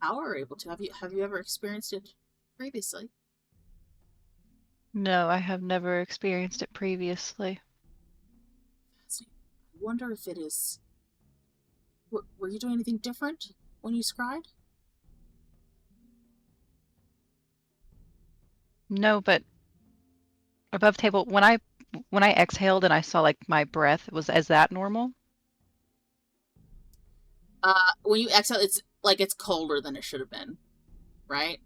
S1: power are able to. Have you ever experienced it previously?
S4: No, I have never experienced it previously.
S1: I wonder if it is... Were you doing anything different when you scried?
S4: No, but above table, when I exhaled and I saw like my breath, is that normal?
S1: When you exhale, it's colder than it should have been, right?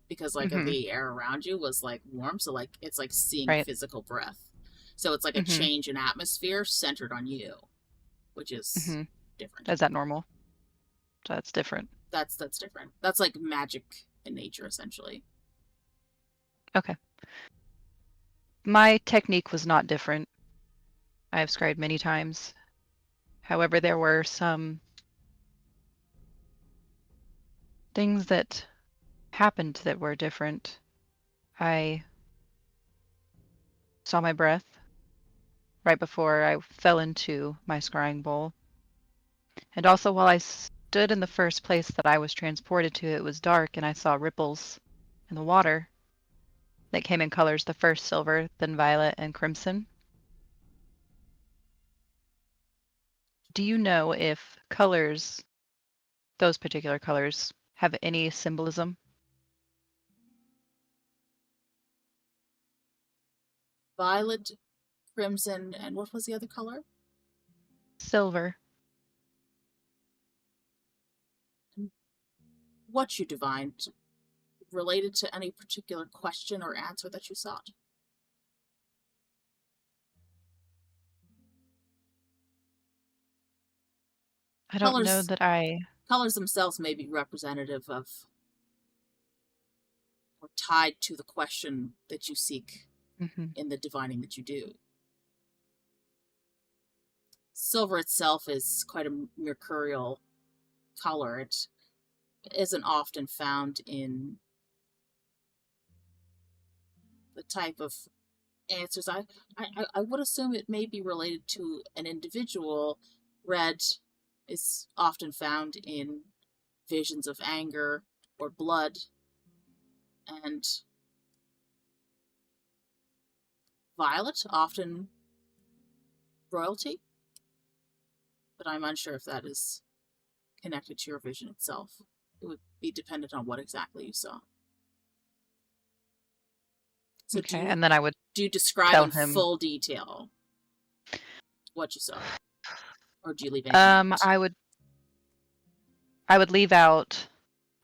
S1: Because the air around you was warm, so it's like seeing
S4: Right.
S1: physical breath. So it's like a change in atmosphere centered on you, which is different.
S4: Is that normal? So that's different.
S1: That's different. That's like magic in nature, essentially.
S4: Okay. My technique was not different. I have scried many times. However, there were some things that happened that were different. I saw my breath right before I fell into my scrying bowl. And also while I stood in the first place that I was transported to, it was dark and I saw ripples in the water that came in colors, the first silver, then violet and crimson. Do you know if colors, those particular colors, have any symbolism?
S1: Violet, crimson, and what was the other color?
S4: Silver.
S1: What you divined related to any particular question or answer that you sought?
S4: I don't know that I...
S1: Colors themselves may be representative of or tied to the question that you seek in the divining that you do. Silver itself is quite a mercurial color. It isn't often found in the type of answers. I would assume it may be related to an individual. Red is often found in visions of anger or blood, and violet often royalty, but I'm unsure if that is connected to your vision itself. It would be dependent on what exactly you saw. So
S4: okay, and then I would
S1: do you describe
S4: tell
S1: in
S4: him
S1: full detail what you saw, or do you leave anything out?
S4: I would leave out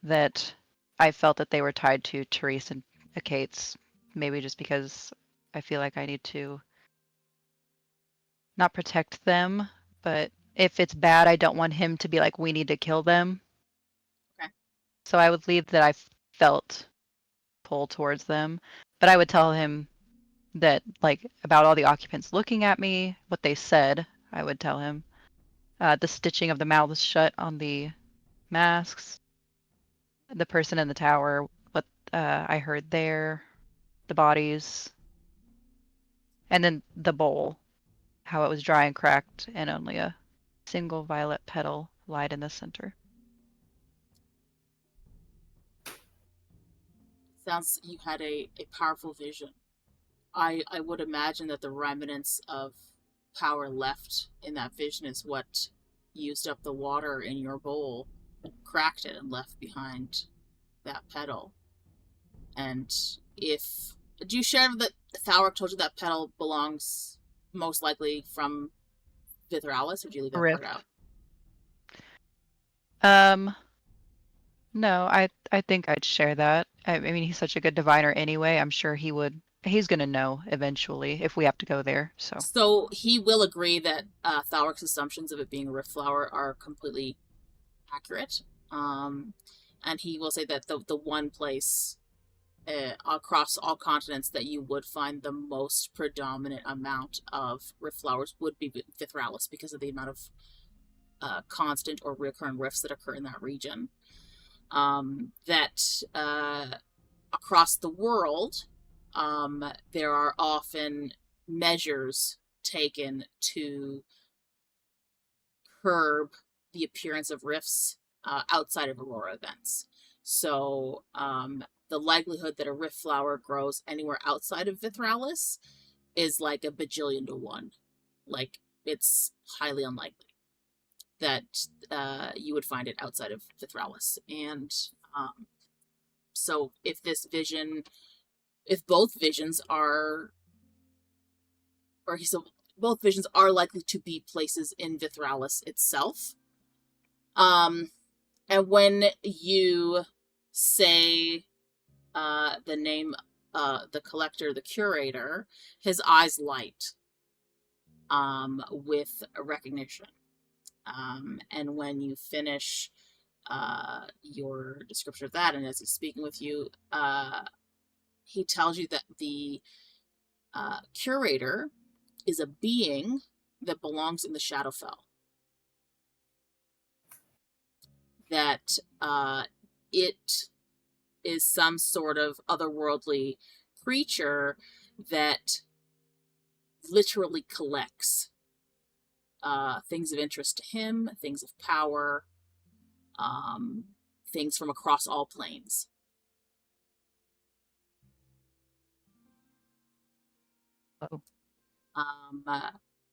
S4: that I felt that they were tied to Therese and Ekaitz, maybe just because I feel like I need to not protect them, but if it's bad, I don't want him to be like, we need to kill them.
S1: Okay.
S4: So I would leave that I felt pull towards them, but I would tell him that, like, about all the occupants looking at me, what they said, I would tell him. The stitching of the mouths shut on the masks, the person in the tower, what I heard there, the bodies, and then the bowl, how it was dry and cracked, and only a single violet petal lied in the center.
S1: Sounds you had a powerful vision. I would imagine that the remnants of power left in that vision is what used up the water in your bowl, cracked it, and left behind that petal. And if... Do you share that Thalrik told you that petal belongs most likely from Vithralis, or do you leave that
S4: Rift.
S1: part out?
S4: No, I think I'd share that. I mean, he's such a good diviner anyway. I'm sure he would. He's gonna know eventually if we have to go there.
S1: So he will agree that Thalrik's assumptions of it being a rift flower are completely accurate. And he will say that the one place across all continents that you would find the most predominant amount of rift flowers would be Vithralis, because of the amount of constant or recurrent rifts that occur in that region. That across the world, there are often measures taken to curb the appearance of rifts outside of Aurora events. So the likelihood that a rift flower grows anywhere outside of Vithralis is like a bajillion to one. Like, it's highly unlikely that you would find it outside of Vithralis. And so if both visions are, both visions are likely to be places in Vithralis itself. And when you say the name, the collector, the curator, his eyes light with recognition. And when you finish your description of that, and as he's speaking with you, he tells you that the curator is a being that belongs in the Shadowfell. That it is some sort of otherworldly creature that literally collects things of interest to him, things of power, things from across all planes.
S3: Oh.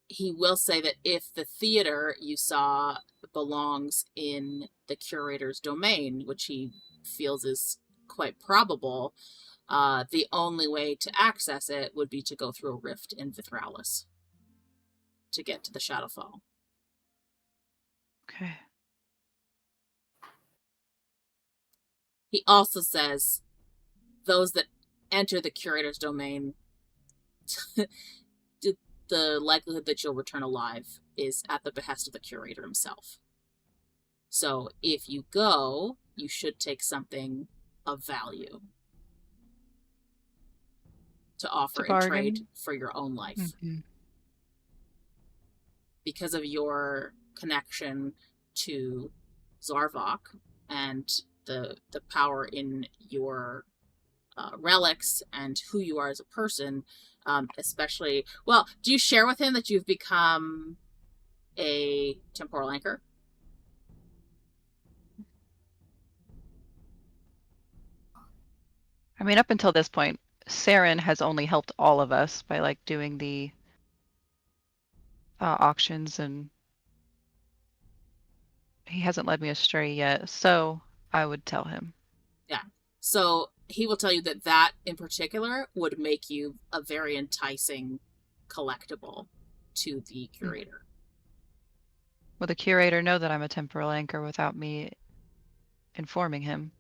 S1: He will say that if the theater you saw belongs in the curator's domain, which he feels is quite probable, the only way to access it would be to go through a rift in Vithralis to get to the Shadowfall.
S4: Okay.
S1: He also says those that enter the curator's domain, the likelihood that you'll return alive is at the behest of the curator himself. So if you go, you should take something of value to offer in trade for your own life.
S4: Mm-hmm.
S1: Because of your connection to Zarvok and the power in your relics and who you are as a person, especially... Well, do you share with him that you've become a temporal anchor?
S4: I mean, up until this point, Saren has only helped all of us by, like, doing the auctions, and he hasn't led me astray yet, so I would tell him.
S1: Yeah. So he will tell you that that in particular would make you a very enticing collectible to the curator.
S4: Will the curator know that I'm a temporal anchor without me informing him?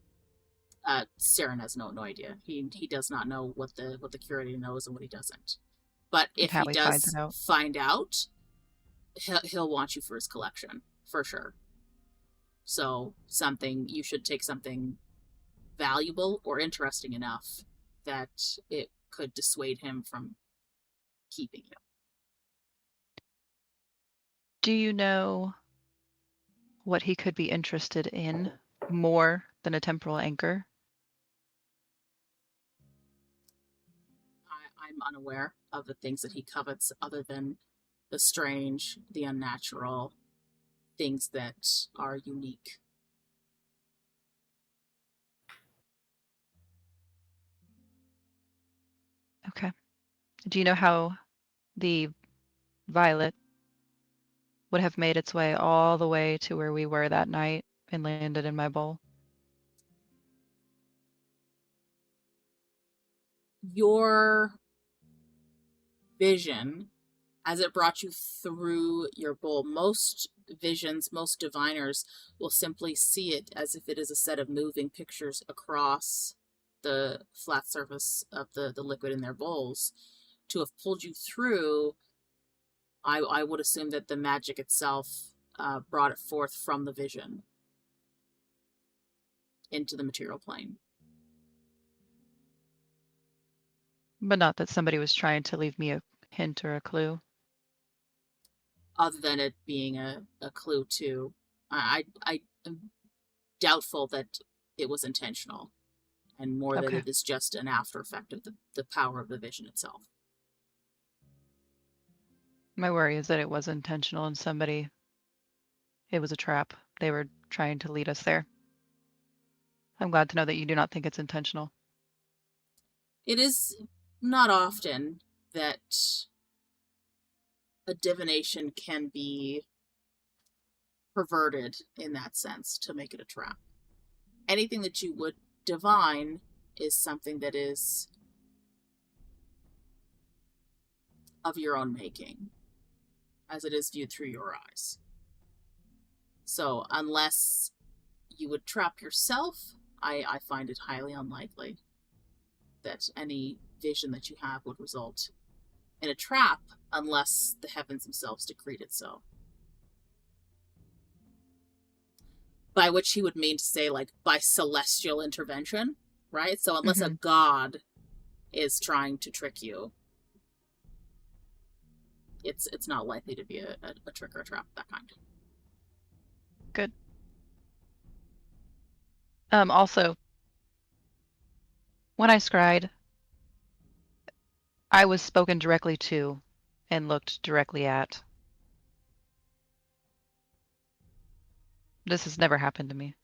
S1: Saren has no idea. He does not know what the curator knows and what he doesn't. But if he does find out, he'll want you for his collection, for sure. So you should take something valuable or interesting enough that it could dissuade him from keeping you.
S4: Do you know what he could be interested in more than a temporal anchor?
S1: I'm unaware of the things that he covets other than the strange, the unnatural, things that are unique.
S4: Okay. Do you know how the violet would have made its way all the way to where we were that night and landed in my bowl?
S1: Your vision, as it brought you through your bowl, most visions, most diviners will simply see it as if it is a set of moving pictures across the flat surface of the liquid in their bowls. To have pulled you through, I would assume that the magic itself brought it forth from the vision into the material plane.
S4: But not that somebody was trying to leave me a hint or a clue.
S1: Other than it being a clue to, I am doubtful that it was intentional, and more that
S4: Okay.
S1: it is just an after effect of the power of the vision itself.
S4: My worry is that it was intentional and it was a trap. They were trying to lead us there. I'm glad to know that you do not think it's intentional.
S1: It is not often that a divination can be perverted in that sense to make it a trap. Anything that you would divine is something that is of your own making, as it is viewed through your eyes. So unless you would trap yourself, I find it highly unlikely that any vision that you have would result in a trap unless the heavens themselves decreed it so. By which he would mean to say, like, by celestial intervention, right? So unless a god is trying to trick you, it's not likely to be a trick or a trap of that kind.
S4: Good. Also, when I scried, I was spoken directly to and looked directly at. This has never happened to me.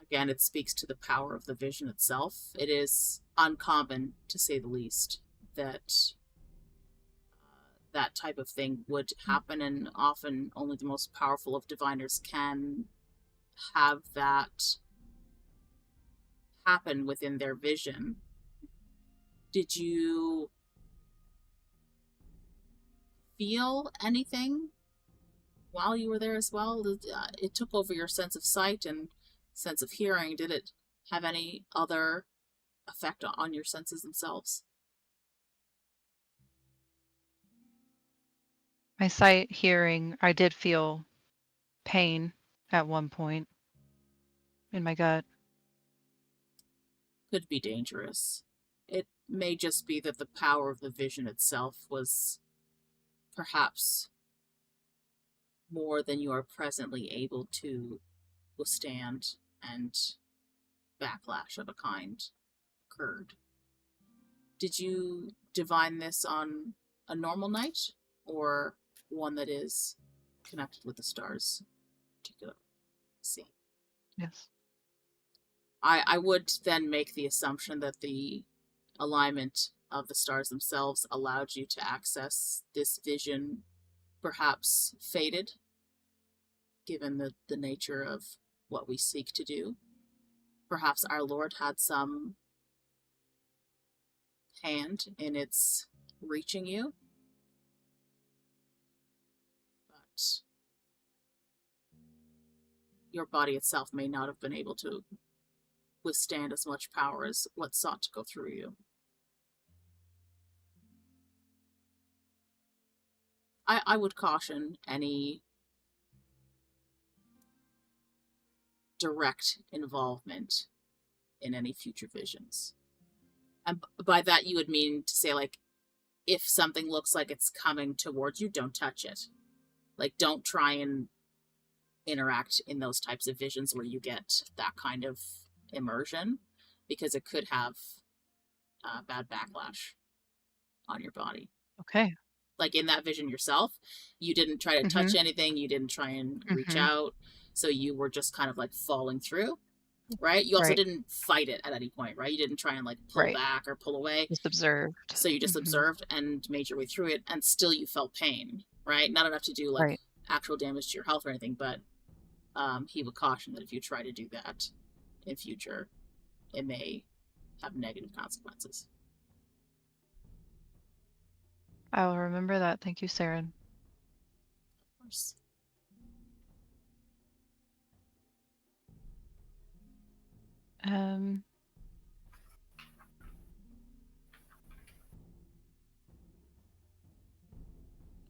S1: Again, it speaks to the power of the vision itself. It is uncommon, to say the least, that that type of thing would happen, and often only the most powerful of diviners can have that happen within their vision. Did you feel anything while you were there as well? It took over your sense of sight and sense of hearing. Did it have any other effect on your senses themselves?
S4: My sight, hearing, I did feel pain at one point in my gut.
S1: Could be dangerous. It may just be that the power of the vision itself was perhaps more than you are presently able to withstand, and backlash of a kind occurred. Did you divine this on a normal night, or one that is connected with the stars? Particular. See.
S4: Yes.
S1: I would then make the assumption that the alignment of the stars themselves allowed you to access this vision, perhaps fated, given the nature of what we seek to do. Perhaps our Lord had some hand in its reaching you. But your body itself may not have been able to withstand as much power as what sought to go through you. I would caution any direct involvement in any future visions. And by that, you would mean to say, like, if something looks like it's coming towards you, don't touch it. Like, don't try and interact in those types of visions where you get that kind of immersion, because it could have bad backlash on your body.
S4: Okay.
S1: Like in that vision yourself, you didn't try to touch anything, you didn't try and reach out, so you were just kind of like falling through, right? You also didn't fight it at any point, right? You didn't try and like pull back or pull away.
S4: Just observed.
S1: So you just observed and made your way through it, and still you felt pain, right? Not enough to do like actual damage to your health or anything, but he would caution that if you try to do that in future, it may have negative consequences.
S4: I'll remember that. Thank you, Saren.
S1: Of course.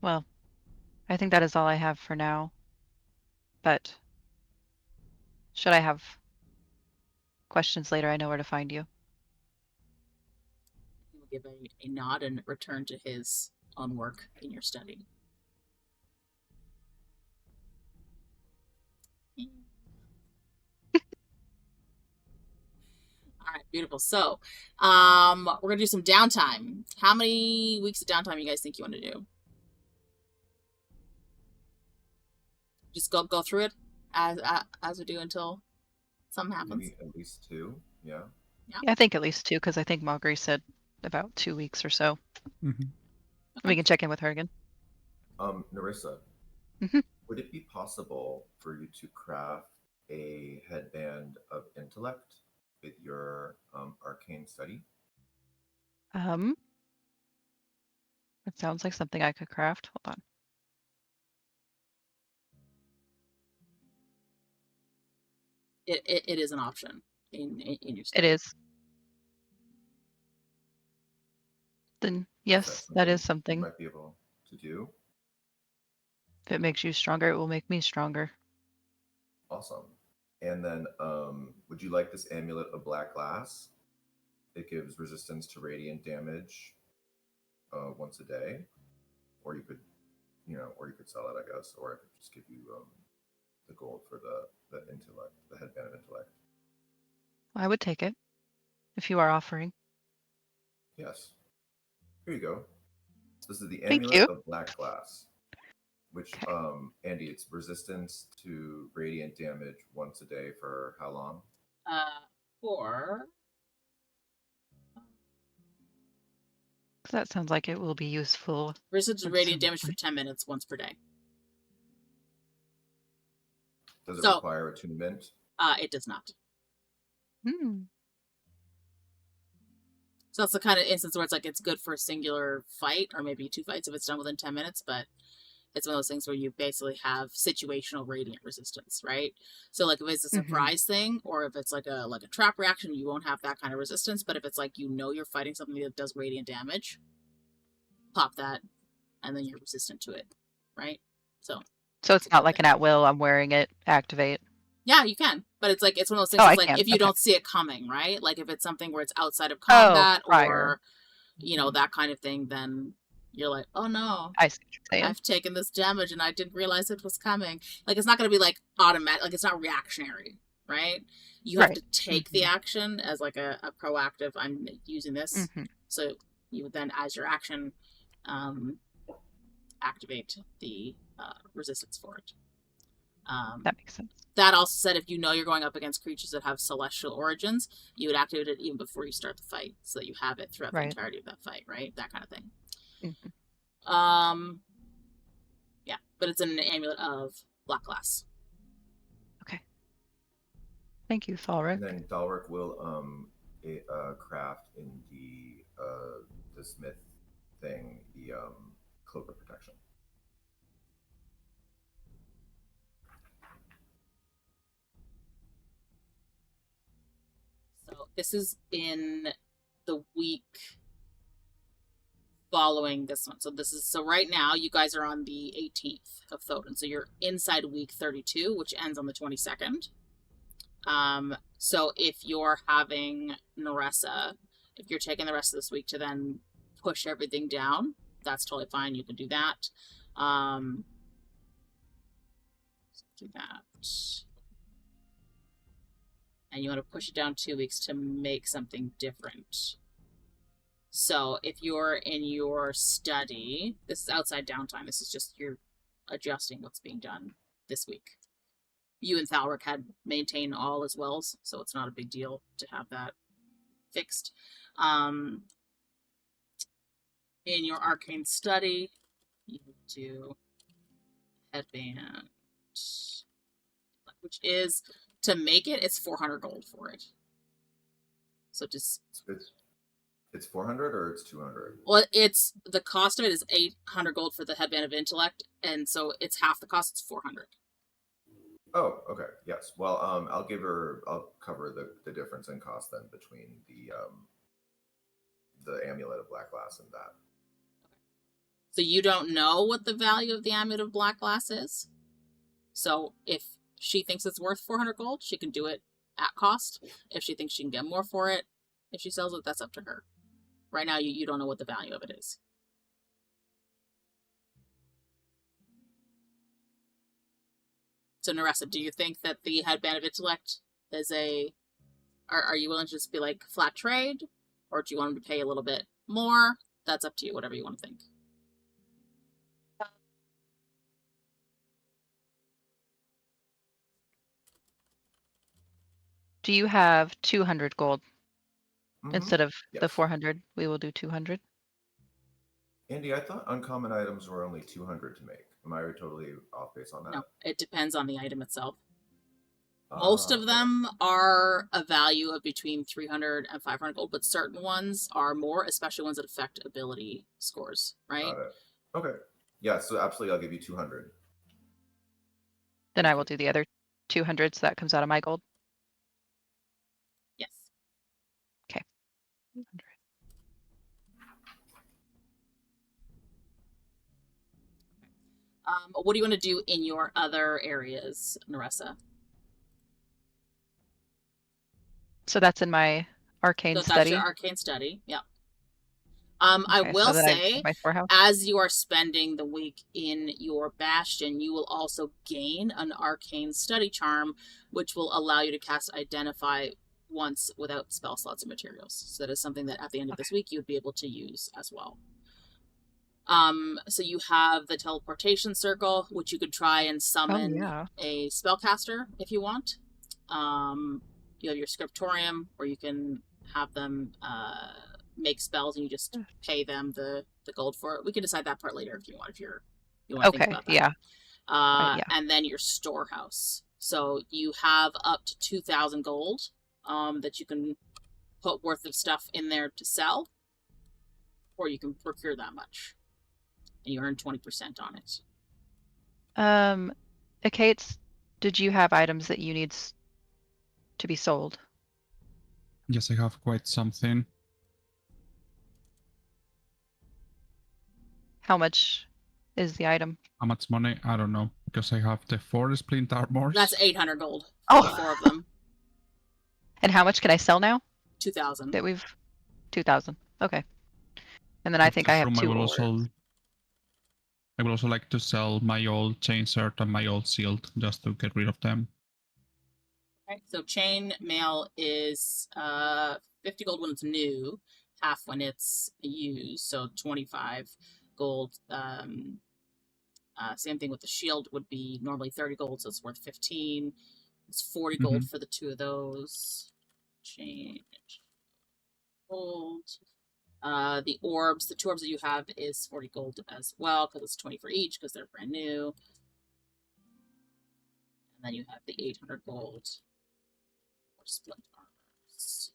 S4: Well, I think that is all I have for now. But should I have questions later, I know where to find you.
S1: He will give a nod and return to his own work in your study. All right, beautiful. So, we're gonna do some downtime. How many weeks of downtime you guys think you want to do? Just go through it as we do until something happens.
S6: Maybe at least 2. Yeah.
S4: Yeah, I think at least 2, because I think Marguerite said about 2 weeks or so.
S5: Mm-hmm.
S4: We can check in with her again.
S6: Neressa, would it be possible for you to craft a headband of intellect with your arcane study?
S4: It sounds like something I could craft. Hold on.
S1: It is an option in your study.
S4: It is. Then yes, that is
S6: You
S4: something.
S6: might be able to do.
S4: If it makes you stronger, it will make me stronger.
S6: Awesome. And then, would you like this amulet of black glass? It gives resistance to radiant damage once a day, or you could, sell it, I guess, or I could just give you the gold for the intellect, the headband of intellect.
S4: I would take it if you are offering.
S6: Yes. Here you go. This is the
S4: Thank
S6: amulet
S4: you.
S6: of black glass, which, Andy, it's resistance to radiant damage once a day for how long?
S1: For
S4: That sounds like it will be useful.
S1: resistance to
S4: At
S1: radiant
S4: some
S1: damage for 10 minutes once per day.
S6: Does it
S1: So-
S6: require attunement?
S1: It does not.
S4: Hmm.
S1: So that's the kind of instance where it's like it's good for a singular fight, or maybe 2 fights if it's done within 10 minutes, but it's one of those things where you basically have situational radiant resistance, right? So like if it's a surprise thing, or if it's like a trap reaction, you won't have that kind of resistance. But if it's like you're fighting something that does radiant damage, pop that, and then you're resistant to it, right? So
S4: it's not like an at will. I'm wearing it. Activate.
S1: yeah, you can, but it's one of those things.
S4: Oh,
S1: It's
S4: I
S1: like
S4: can.
S1: if you
S4: Okay.
S1: don't see it coming, right? Like if it's something where it's outside of combat,
S4: prior.
S1: or that kind of thing, then you're like, oh no,
S4: I see what you're saying.
S1: I've taken this damage and I didn't realize it was coming. Like it's not going to be like automatic, like it's not reactionary, right? You have to take the action as like a proactive. I'm using this, so you would then, as your action, activate the resistance for it.
S4: That makes sense.
S1: That also said, if you know you're going up against creatures that have celestial origins, you would activate it even before you start the fight, so that you have it throughout the entirety of that fight, right? That kind of thing. Yeah, but it's an amulet of black glass.
S4: Okay. Thank you, Thalrik.
S6: And then Thalrik will craft in the smith thing the cloak of protection.
S1: So this is in the week following this one. So right now you guys are on the 18th of Thoden. So you're inside week 32, which ends on the 22nd. So if you're having Neressa, if you're taking the rest of this week to then push everything down, that's totally fine. You can do that. Do that. And you want to push it down 2 weeks to make something different. So if you're in your study, this is outside downtime. This is just you're adjusting what's being done this week. You and Thalrik had maintained all as wells, so it's not a big deal to have that fixed. In your arcane study, you do headband, which is, to make it, it's 400 gold for it. So just...
S6: It's 400 or it's 200?
S1: Well, it's, the cost of it is 800 gold for the headband of intellect, and so it's half the cost, it's 400.
S6: Oh, okay. Yes. Well, I'll cover the difference in cost then between the amulet of black glass and that.
S1: So you don't know what the value of the amulet of black glass is. So if she thinks it's worth 400 gold, she can do it at cost. If she thinks she can get more for it, if she sells it, that's up to her. Right now, you don't know what the value of it is. So Neressa, do you think that the headband of intellect is are you willing to just be like flat trade? Or do you want them to pay a little bit more? That's up to you, whatever you want to think.
S4: Do you have 200 gold?
S6: Mhm.
S4: Instead of the
S6: Yes.
S4: 400, we will do 200.
S6: Andy, I thought uncommon items were only 200 to make. Am I totally off base on that?
S1: No, it depends on the item itself. Most of
S6: Okay.
S1: them are a value of between 300 and 500 gold, but certain ones are more, especially ones that affect ability scores, right?
S6: Got it. Okay. Yeah, so absolutely, I'll give you 200.
S4: Then I will do the other 200, so that comes out of my gold.
S1: Yes.
S4: Okay.
S1: What do you want to do in your other areas, Neressa?
S4: So that's in my arcane
S1: So that's
S4: study.
S1: your arcane study. Yep. I
S4: Okay,
S1: will
S4: so that I
S1: say,
S4: have my storehouse.
S1: as you are spending the week in your bastion, you will also gain an arcane study charm, which will allow you to cast Identify once without spell slots and materials. So that is something that at the end of this week you would be able to use as well. So you have the teleportation circle, which you could try and summon a spellcaster if you want. You have your scriptorium, where you can have them make spells and you just pay them the gold for it. We can decide that part later if you want. If you want to think about that.
S4: Yeah.
S1: And then your storehouse. So you have up to 2,000 gold that you can put worth of stuff in there to sell, or you can procure that much, and you earn 20% on it.
S4: Ekaitz, did you have items that you need to be sold?
S5: Yes, I have quite something.
S4: How much is the item?
S5: How much money? I don't know, because I have the 4 splint armors.
S1: That's 800 gold for
S4: Oh.
S1: the 4 of them.
S4: And how much can I sell now?
S1: 2,000.
S4: That we've 2,000. Okay. And then I think I have 2 ores.
S5: I would also like to sell my old chain shirt and my old shield just to get rid of them.
S1: Okay, so chain mail is 50 gold when it's new, half when it's used, so 25 gold. Same thing with the shield, would be normally 30 gold, so it's worth 15. It's 40 gold for the 2 of those. Change gold. The orbs, the 2 orbs that you have is 40 gold as well, because it's 20 for each, because they're brand new. And then you have the 800 gold for splint armors.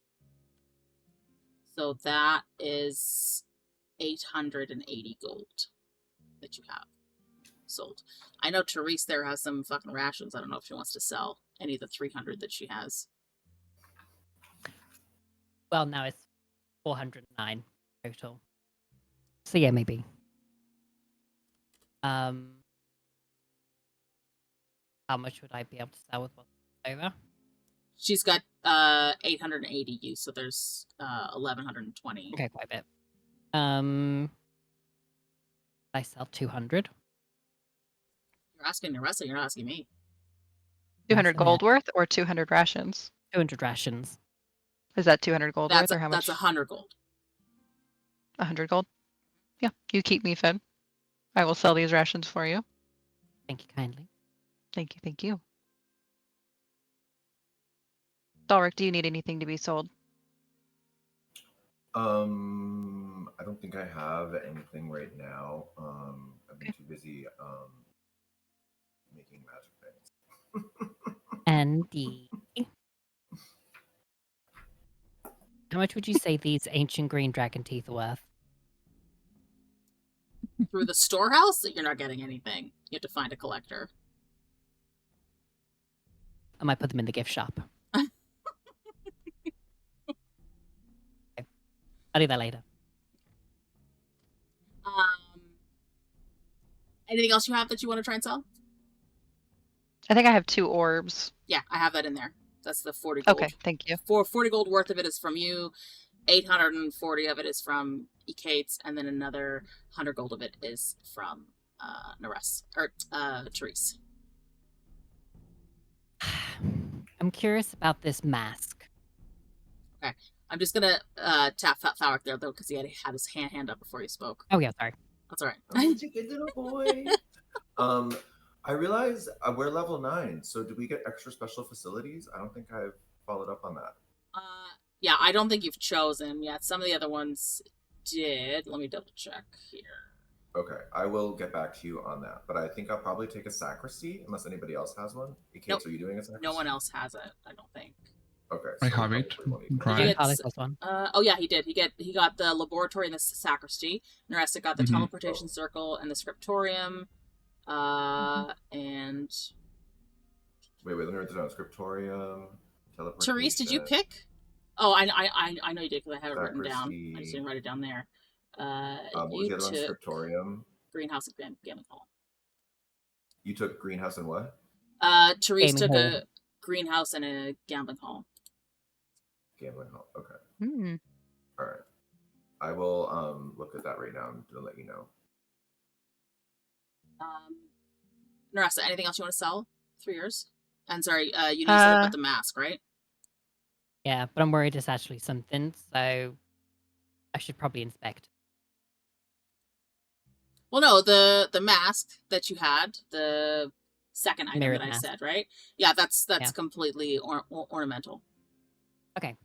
S1: So that is 880 gold that you have sold. I know Therese there has some fucking rations. I don't know if she wants to sell any of the 300 that she has.
S3: Well, now it's 409 total. So yeah, maybe. How much would I be able to sell with what's over?
S1: She's got 880 use, so there's 1120.
S3: Okay, quite a bit. I sell 200.
S1: You're asking Neressa, you're not asking me.
S4: 200
S3: That's
S4: gold worth or 200 rations?
S3: 200 rations.
S4: Is that 200 gold
S1: That's
S4: worth or how much?
S1: That's 100 gold.
S4: 100 gold? Yeah, you keep me fed. I will sell these rations for you.
S3: Thank you kindly.
S4: Thank you, thank you. Thalrik, do you need anything to be sold?
S6: I don't think I have anything right now. I've been too busy making magic things.
S3: And how much would you say these ancient green dragon teeth are worth?
S1: Through the storehouse, you're not getting anything. You have to find a collector.
S3: I might put them in the gift shop. Okay. I'll do that later.
S1: Anything else you have that you want to try and sell?
S4: I think I have 2 orbs.
S1: Yeah, I have that in there. That's the 40 gold.
S4: Okay, thank you.
S1: 40 gold worth of it is from you. 840 of it is from Ekaitz, and then another 100 gold of it is from Neressa or Therese.
S3: I'm curious about this mask.
S1: Okay, I'm just gonna tap Thalrik there though because he had his hand up before he spoke.
S3: Oh yeah, sorry.
S1: That's all right.
S6: Oh, you good little boy. I realize we're level 9, so do we get extra special facilities? I don't think I've followed up on that.
S1: Yeah, I don't think you've chosen yet. Some of the other ones did. Let me double check here.
S6: Okay, I will get back to you on that. But I think I'll probably take a sacristy, unless anybody else has one. Ekaitz,
S1: Nope.
S6: are you doing a sacristy?
S1: No one else has it, I don't think.
S6: Okay.
S5: I
S6: so
S5: have
S6: we
S5: it.
S6: probably won't need
S5: Right.
S1: Did you
S3: Alex
S1: get,
S3: has one.
S1: oh yeah, he did. He got the laboratory and the sacristy. Neressa got the
S5: Mhm.
S1: teleportation circle and the scriptorium. And
S6: Wait, let me write this down. Scriptorium, teleportation.
S1: Therese, did you pick? Oh, I know you did because I have it written down. I just
S6: Sacristy.
S1: didn't write it down there.
S6: What was
S1: You
S6: the other one?
S1: took
S6: Scriptorium.
S1: Greenhouse and Gambling Hall.
S6: You took greenhouse and what?
S1: Therese
S3: Gaming
S1: took
S3: hall.
S1: a greenhouse and a gambling hall.
S6: Gambling hall. Okay.
S4: Hmm.
S6: All right. I will look at that right now and let you know.
S1: Neressa, anything else you want to sell through yours? And sorry, you need something about the mask, right?
S3: Yeah, but I'm worried it's actually something, so I should probably inspect.
S1: Well, no, the mask that you had, the second item
S3: Mirrored
S1: that I
S3: mask.
S1: said, right? Yeah, that's
S3: Yeah.
S1: completely ornamental.
S3: Okay.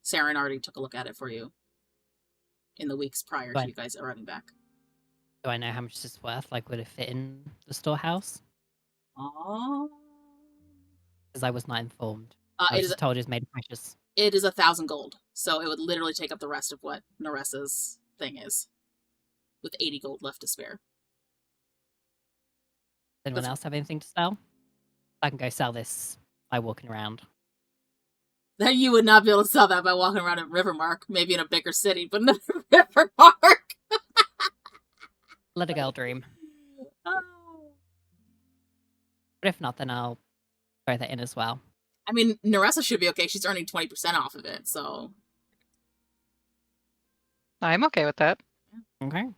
S1: Saren already took a look at it for you in the weeks prior to
S3: Right.
S1: you guys arriving back.
S3: Do I know how much this is worth? Like, would it fit in the storehouse?
S1: Oh,
S3: Because I was not informed. I
S1: it
S3: was
S1: is
S3: just told it was made of precious.
S1: 1,000 gold, so it would literally take up the rest of what Neressa's thing is, with 80 gold left to spare.
S3: Does anyone
S1: That's-
S3: else have anything to sell? I can go sell this by walking around.
S1: That you would not be able to sell that by walking around at Rivermark, maybe in a bigger city, but not at Rivermark.
S3: Let a girl dream.
S1: Oh.
S3: But if not, then I'll throw that in as well.
S1: I mean, Neressa should be okay. She's earning 20% off of it, so
S4: I'm okay with that.
S3: Okay.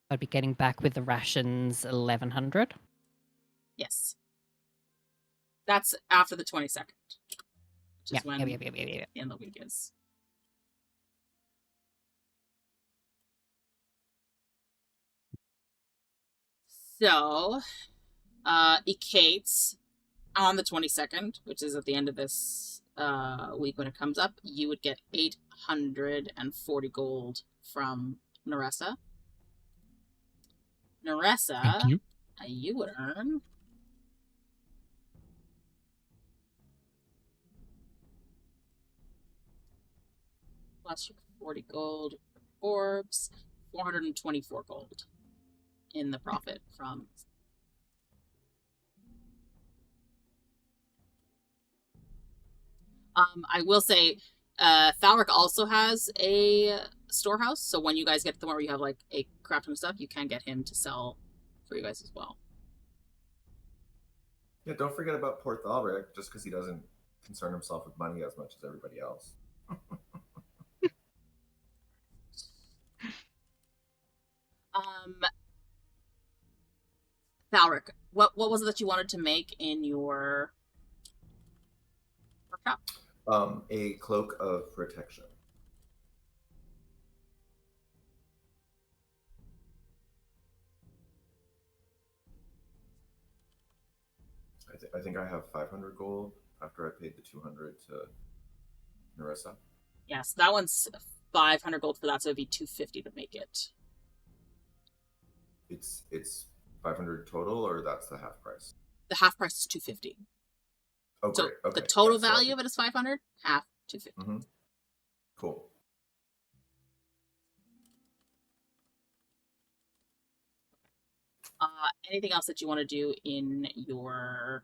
S3: I'd be getting back with the rations 1100.
S1: yes. That's after the 22nd, which
S3: Yeah,
S1: is when
S3: yeah.
S1: the end of the week is. So, Ekaitz, on the 22nd, which is at the end of this week when it comes up, you would get 840 gold from Neressa. Neressa,
S5: Thank you.
S1: you would earn plus your 40 gold orbs, 424 gold in the profit from. I will say, Thalrik also has a storehouse, so when you guys get to the one where you have like a crap ton of stuff, you can get him to sell for you guys as well.
S6: Yeah, don't forget about poor Thalrik, just because he doesn't concern himself with money as much as everybody else.
S1: Thalrik, what was it that you wanted to make in your workshop?
S6: A cloak of protection. I think I have 500 gold after I paid the 200 to Neressa.
S1: Yes, that one's 500 gold for that, so it'd be 250 to make it.
S6: It's 500 total, or that's the half price?
S1: The half price is 250.
S6: Oh,
S1: So
S6: great. Okay.
S1: the total
S6: Yeah, so
S1: value of it is 500, half 250.
S6: Mm-hmm. Cool.
S1: Anything else that you want to do in your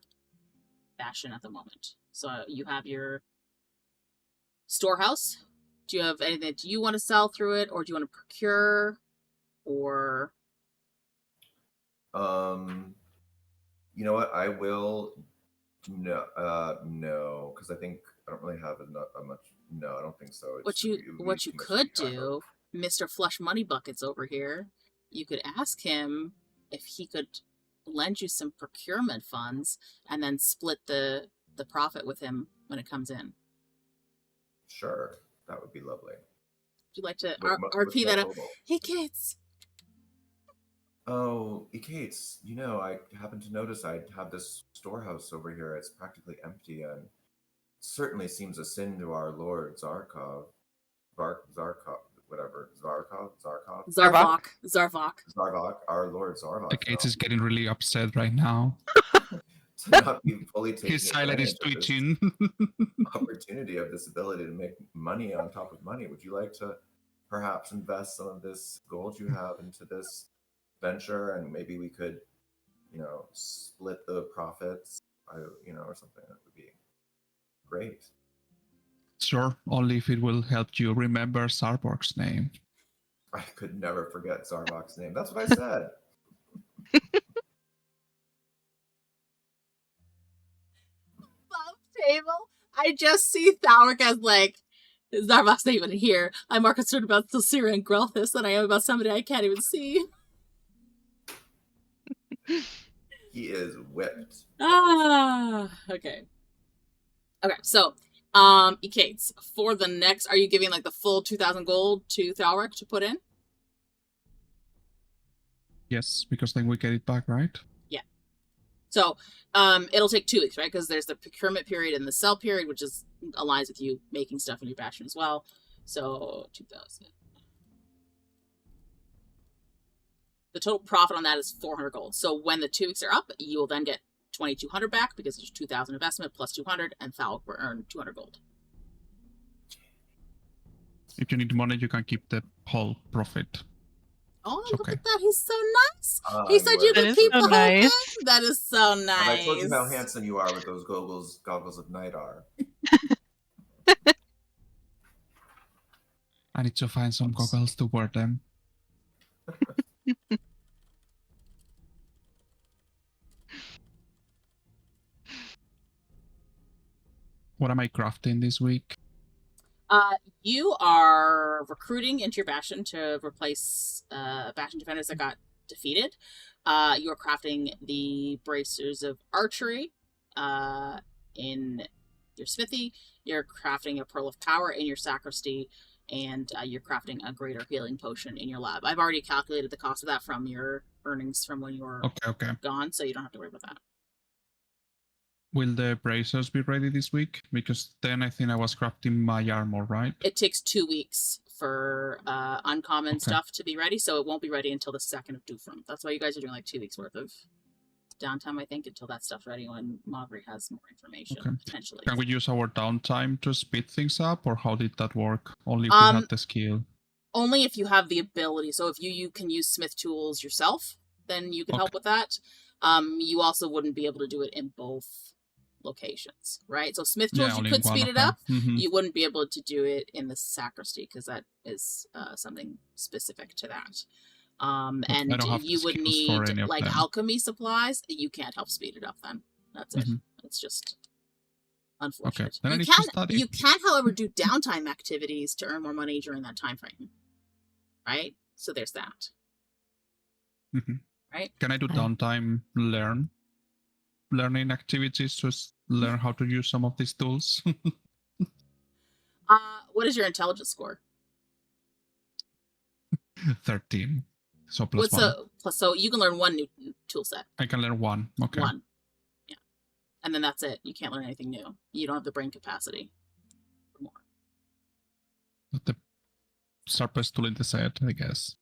S1: fashion at the moment? So you have your storehouse. Do you have anything that you want to sell through it, or do you want to procure, or?
S6: You know what? I will. No, because I think I don't really have a much. No, I don't think so.
S1: What you could do, Mr. Flush Money Buckets over here, you could ask him if he could lend you some procurement funds and then split the profit with him when it comes in.
S6: Sure, that would be lovely.
S1: Would you like to
S6: RP
S1: that up? Hey, kids!
S6: Oh, Ekaitz, I happen to notice I have this storehouse over here. It's practically empty and certainly seems a sin to our Lord Zarkov. Zarvok, our Lord Zarvok.
S5: Ekaitz is getting really upset right now.
S6: To not be fully taking
S5: His silent is twitching.
S6: Opportunity of this ability to make money on top of money. Would you like to perhaps invest some of this gold you have into this venture, and maybe we could, split the profits, or something? That would be great.
S5: Sure, only if it will help you remember Zarborg's name.
S6: I could never forget Zarvok's name. That's what I said.
S1: Table. I just see Thalrik as Zarvok's not even here. I'm more concerned about Silsira and Grelthis than I am about somebody I can't even see.
S6: He is whipped.
S1: Okay. Okay, so, Ekaitz, for the next, are you giving the full 2,000 gold to Thalrik to put in?
S5: Yes, because then we get it back, right?
S1: Yeah. So, it'll take 2 weeks, right? Because there's the procurement period and the sell period, which aligns with you making stuff in your bastion as well. So, 2,000. The total profit on that is 400 gold. So when the 2 weeks are up, you will then get 2,200 back because there's 2,000 investment plus 200, and Thalrik will earn 200 gold.
S5: If you need money, you can keep the whole profit.
S1: Oh,
S5: It's
S1: look
S5: okay.
S1: at that. He's so nice. He said you could keep the whole thing. That is so nice.
S6: And I told you how handsome you are with those goggles of night are.
S5: I need to find some goggles to wear them. What am I crafting this week?
S1: You are recruiting into your bastion to replace bastion defenders that got defeated. You are crafting the bracers of archery in your smithy. You're crafting a pearl of power in your sacristy, and you're crafting a greater healing potion in your lab. I've already calculated the cost of that from your earnings from when you were gone, so you don't have to worry about that.
S5: Will the bracers be ready this week? Because then I think I was crafting my armor, right?
S1: It takes 2 weeks for uncommon stuff to be ready, so it won't be ready until the 2nd of Dufrum. That's why you guys are doing 2 weeks worth of downtime, I think, until that stuff's ready when Mogri has more information, potentially.
S5: Can we use our downtime to speed things up, or how did that work? Only if we had the skill?
S1: Only if you have the ability. So if you can use smith tools yourself, then you can help with that. You also wouldn't be able to do it in both locations, right? So smith tools, you could speed it up. You wouldn't be able to do it in the sacristy because that is something specific to that. And you would need alchemy supplies. You can't help speed it up then. That's it.
S5: Mhm.
S1: It's just unfortunate.
S5: Then I
S1: You
S5: need to
S1: can,
S5: study.
S1: you can, however, do downtime activities to earn more money during that time frame. Right? So there's that.
S5: Mhm.
S1: Right?
S5: Can I do downtime learning activities to learn how to use some of these tools?
S1: What is your intelligence score?
S5: 13. So plus
S1: What's
S5: one.
S1: so you can learn one new tool set.
S5: I can learn one. Okay.
S1: One. Yeah. And then that's it. You can't learn anything new. You don't have the brain capacity for more.
S5: Not the sharpest tool in the set, I guess.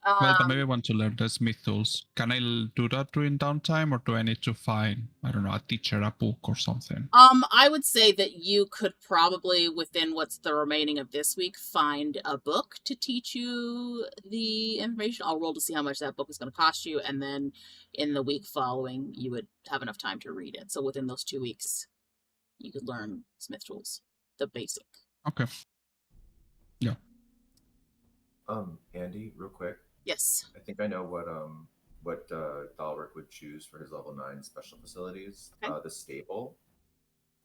S5: Well, then maybe I want to learn the smith tools. Can I do that during downtime, or do I need to find, I don't know, a teacher, a book, or something?
S1: I would say that you could probably, within what's the remaining of this week, find a book to teach you the information. I'll roll to see how much that book is going to cost you, and then in the week following, you would have enough time to read it. So within those 2 weeks, you could learn smith tools, the basic.
S5: Okay. Yeah.
S6: Andy, real quick.
S1: Yes.
S6: I think I know what Thalrik would choose for his level 9 special facilities.
S1: Okay.
S6: The stable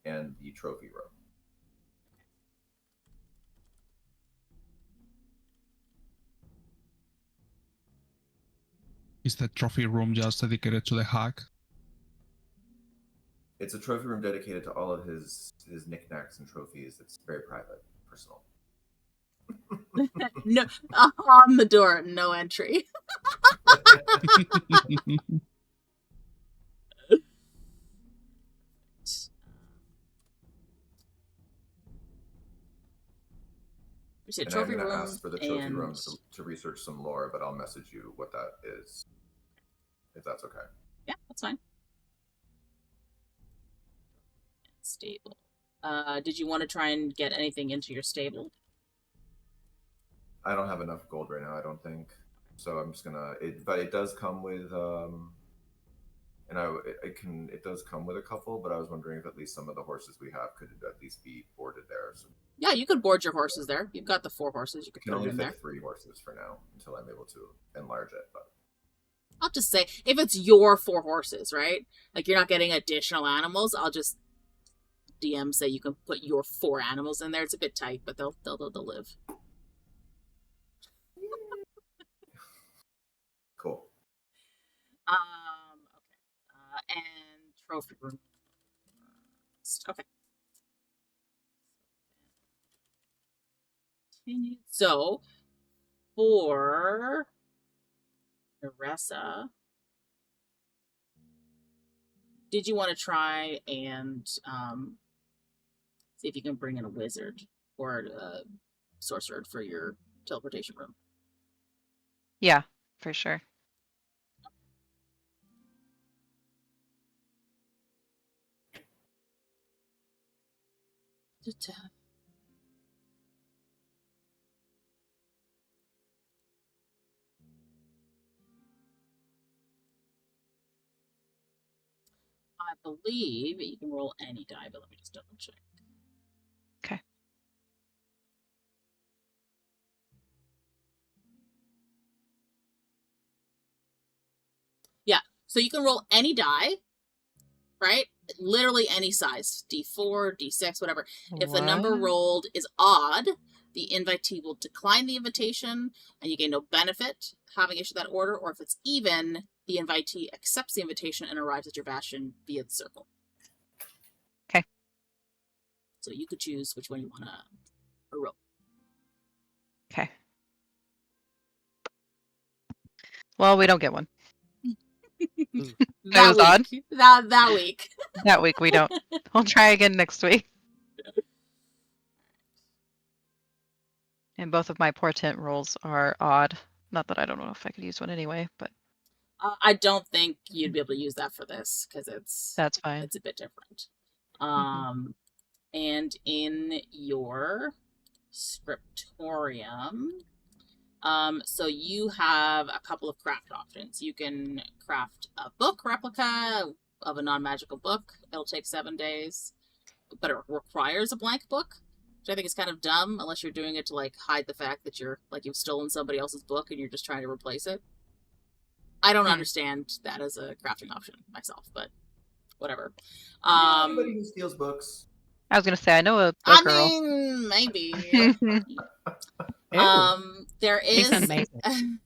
S6: and the trophy room.
S5: Is the trophy room just dedicated to the hack?
S6: It's a trophy room dedicated to all of his knickknacks and trophies. It's very private, personal.
S1: No, on the door, no entry. We said
S6: And
S1: trophy
S6: I'm going to
S1: room
S6: ask for the trophy
S1: and...
S6: room to research some lore, but I'll message you what that is, if that's okay.
S1: Yeah, that's fine. Stable. Did you want to try and get anything into your stable?
S6: I don't have enough gold right now, I don't think. So I'm just gonna. But it does come with, and it does come with a couple. But I was wondering if at least some of the horses we have could at least be boarded there. So
S1: Yeah, you could board your horses there. You've got the 4 horses. You could
S6: I can
S1: put
S6: only
S1: them in there.
S6: fit 3 horses for now until I'm able to enlarge it. But
S1: I'll just say, if it's your 4 horses, right? Like, you're not getting additional animals, I'll just DM say you can put your 4 animals in there. It's a bit tight, but they'll live.
S6: cool.
S1: Okay. And trophy room. Okay. So, for Neressa, did you want to try and see if you can bring in a wizard or a sorcerer for your teleportation room?
S4: Yeah, for sure.
S1: I believe you can roll any die, but let me just double check.
S4: Okay.
S1: Yeah, so you can roll any die, right? Literally any size, D4, D6, whatever. If the number
S4: What?
S1: rolled is odd, the invitee will decline the invitation, and you gain no benefit having issued that order. Or if it's even, the invitee accepts the invitation and arrives at your bastion via the circle.
S4: Okay.
S1: So you could choose which one you want to roll.
S4: Okay. Well, we don't get one. That was odd.
S1: That week.
S4: That week we don't. We'll try again next week. And both of my portent rolls are odd. Not that I don't know if I could use one anyway, but
S1: I don't think you'd be able to use that for this because
S4: that's fine.
S1: it's a bit different. And in your scriptorium, so you have a couple of craft options. You can craft a book replica of a non-magical book. It'll take 7 days, but it requires a blank book, which I think is kind of dumb unless you're doing it to like hide the fact that you've stolen somebody else's book and you're just trying to replace it. I don't
S3: Hmm.
S1: understand that as a crafting option myself, but whatever.
S6: Anybody who steals books.
S4: I was gonna say I know a
S1: I
S4: girl.
S1: mean, maybe.
S3: Ooh,
S1: There
S3: they sound
S1: is
S3: amazing.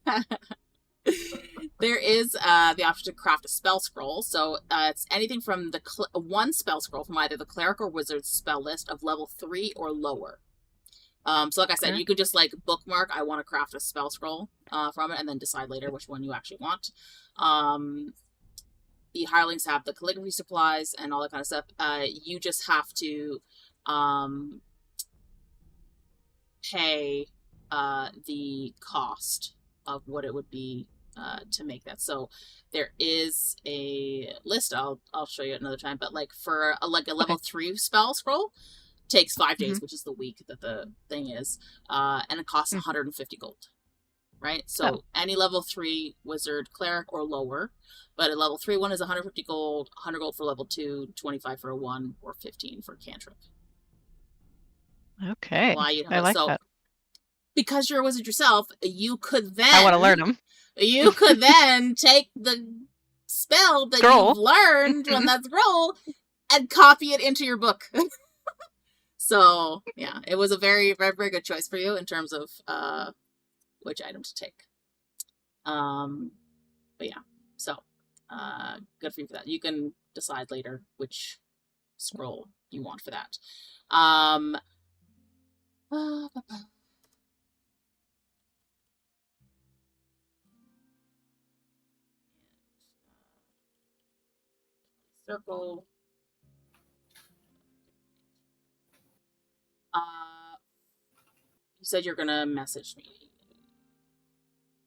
S1: there is the option to craft a spell scroll. So it's anything from the one spell scroll from either the cleric or wizard's spell list of level 3 or lower. So like I said,
S4: Okay.
S1: you could just like bookmark, I want to craft a spell scroll from it, and then decide later which one you actually want. The hirelings have the calligraphy supplies and all that kind of stuff. You just have to pay the cost of what it would be to make that. So there is a list. I'll show you another time. But like for a level 3 spell scroll, takes 5 days, which is the week that the thing is, and it costs 150 gold. Right? So any level 3 wizard, cleric, or lower, but a level 3 one is 150 gold, 100 gold for level 2, 25 for a 1, or 15 for a cantrip.
S4: Okay.
S1: Why you
S4: I like
S1: so
S4: that.
S1: because you're a wizard yourself, you could then
S4: I want to learn them.
S1: You could then take the spell that
S4: Scroll.
S1: you've learned from that scroll and copy it into your book. So yeah, it was a very, very, very good choice for you in terms of which item to take. But yeah, so good for you for that. You can decide later which scroll you want for that. Circle. You said you're gonna message me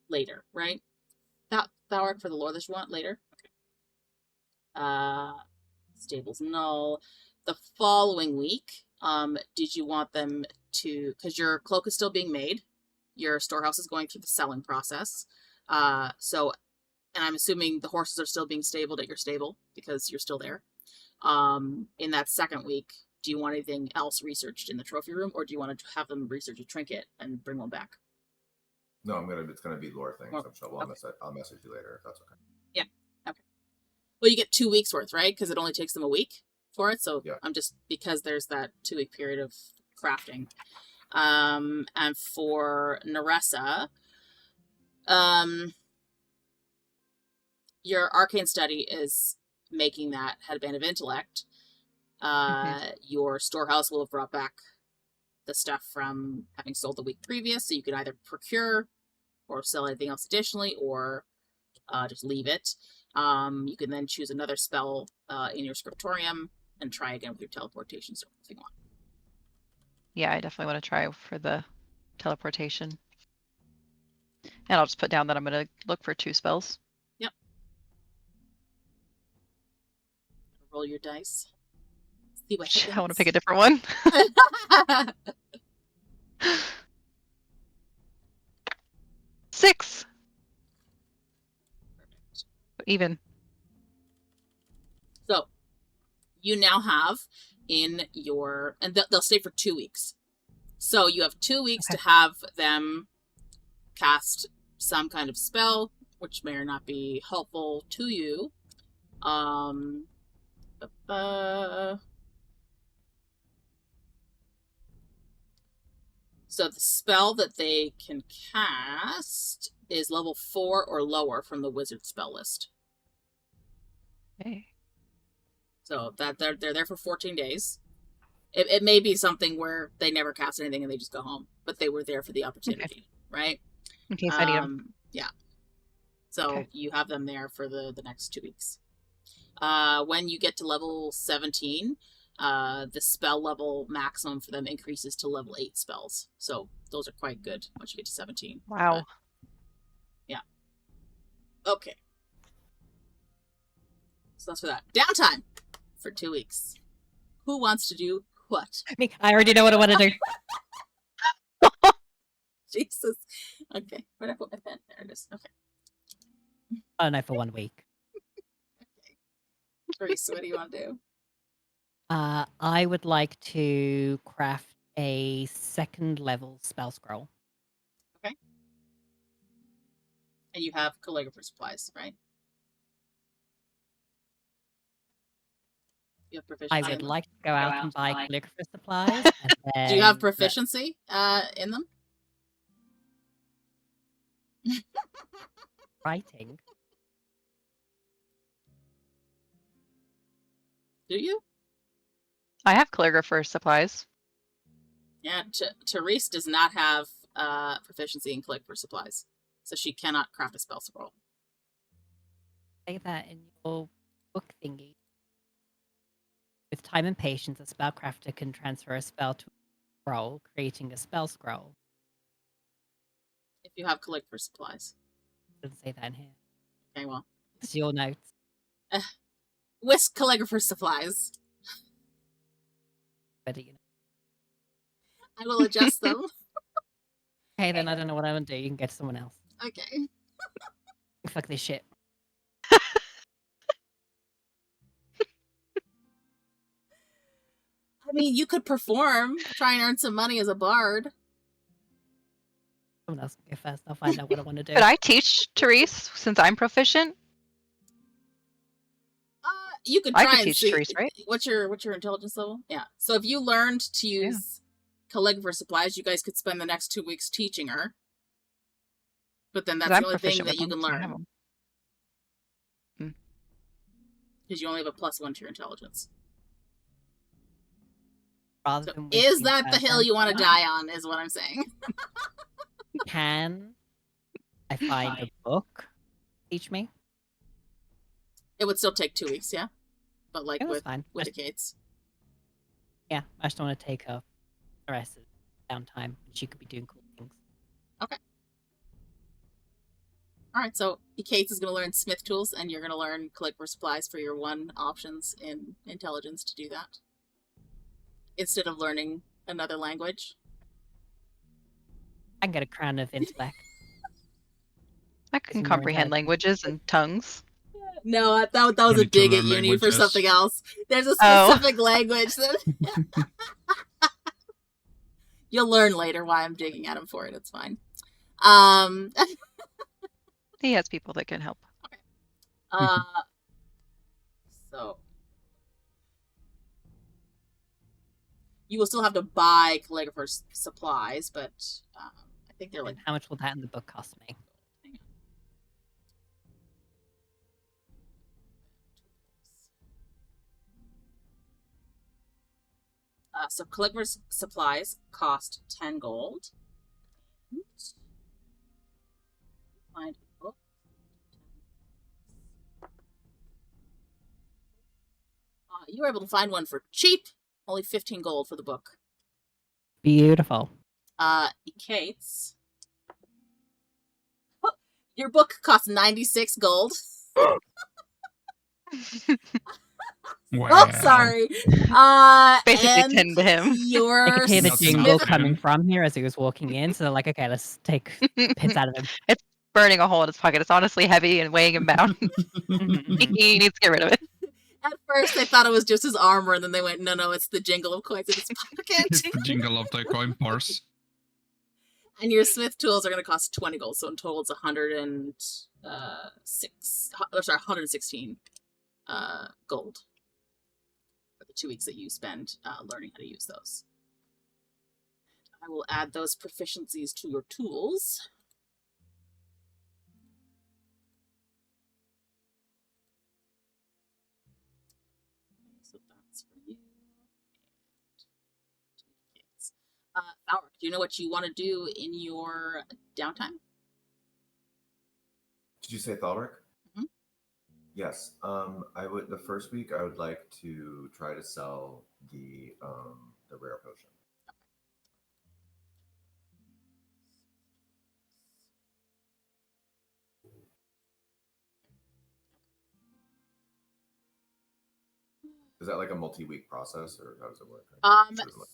S1: later, right? Thalrik for the lore that you want later. Okay. Stables null. The following week, did you want them to? Because your cloak is still being made, your storehouse is going through the selling process. So, and I'm assuming the horses are still being stabled at your stable because you're still there. In that second week, do you want anything else researched in the trophy room, or do you want to have them research a trinket and bring one back?
S6: No, it's gonna be lore things.
S1: Oh,
S6: So I'll message you later if that's okay.
S1: Yeah. Okay. Well, you get 2 weeks worth, right? Because it only takes them a week for it. So
S6: yeah.
S1: I'm just because there's that 2 week period of crafting. And for Neressa, your arcane study is making that headband of intellect. Your storehouse will have brought back the stuff from having sold the week previous, so you can either procure or sell anything else additionally, or just leave it. You can then choose another spell in your scriptorium and try again with your teleportation circle if you want.
S4: Yeah, I definitely want to try for the teleportation. And I'll just put down that I'm going to look for 2 spells.
S1: Yep. Roll your dice. See what happens.
S4: I want to pick a different one. 6.
S1: Perfect.
S4: Even.
S1: So, you now have in your, and they'll stay for 2 weeks. So you have 2 weeks to have them cast some kind of spell, which may or not be helpful to you. So the spell that they can cast is level 4 or lower from the wizard spell list.
S4: Okay.
S1: So that they're there for 14 days. It may be something where they never cast anything and they just go home, but they were there for the opportunity, right?
S4: In case I need them.
S1: Yeah. So you have them there for the next 2 weeks. When you get to level 17, the spell level maximum for them increases to level 8 spells. So those are quite good once you get to 17.
S4: Wow.
S1: But, yeah. Okay. So that's for that. Downtime for 2 weeks. Who wants to do what?
S3: Me. I already know what I want to do.
S1: Jesus. Okay. Where'd I put my pen? There it is. Okay.
S3: Oh no, for 1 week.
S1: Okay. Therese, what do you want to do?
S3: I would like to craft a 2nd level spell scroll.
S1: And And you have calligrapher supplies, right? You have proficiency.
S3: I would
S1: in them?
S3: like to go out and buy calligrapher supplies. And
S1: Do you have
S3: then
S1: proficiency in them?
S3: writing?
S1: Do you?
S4: I have calligrapher supplies.
S1: Yeah, Therese does not have proficiency in calligrapher supplies, so she cannot craft a spell scroll.
S3: Say that in your book thingy. With time and patience, a spellcrafter can transfer a spell to a scroll, creating a spell scroll.
S1: If you have calligrapher supplies.
S3: Doesn't say that in here.
S1: Okay, well.
S3: It's your notes.
S1: With calligrapher supplies.
S3: But you know.
S1: I will adjust them.
S3: Okay, then I don't know what I'm gonna do. You can get to someone else.
S1: Okay.
S3: Fuck this shit.
S1: I mean, you could perform, try and earn some money as a bard.
S3: Someone else can go first. I'll find out what I want to do.
S4: Could I teach Therese since I'm proficient?
S1: You could
S4: I
S1: try
S4: could
S1: and
S4: teach
S1: see
S4: Therese, right?
S1: what's your intelligence level? Yeah. So if you learned to use calligrapher supplies, you guys could spend the next 2 weeks teaching her. But then that's
S4: I'm
S1: the only thing
S4: proficient
S1: that
S4: with
S1: you
S4: them,
S1: can
S4: so I have
S1: learn.
S4: 'em.
S1: Because you only have a +1 to your intelligence.
S3: Rather
S1: So
S3: than
S1: is
S3: wasting
S1: that the
S3: time
S1: hill you want to
S3: on
S1: die on, is what I'm saying.
S3: Can I find a book? Teach me.
S1: It would still take 2 weeks, yeah? But like
S3: Yeah, that's
S1: with
S3: fine.
S1: Ekaitz.
S3: Yeah, I just want to take her the rest of the downtime. She could be doing cool things.
S1: Alright, so Ekaitz is going to learn smith tools, and you're going to learn calligrapher supplies for your 1 options in intelligence to do that. Instead of learning another language.
S3: I can get a crown of intellect.
S4: I can
S3: Some more
S4: comprehend
S3: intelligence.
S4: languages and tongues.
S1: No, that was
S5: You
S1: a
S5: need to
S1: dig at
S5: learn
S1: uni for
S5: languages.
S1: something else. There's a
S4: Oh.
S1: specific language that you'll learn later why I'm digging at him for it. It's fine.
S4: He has people that can help.
S1: So you will still have to buy calligrapher supplies, but I think they're like
S3: And how much will that in the book cost me?
S1: so calligrapher supplies cost 10 gold. And find a book. You were able to find one for cheap, only 15 gold for the book.
S3: Beautiful.
S1: Ekaitz. Your book costs 96 gold.
S5: Wow.
S1: Oh, sorry.
S4: Basically
S1: and
S4: 10 to him.
S3: I
S1: Your
S3: could hear the
S5: That's
S3: jingle
S5: nothing.
S3: coming from here as he was walking in, so they're like, okay, let's take bits out of him.
S4: It's burning a hole in his pocket. It's honestly heavy and weighing him down. He needs to get rid of it.
S1: At first, they thought it was just his armor, and then they went, no, it's the jingle of coins in his pocket.
S5: It's the jingle of the coin purse.
S1: And your smith tools are going to cost 20 gold, so in total it's 116 gold for the 2 weeks that you spend learning how to use those. I will add those proficiencies to your tools. So that's for you. And Thalrik, do you know what you want to do in your downtime?
S6: Did you say Thalrik?
S1: Mhm.
S6: Yes. I would. The first week, I would like to try to sell the rare potion. Is that like a multi-week process, or how does it work?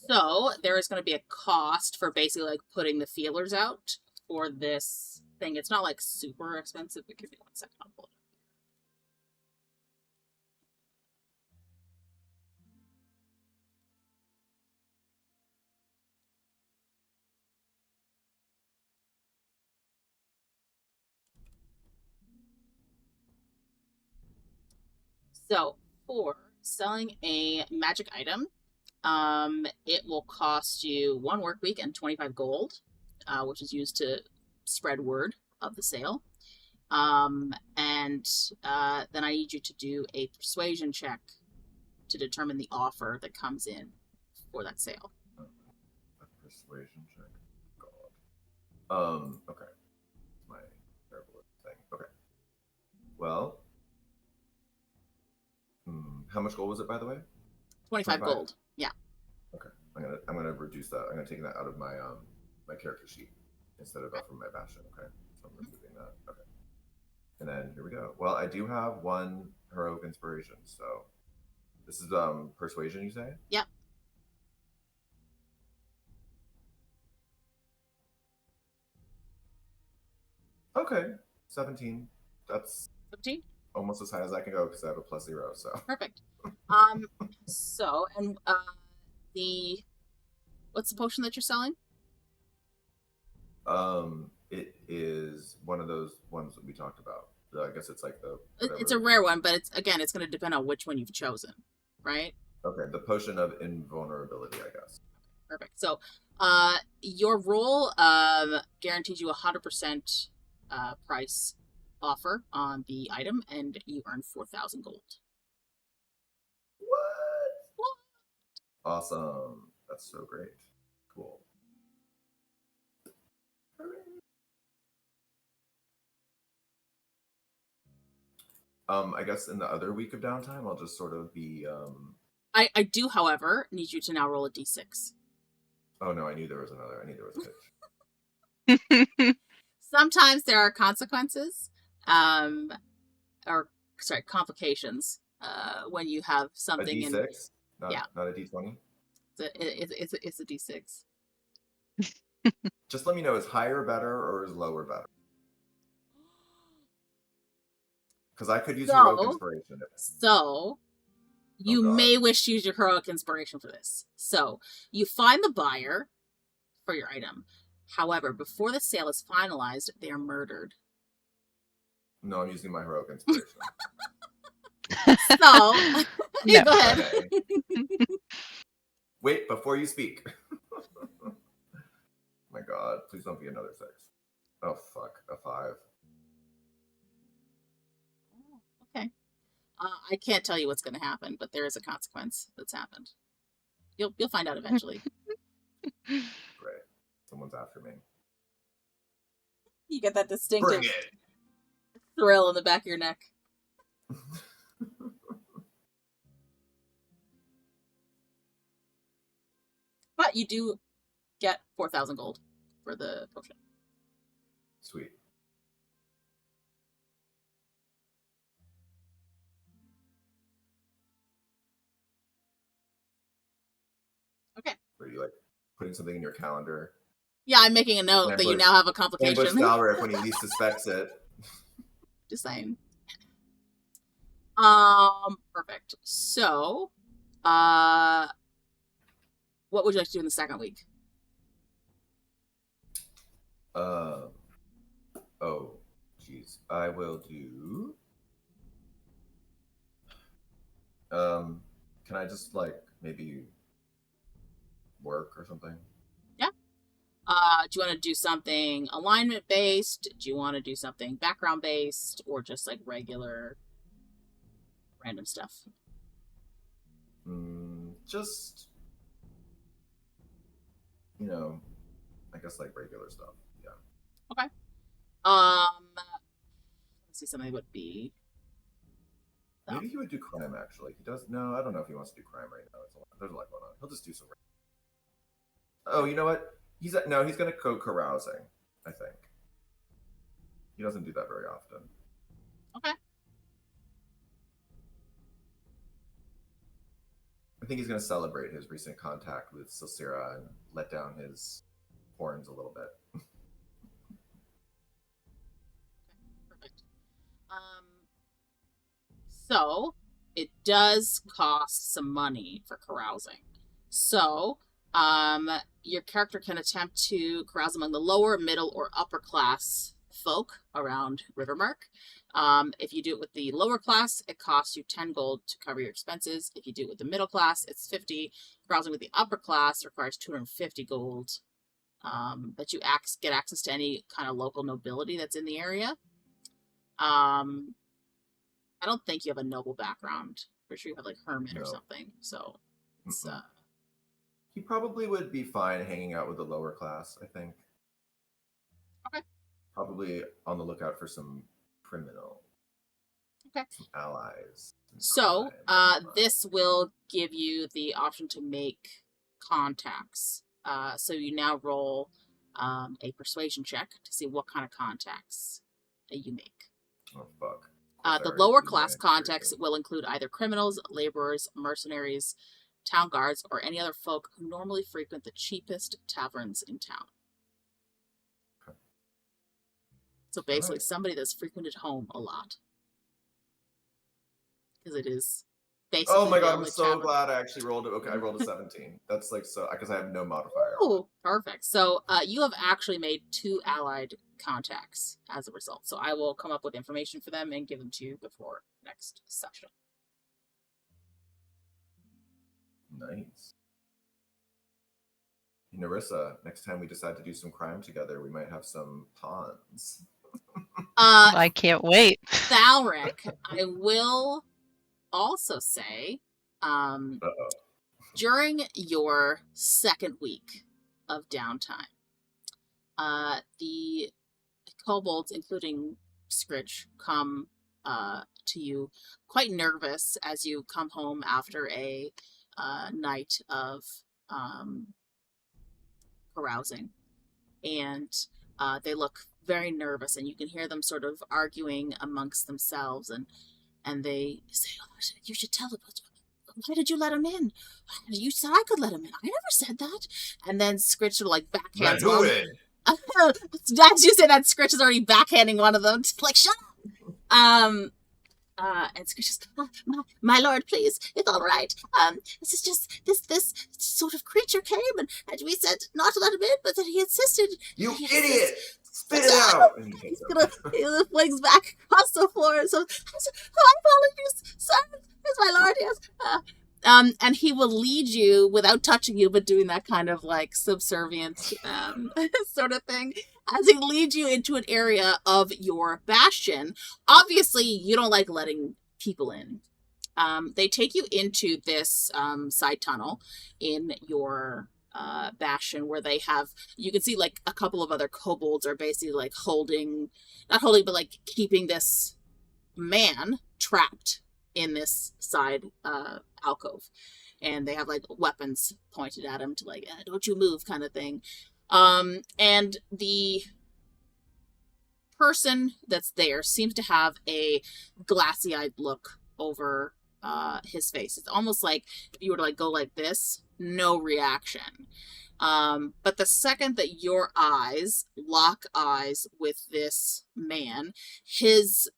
S1: So there is going to be a cost for basically like putting the feelers out for this thing. It's not like super expensive, but give me 1 second. I'll pull it up. So for selling a magic item, it will cost you 1 work week and 25 gold, which is used to spread word of the sale. And then I need you to do a persuasion check to determine the offer that comes in for that sale.
S6: A persuasion check. God. Okay. My terrible thing. Okay. Well. How much gold was it, by the way?
S1: 25 gold. Yeah.
S6: Okay. I'm gonna reduce that. I'm gonna take that out of my my character sheet instead of from my bastion. Okay. So I'm removing that. Okay. And then here we go. Well, I do have 1 heroic inspiration, so this is persuasion, you say?
S1: Yep.
S6: Okay. 17. That's
S1: 17?
S6: almost as high as I can go because I have a +0, so.
S1: Perfect. So, and what's the potion that you're selling?
S6: It is one of those ones that we talked about. I guess it's like the.
S1: It's a rare one, but it's going to depend on which one you've chosen, right?
S6: Okay, the potion of invulnerability, I guess.
S1: Perfect. So, your roll guarantees you 100% price offer on the item, and you earn 4,000 gold.
S6: What? Awesome. That's so great. Cool. I guess in the other week of downtime, I'll just sort of be.
S1: I do, however, need you to now roll a d6.
S6: Oh no! I knew there was another. I knew there was a pitch.
S1: Sometimes there are consequences, complications when you have something
S6: a D6? Not a D20?
S1: It's a d6.
S6: Just let me know, is higher better or is lower better? Because I could use heroic inspiration.
S1: So, you may wish to use your heroic inspiration for this. So, you find the buyer for your item. However, before the sale is finalized, they are murdered.
S6: No, I'm using my heroic inspiration.
S1: So, go ahead.
S6: Okay. Wait, before you speak. My God, please don't be another 6. Oh, fuck, a 5.
S1: Okay. I can't tell you what's going to happen, but there is a consequence that's happened. You'll find out eventually.
S6: Great. Someone's after me.
S1: You get that distinctive
S6: Bring it.
S1: thrill in the back of your neck. But you do get 4,000 gold for the potion.
S6: Sweet.
S1: Okay.
S6: Are you like putting something in your calendar?
S1: Yeah, I'm making a note that you now have a complication.
S6: Ambush Thalrik when he least suspects it.
S1: Just saying. Perfect. So, what would you like to do in the second week?
S6: Oh, jeez. I will do. Can I just like maybe work or something?
S1: Yeah. Do you want to do something alignment based? Do you want to do something background based, or just like regular random stuff?
S6: Just I guess like regular stuff. Yeah.
S1: Okay. Let's see, something would be.
S6: Maybe he would do crime. Actually, he does. No, I don't know if he wants to do crime right now. There's a lot going on. He'll just do some. Oh, you know what? He's gonna go carousing. I think he doesn't do that very often.
S1: Okay.
S6: I think he's gonna celebrate his recent contact with Silsira and let down his horns a little bit.
S1: Perfect. So it does cost some money for carousing. So, your character can attempt to carouse among the lower, middle, or upper class folk around Rivermark. If you do it with the lower class, it costs you 10 gold to cover your expenses. If you do it with the middle class, it's 50. Browsing with the upper class requires 250 gold. But you get access to any kind of local nobility that's in the area. I don't think you have a noble background. Pretty sure you have like hermit or something. So it's
S6: he probably would be fine hanging out with the lower class, I think.
S1: Okay.
S6: Probably on the lookout for some criminal.
S1: Okay.
S6: Some allies.
S1: So this will give you the option to make contacts. So you now roll a persuasion check to see what kind of contacts you make.
S6: Oh, fuck.
S1: The lower class contacts will include either criminals, laborers, mercenaries, town guards, or any other folk who normally frequent the cheapest taverns in town.
S6: Okay.
S1: So basically somebody that's frequented home a lot. Because it is basically
S6: oh my god, I'm
S1: only
S6: so
S1: tavern.
S6: glad I actually rolled it. Okay, I rolled a 17. That's like so, because I have no modifier.
S1: Oh, perfect. So you have actually made 2 allied contacts as a result. So I will come up with information for them and give them to you before next session.
S6: Nice. Neressa, next time we decide to do some crime together, we might have some pawns.
S4: I can't wait.
S1: Thalrik, I will also say, during your second week of downtime, the kobolds, including Scritch, come to you quite nervous as you come home after a night of carousing. And they look very nervous, and you can hear them sort of arguing amongst themselves, and they say, oh, you should tell him. Why did you let him in? You said I could let him in. I never said that. And then Scritch sort of like backhands one. As you say that, Scritch is already backhanding one of them. Like, shut up! And Scritch is, my lord, please, it's all right. This is just, this sort of creature came, and we said not to let him in, but that he insisted.
S6: You idiot! Spit it out!
S1: He flings back across the floor, and so, my apologies, sir. Yes, my lord, yes. And he will lead you without touching you, but doing that kind of like subservient sort of thing, as he leads you into an area of your bastion. Obviously, you don't like letting people in. They take you into this side tunnel in your bastion, where they have, you can see like a couple of other kobolds are basically like not holding, but like keeping this man trapped in this side alcove, and they have like weapons pointed at him to like don't you move kind of thing. And the person that's there seems to have a glassy-eyed look over his face. It's almost like if you were to like go like this, no reaction. But the second that your eyes lock eyes with this man, his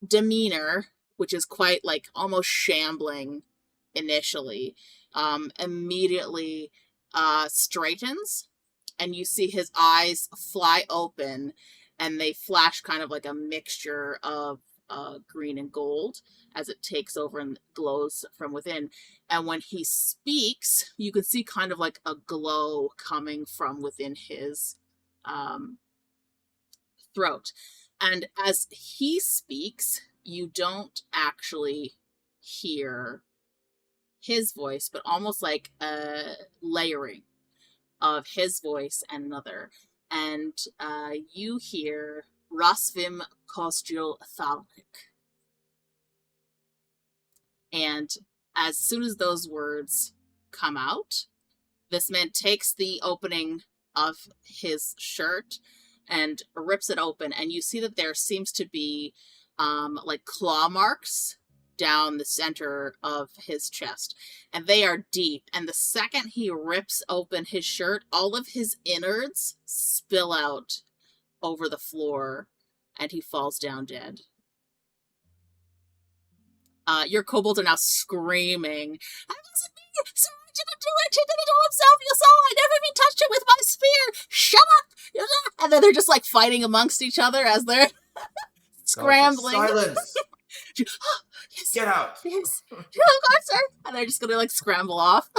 S1: demeanor, which is quite like almost shambling initially, immediately straightens, and you see his eyes fly open, and they flash kind of like a mixture of green and gold as it takes over and glows from within. And when he speaks, you can see kind of like a glow coming from within his throat. And as he speaks, you don't actually hear his voice, but almost like a layering of his voice and another. And you hear Rasvim Khorghil Thalrik. And as soon as those words come out, this man takes the opening of his shirt and rips it open, and you see that there seems to be like claw marks down the center of his chest, and they are deep. And the second he rips open his shirt, all of his innards spill out over the floor, and he falls down dead. Your kobolds are now screaming, "That wasn't me! Sir, I didn't do it! He did it all himself! You saw! I never even touched him with my spear! Shut up! And then they're just like fighting amongst each other as they're scrambling.
S6: Silence!
S1: Yes,
S6: Get out!
S1: yes, of course, sir. And they're just gonna like scramble off.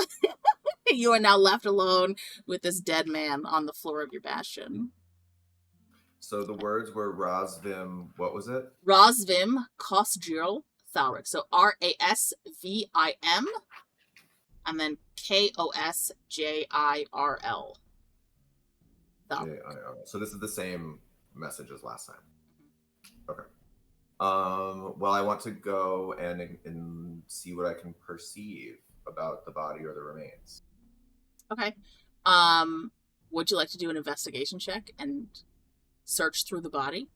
S1: You are now left alone with this dead man on the floor of your bastion.
S6: So the words were Razvim, what was it?
S1: Razvim Khorghil Thalrik. So RASVIM and then KoSJIRL.
S6: J-I-R. So this is the same message as last time. Okay. Well, I want to go and see what I can perceive about the body or the remains.
S1: Okay. Would you like to do an investigation check and search through the body?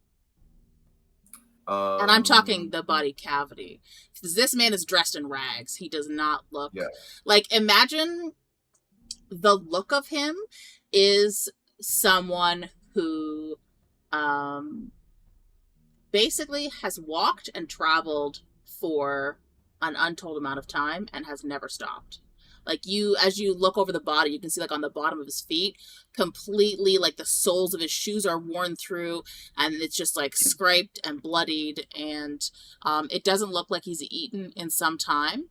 S1: And I'm talking the body cavity. Because this man is dressed in rags. He does not look...
S6: Yeah.
S1: Like, imagine the look of him is someone who basically has walked and traveled for an untold amount of time and has never stopped. Like, as you look over the body, you can see, like, on the bottom of his feet, completely, like, the soles of his shoes are worn through, and it's just, like, scraped and bloodied, and it doesn't look like he's eaten in some time.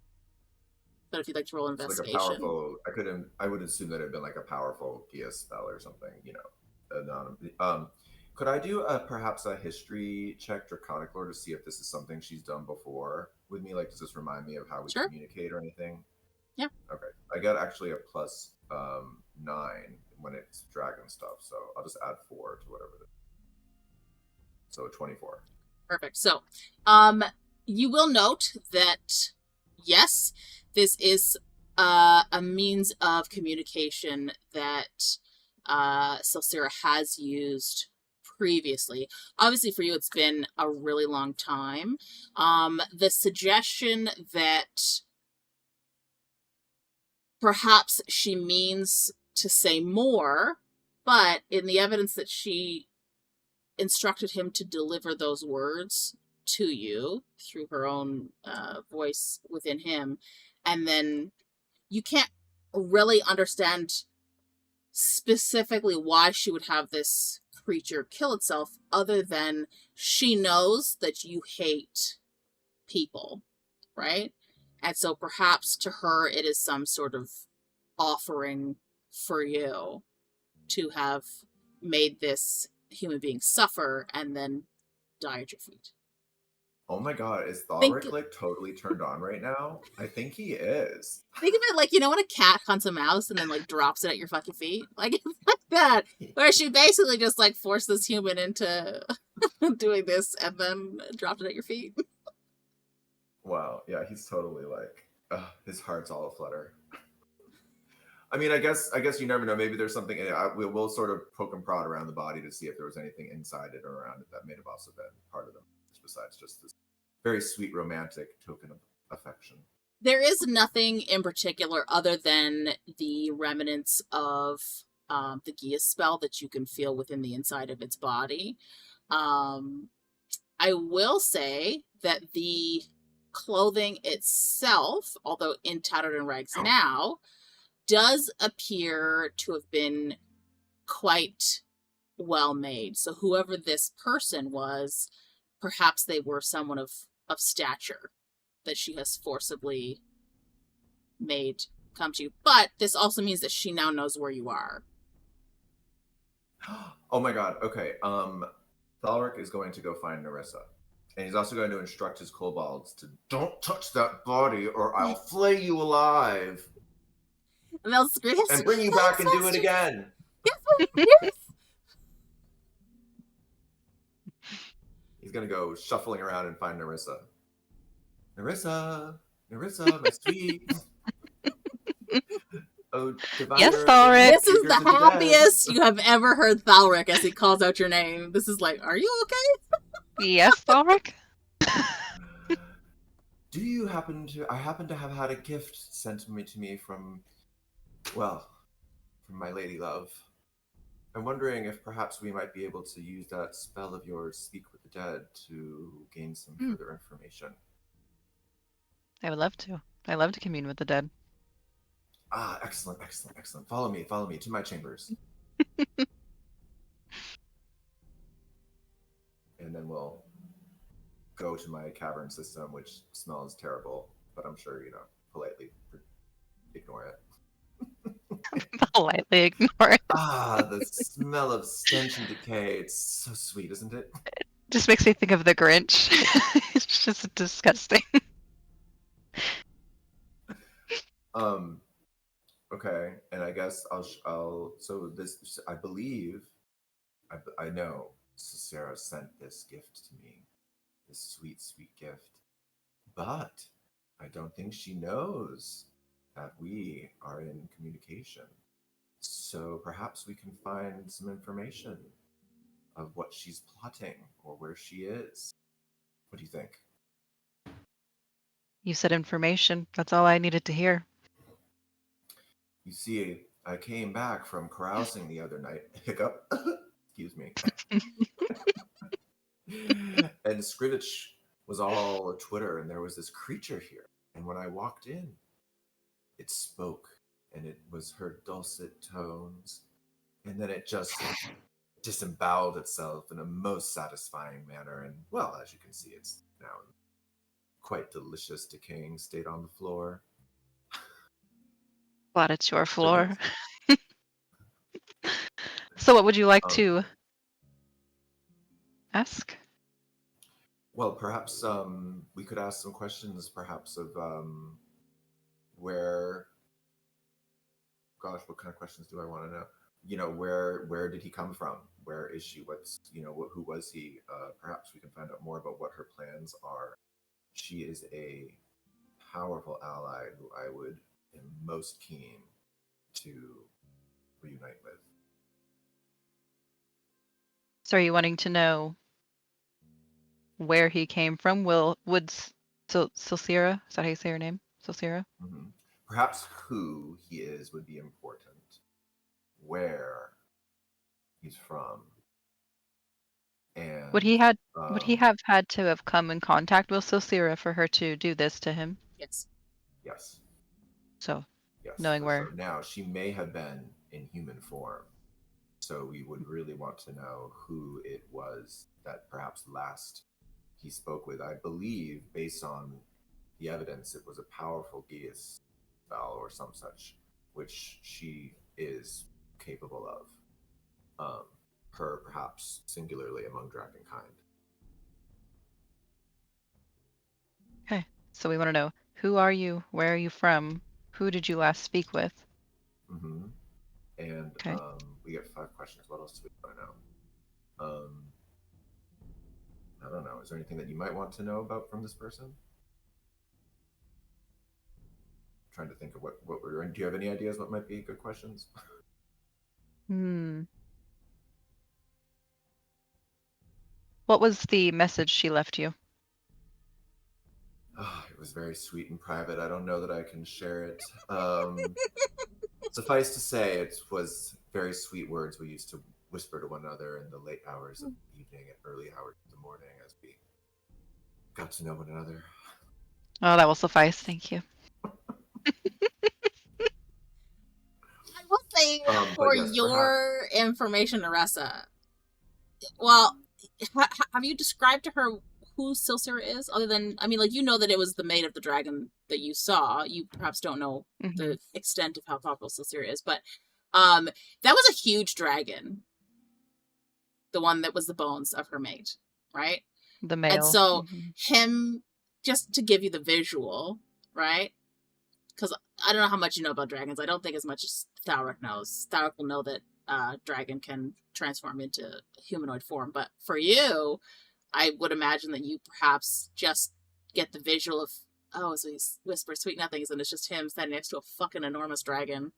S1: But if you'd like to roll investigation.
S6: Like a powerful, I would assume that it'd been, like, a powerful PS spell or something, you know. Could I do perhaps a history check, Draconic Lore, to see if this is something she's done before with me? Like, does this remind me of how we communicate or anything?
S1: Yeah.
S6: Okay. I got actually a plus 9 when it's dragon stuff, so I'll just add 4 to whatever it is. So 24.
S1: Perfect. So, you will note that, yes, this is a means of communication that Silsira has used previously. Obviously, for you, it's been a really long time. The suggestion that perhaps she means to say more, but in the evidence that she instructed him to deliver those words to you through her own voice within him, and then you can't really understand specifically why she would have this creature kill itself, other than she knows that you hate people, right? And so perhaps to her it is some sort of offering for you to have made this human being suffer and then die at your feet.
S6: Oh my god, is Thalrik like totally turned on right now? I think he is.
S1: Think of it like, you know when a cat hunts a mouse and then like drops it at your fucking feet? Like, it's like that. Where she basically just like forced this human into doing this and then dropped it at your feet.
S6: Wow, yeah, he's totally like, his heart's all aflutter. I mean, I guess you never know. Maybe there's something in it. We'll sort of poke and prod around the body to see if there was anything inside it or around it that may have also been part of them, besides just this very sweet romantic token of affection.
S1: There is nothing in particular other than the remnants of the Gia spell that you can feel within the inside of its body. I will say that the clothing itself, although in tattered and rags now, does appear to have been quite well made. So whoever this person was, perhaps they were someone of stature that she has forcibly made come to you. But this also means that she now knows where you are.
S6: Oh my god, okay. Thalrik is going to go find Neressa. And he's also going to instruct his kobolds to don't touch that body or I'll flay you alive.
S1: And they'll scream
S6: and bring you back and do it again.
S1: Yes.
S6: He's going to go shuffling around and find Neressa. Neressa, my sweet. Oh,
S4: yes, Thalrik.
S1: This is the happiest you have ever heard Thalrik as he calls out your name. This is like, are you okay?
S4: Yes, Thalrik.
S6: Do you happen to have had a gift sent to me from my lady love. I'm wondering if perhaps we might be able to use that spell of yours, Speak with the Dead, to gain some further information.
S4: I would love to. I love to commune with the dead.
S6: Ah, excellent. Follow me to my chambers. go to my cavern system, which smells terrible, but I'm sure, politely ignore it.
S4: Politely ignore it.
S6: The smell of stench and decay. It's so sweet, isn't it?
S4: Just makes me think of the Grinch. It's just disgusting.
S6: Okay, and I guess I'll. So this, I believe, I know Sarah sent this gift to me, this sweet, sweet gift, but I don't think she knows that we are in communication. So perhaps we can find some information of what she's plotting or where she is. What do you think?
S4: You said information. That's all I needed to hear.
S6: You see, I came back from carousing the other night. Hiccup. Excuse me. And Scrivich was all a Twitter, and there was this creature here. And when I walked in, it spoke, and it was her dulcet tones. And then it just disemboweled itself in a most satisfying manner. And, well, as you can see, it's now in quite delicious decaying state on the floor.
S4: Glad it's your floor. So what would you like to ask?
S6: Well, perhaps we could ask some questions, perhaps, of where... Gosh, what kind of questions do I want to know? Where did he come from? Where is she? Who was he? Perhaps we can find out more about what her plans are. She is a powerful ally who I am most keen to reunite with.
S4: So are you wanting to know where he came from? Would Silsira, is that how you say her name? Silsira?
S6: Mm-hmm. Perhaps who he is would be important. Where he's from. And
S4: would he have had to have come in contact with Silsira for her to do this to him?
S1: Yes.
S6: Yes.
S4: So
S6: Yes.
S4: knowing where.
S6: Sure. Now, she may have been in human form. So we would really want to know who it was that perhaps last he spoke with. I believe, based on the evidence, it was a powerful Geas spell or some such, which she is capable of. Her perhaps singularly among dragonkind.
S4: Okay, so we want to know, who are you? Where are you from? Who did you last speak with?
S6: Mm-hmm. And
S4: okay.
S6: We get 5 questions. What else do we want to know? I don't know. Is there anything that you might want to know about from this person? I'm trying to think of what we're in. Do you have any ideas what might be good questions?
S4: What was the message she left you?
S6: It was very sweet and private. I don't know that I can share it. Suffice to say, it was very sweet words we used to whisper to one another in the late hours of the evening and early hours of the morning as we got to know one another.
S4: Oh, that will suffice. Thank you.
S1: I will say, for
S6: yes,
S1: your information, Neressa, well, have you described to her who Silsira is? Other than, you know that it was the maid of the dragon that you saw. You perhaps don't know the extent of how powerful Silsira is, but that was a huge dragon. The one that was the bones of her mate, right?
S4: The male.
S1: And so him, just to give you the visual, right? Because I don't know how much you know about dragons. I don't think as much as Thalrik knows. Thalrik will know that dragon can transform into humanoid form. But for you, I would imagine that you perhaps just get the visual of, so he whispers sweet nothings, and it's just him standing next to a fucking enormous dragon.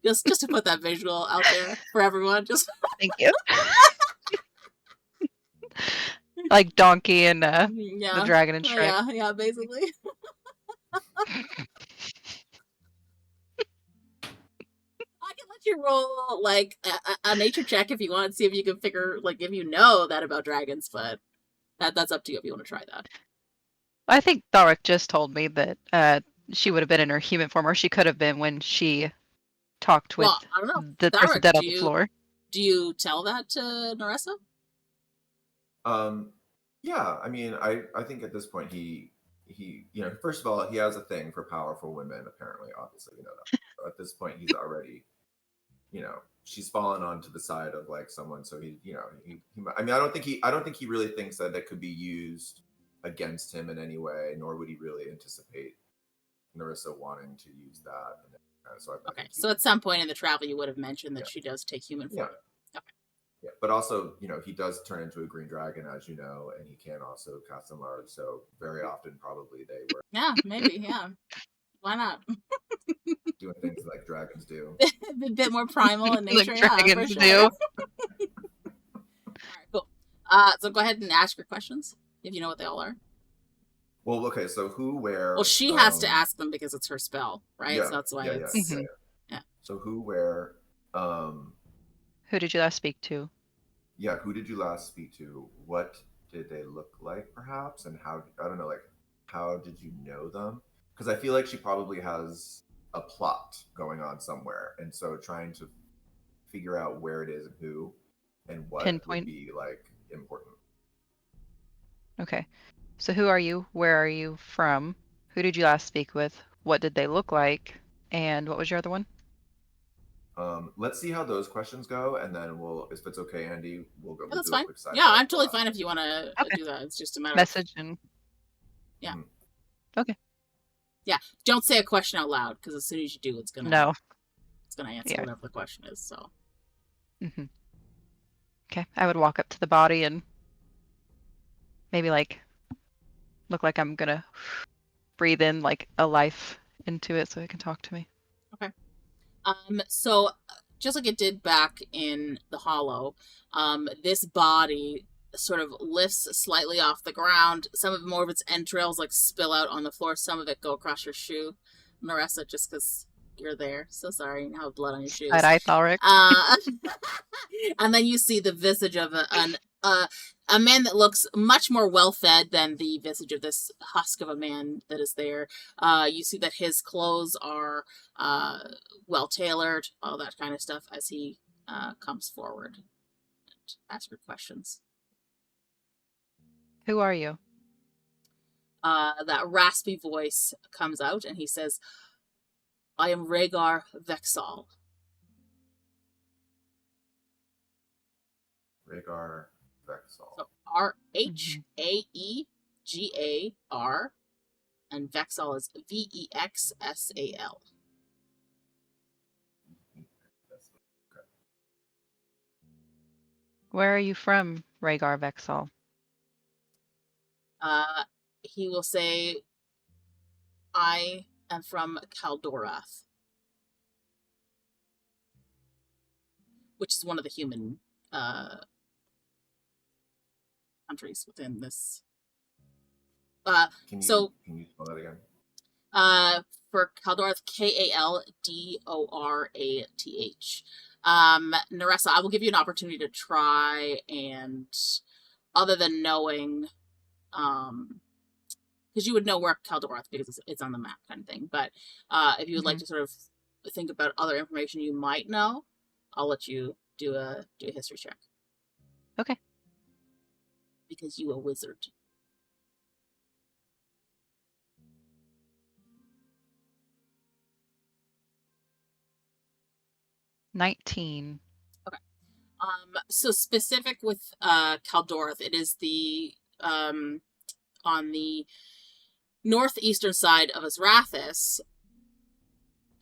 S1: Just to put that visual out there for everyone. Just
S4: thank you. Like Donkey and the dragon and Shrek.
S1: Yeah, basically. I can let you roll like a nature check if you want to see if you can figure, like, if you know that about dragons, but that's up to you if you want to try that.
S4: I think Thalrik just told me that she would have been in her human form, or she could have been when she talked with
S1: Well, I don't know.
S4: the person
S1: Thalrik,
S4: dead on the floor.
S1: Do you tell that to Neressa?
S6: Yeah, I mean, I think at this point he first of all, he has a thing for powerful women, apparently, obviously, that. So at this point he's already, she's fallen onto the side of like someone, so he I mean, I don't think he really thinks that it could be used against him in any way, nor would he really anticipate Neressa wanting to use that. So
S1: Okay, so at some point in the travel you would have mentioned that she does take human form.
S6: Yeah, but also, he does turn into a green dragon, as you know, and he can also cast enlarge. So very often, probably they were
S1: maybe, why not?
S6: doing things like dragons do.
S1: A bit more primal in nature,
S4: Like
S1: yeah, for
S4: dragons
S1: sure.
S4: do.
S1: All right, cool. So go ahead and ask your questions if you know what they all are.
S6: Well, okay, so who, where?
S1: Well, she has to ask them because it's her spell, right?
S6: Yeah,
S1: So that's why it's
S4: Mhm.
S6: So who, where?
S4: Who did you last speak to?
S6: Yeah, who did you last speak to? What did they look like, perhaps? And how, I don't know, like, how did you know them? Because I feel like she probably has a plot going on somewhere. And so trying to figure out where it is and who and what
S4: Pinpoint.
S6: would be, like, important.
S4: Okay. So who are you? Where are you from? Who did you last speak with? What did they look like? And what was your other one?
S6: Let's see how those questions go, and then if it's okay, Andy, we'll go.
S1: Oh, that's
S6: we'll do
S1: fine.
S6: a quick side
S1: Yeah,
S6: chat
S1: I'm
S6: for
S1: totally
S6: that.
S1: fine if you want to
S4: Okay.
S1: do that. It's just a matter
S4: Message and
S1: don't say a question out loud, because as soon as you do, it's gonna answer
S4: Yeah.
S1: whatever the question is. So
S4: Mhm. Okay. I would walk up to the body and maybe like look like I'm gonna breathe in like a life into it so it can talk to me.
S1: So just like it did back in the Hollow, this body sort of lifts slightly off the ground. Some of more of its entrails like spill out on the floor. Some of it go across your shoe, Neressa, just because you're there. So sorry, you now have blood on your shoes.
S4: Side-eye Thalrik.
S1: And then you see the visage of a man that looks much more well-fed than the visage of this husk of a man that is there. You see that his clothes are well-tailored, all that kind of stuff, as he comes forward and asks your questions.
S4: Who are you?
S1: That raspy voice comes out, and he says, I am Rhaegar Vexal.
S6: Rhaegar Vexal.
S1: So Rhaegar, and Vexal is Vexsal.
S6: Okay.
S4: Where are you from, Rhaegar Vexal?
S1: He will say, I am from Kaldorath, which is one of the human countries within this.
S6: Can you spell that again?
S1: For Kaldorath, Kaldorath. Neressa, I will give you an opportunity to try and, other than knowing, because you would know where Kaldorath because it's on the map kind of thing. But if you would like to sort of think about other information you might know, I'll let you do a history check.
S4: Okay.
S1: Because you a wizard.
S4: $19.
S1: Okay. So specific with Kaldorath, it is the on the northeastern side of Azrathus,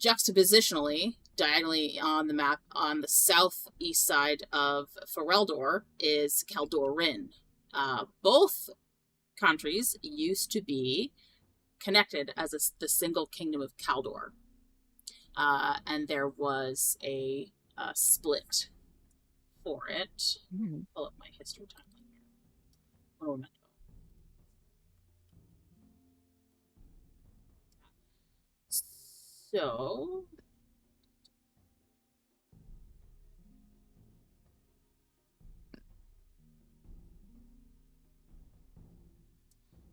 S1: juxtapositionally, diagonally on the map, on the southeast side of Fereldor is Kaldorin. Both countries used to be connected as the single kingdom of Kaldor. And there was a split for it. Pull up my history timeline here. Where am I meant to go? So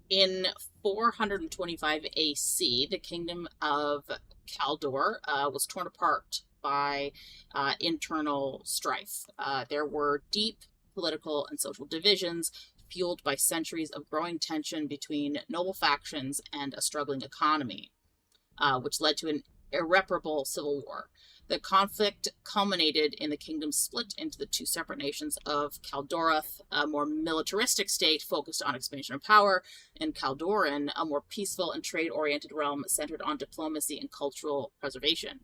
S1: in 425 AC, the kingdom of Kaldor was torn apart by internal strife. There were deep political and social divisions fueled by centuries of growing tension between noble factions and a struggling economy, which led to an irreparable civil war. The conflict culminated in the kingdom's split into the two separate nations of Kaldorath, a more militaristic state focused on expansion of power, and Kaldoran, a more peaceful and trade-oriented realm centered on diplomacy and cultural preservation.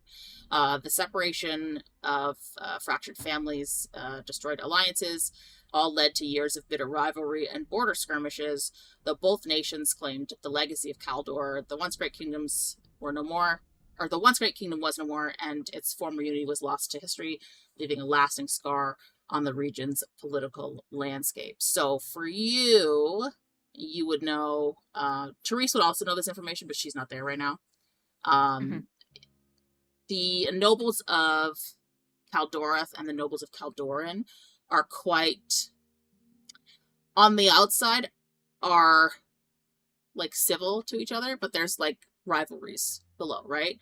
S1: The separation of fractured families, destroyed alliances, all led to years of bitter rivalry and border skirmishes, though both nations claimed the legacy of Kaldor. The once great kingdoms were no more, or the once great kingdom was no more, and its former unity was lost to history, leaving a lasting scar on the region's political landscape. So for you, you would know, Therese would also know this information, but she's not there right now. The nobles of Kaldorath and the nobles of Kaldoran are quite, on the outside, are like civil to each other, but there's like rivalries below, right?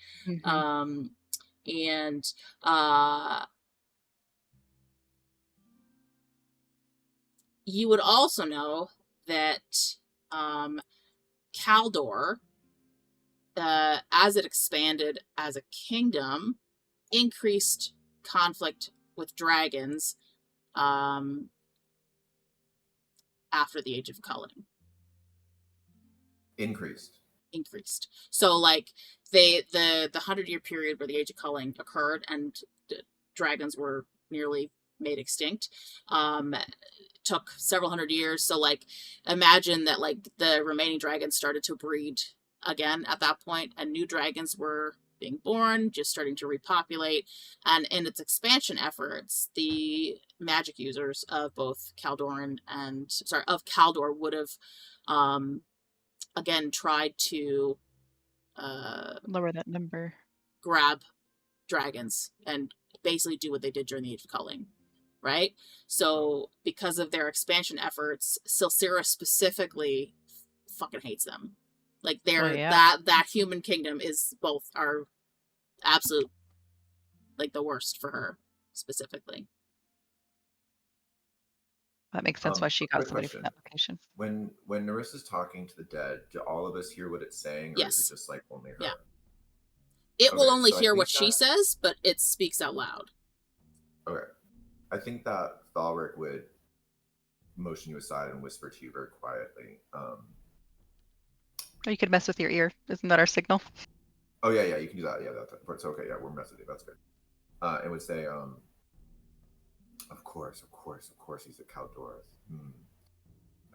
S1: You would also know that Kaldor, as it expanded as a kingdom, increased conflict with dragons after the Age of Culling.
S6: Increased.
S1: So like the 100-year period where the Age of Culling occurred and dragons were nearly made extinct took several hundred years. So like imagine that like the remaining dragons started to breed again at that point, and new dragons were being born, just starting to repopulate. And in its expansion efforts, the magic users of both Kaldor would have again tried to
S4: lower that number,
S1: grab dragons and basically do what they did during the Age of Culling, right? So because of their expansion efforts, Silsira specifically fucking hates them. Like that human kingdom is both are absolute, like the worst for her specifically.
S4: That makes sense why she got somebody from that location.
S6: When Nerissa's talking to the dead, do all of us hear what it's saying, or is it just like only her?
S1: Yeah. It will only hear what she says, but it speaks out loud.
S6: Okay. I think that Thalrik would motion you aside and whisper to you very quietly.
S4: Or you could mess with your ear. Isn't that our signal?
S6: Oh, yeah, you can do that. Yeah, that's okay. Yeah, we're messing with you. That's good. It would say, of course, he's a Kaldorath.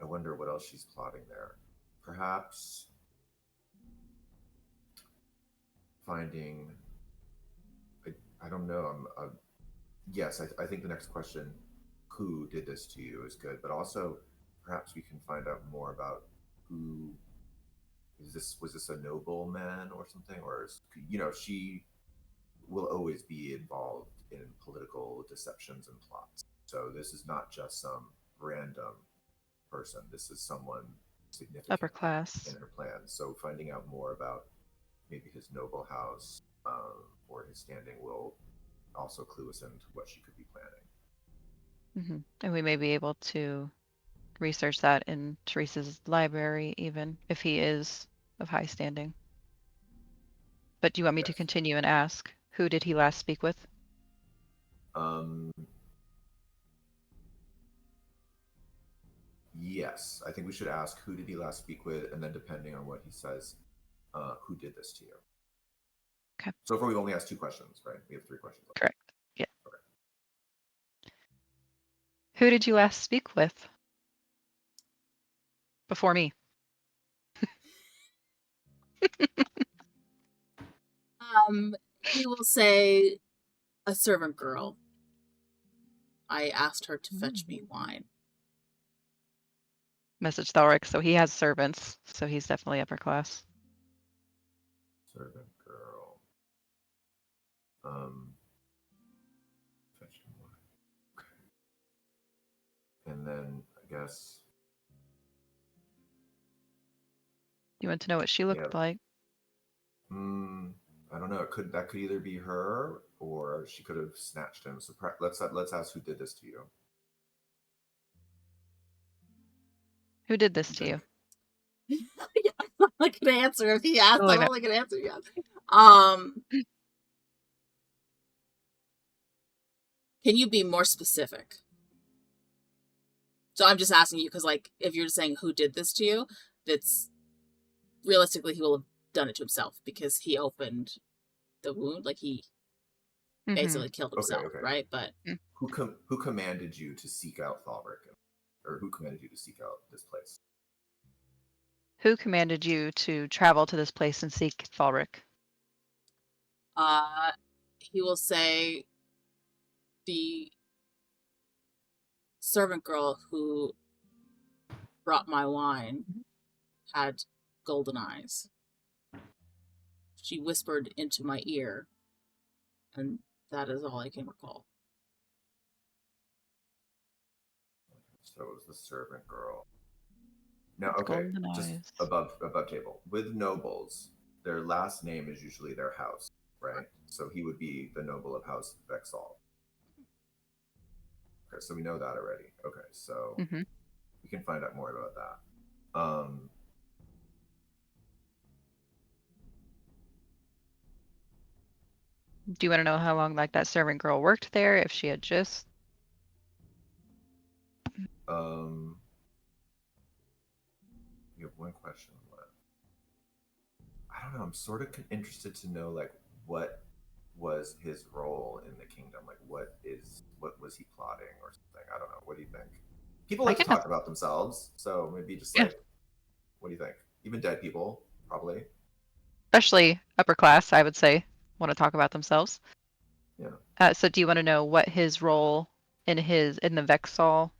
S6: I wonder what else she's plotting there. Perhaps finding, I don't know. Yes, I think the next question, who did this to you, is good. But also, perhaps we can find out more about who. Was this a nobleman or something? Or she will always be involved in political deceptions and plots. So this is not just some random person. This is someone significant,
S4: upper class,
S6: in her plan. So finding out more about maybe his noble house or his standing will also clue us into what she could be planning.
S4: And we may be able to research that in Therese's library, even if he is of high standing. But do you want me to continue and ask, who did he last speak with?
S6: Yes, I think we should ask, who did he last speak with, and then depending on what he says, who did this to you?
S4: Okay.
S6: So far we've only asked 2 questions, right? We have 3 questions left.
S4: Correct. Yeah.
S6: Okay.
S4: Who did you last speak with? Before me.
S1: He will say, a servant girl. I asked her to fetch me wine.
S4: Message Thalrik, so he has servants, so he's definitely upper class.
S6: Servant girl. Fetch me wine. Okay. And then I guess.
S4: You want to know what she looked like?
S6: I don't don't know. That could either be her or she could have snatched him. So let's ask who did this to you.
S4: Who did this to you?
S1: Yeah, I'm not gonna answer if he asked.
S4: Totally
S1: I'm
S4: not.
S1: only gonna answer yes. Can you be more specific? So I'm just asking you because, like, if you're saying who did this to you, that's realistically he will have done it to himself because he opened the wound. Like, he basically killed himself,
S6: Okay.
S1: right? But
S6: who commanded you to seek out Thalrik, or who commanded you to seek out this place?
S4: Who commanded you to travel to this place and seek Thalrik?
S1: he will say the servant girl who brought my wine had golden eyes. She whispered into my ear, and that is all I can recall.
S6: So it was the servant girl. Now, okay, just above table. With nobles, their last name is usually their house, right? So he would be the noble of House Vexal. Okay, so we know that already. Okay, so we can find out more about that.
S4: Do you want to know how long like that servant girl worked there? If she had just
S6: we have one question left. I don't know. I'm sort of interested to know, like, what was his role in the kingdom? Like, what was he plotting or something? I don't know. What do you think? People like to talk about themselves, so maybe just like, what do you think? Even dead people, probably.
S4: Especially upper class, I would say, want to talk about themselves.
S6: Yeah.
S4: So do you want to know what his role in the Vexal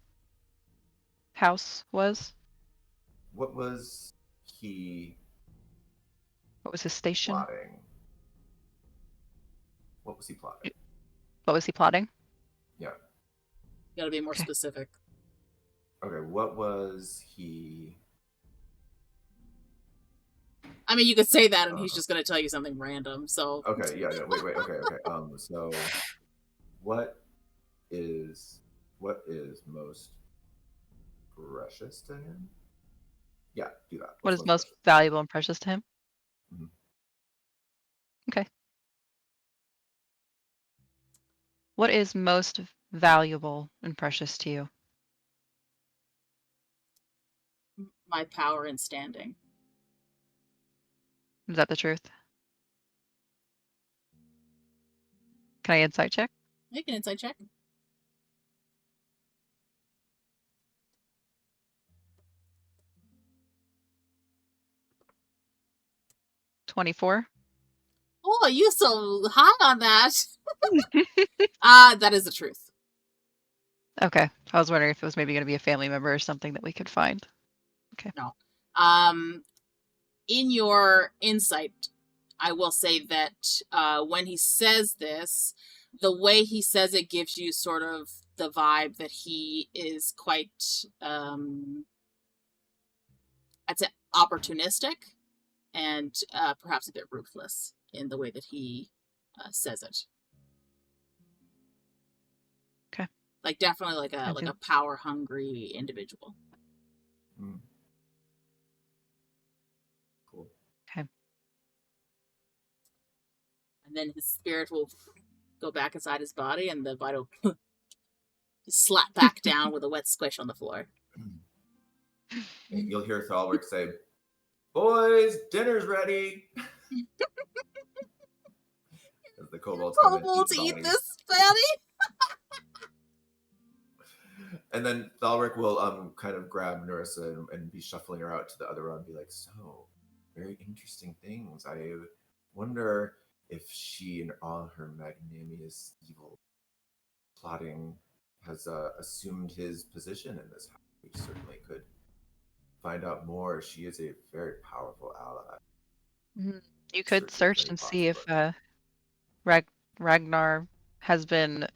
S4: house was?
S6: What was he?
S4: What was his station?
S6: Plotting. What was he plotting?
S4: What was he plotting?
S6: Yeah.
S1: You gotta be more specific.
S6: Okay, what was he?
S1: I mean, you could say that, and he's just gonna tell you something random. So.
S6: Okay. Yeah. No. Wait. Okay. So, what is most precious to him? Yeah. Do that.
S4: What is most valuable and precious to him?
S6: Mm-hmm.
S4: Okay. What is most valuable and precious to you?
S1: My power and standing.
S4: Is that the truth? Can I insight check?
S1: Make an insight check.
S4: $24.
S1: Oh, you so high on that. That is the truth.
S4: Okay. I was wondering if it was maybe going to be a family member or something that we could find. Okay.
S1: No. In your insight, I will say that when he says this, the way he says it gives you sort of the vibe that he is quite, I'd say, opportunistic and perhaps a bit ruthless in the way that he says it.
S4: Okay.
S1: Like definitely like a power hungry individual.
S6: Mm. Cool.
S4: Okay.
S1: And then his spirit will go back inside his body, and the body will slap back down with a wet squish on the floor.
S6: You'll hear Thalrik say, "Boys, dinner's ready." As the kobolds come in,
S1: Kobolds eat this fatty.
S6: And then Thalrik will kind of grab Neressa and be shuffling her out to the other row and be like, "So, very interesting things. I wonder if she, in all her magnanimous evil plotting, has assumed his position in this house. We certainly could find out more. She is a very powerful ally."
S4: You could search and see if Ragnar has been,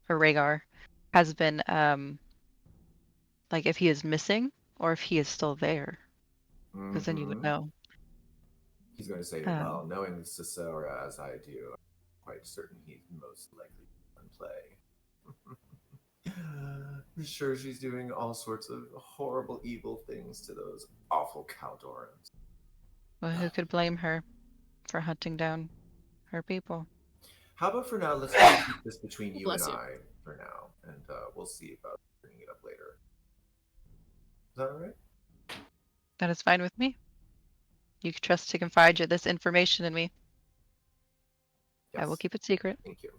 S4: or Rhaegar has been, like if he is missing or if he is still there, because then you would know.
S6: He's going to say,
S4: Um.
S6: well, knowing Cicera as I do, I'm quite certain he's most likely to play. I'm sure she's doing all sorts of horrible, evil things to those awful Kaltorans.
S4: Well, who could blame her for hunting down her people?
S6: How about for now, let's just keep this between you
S1: Bless
S6: and
S1: you.
S6: I for now, and we'll see about bringing it up later. Is that all right?
S4: That is fine with me. You can trust to confide this information in me. I will
S6: Yes.
S4: keep it secret.
S6: Thank you.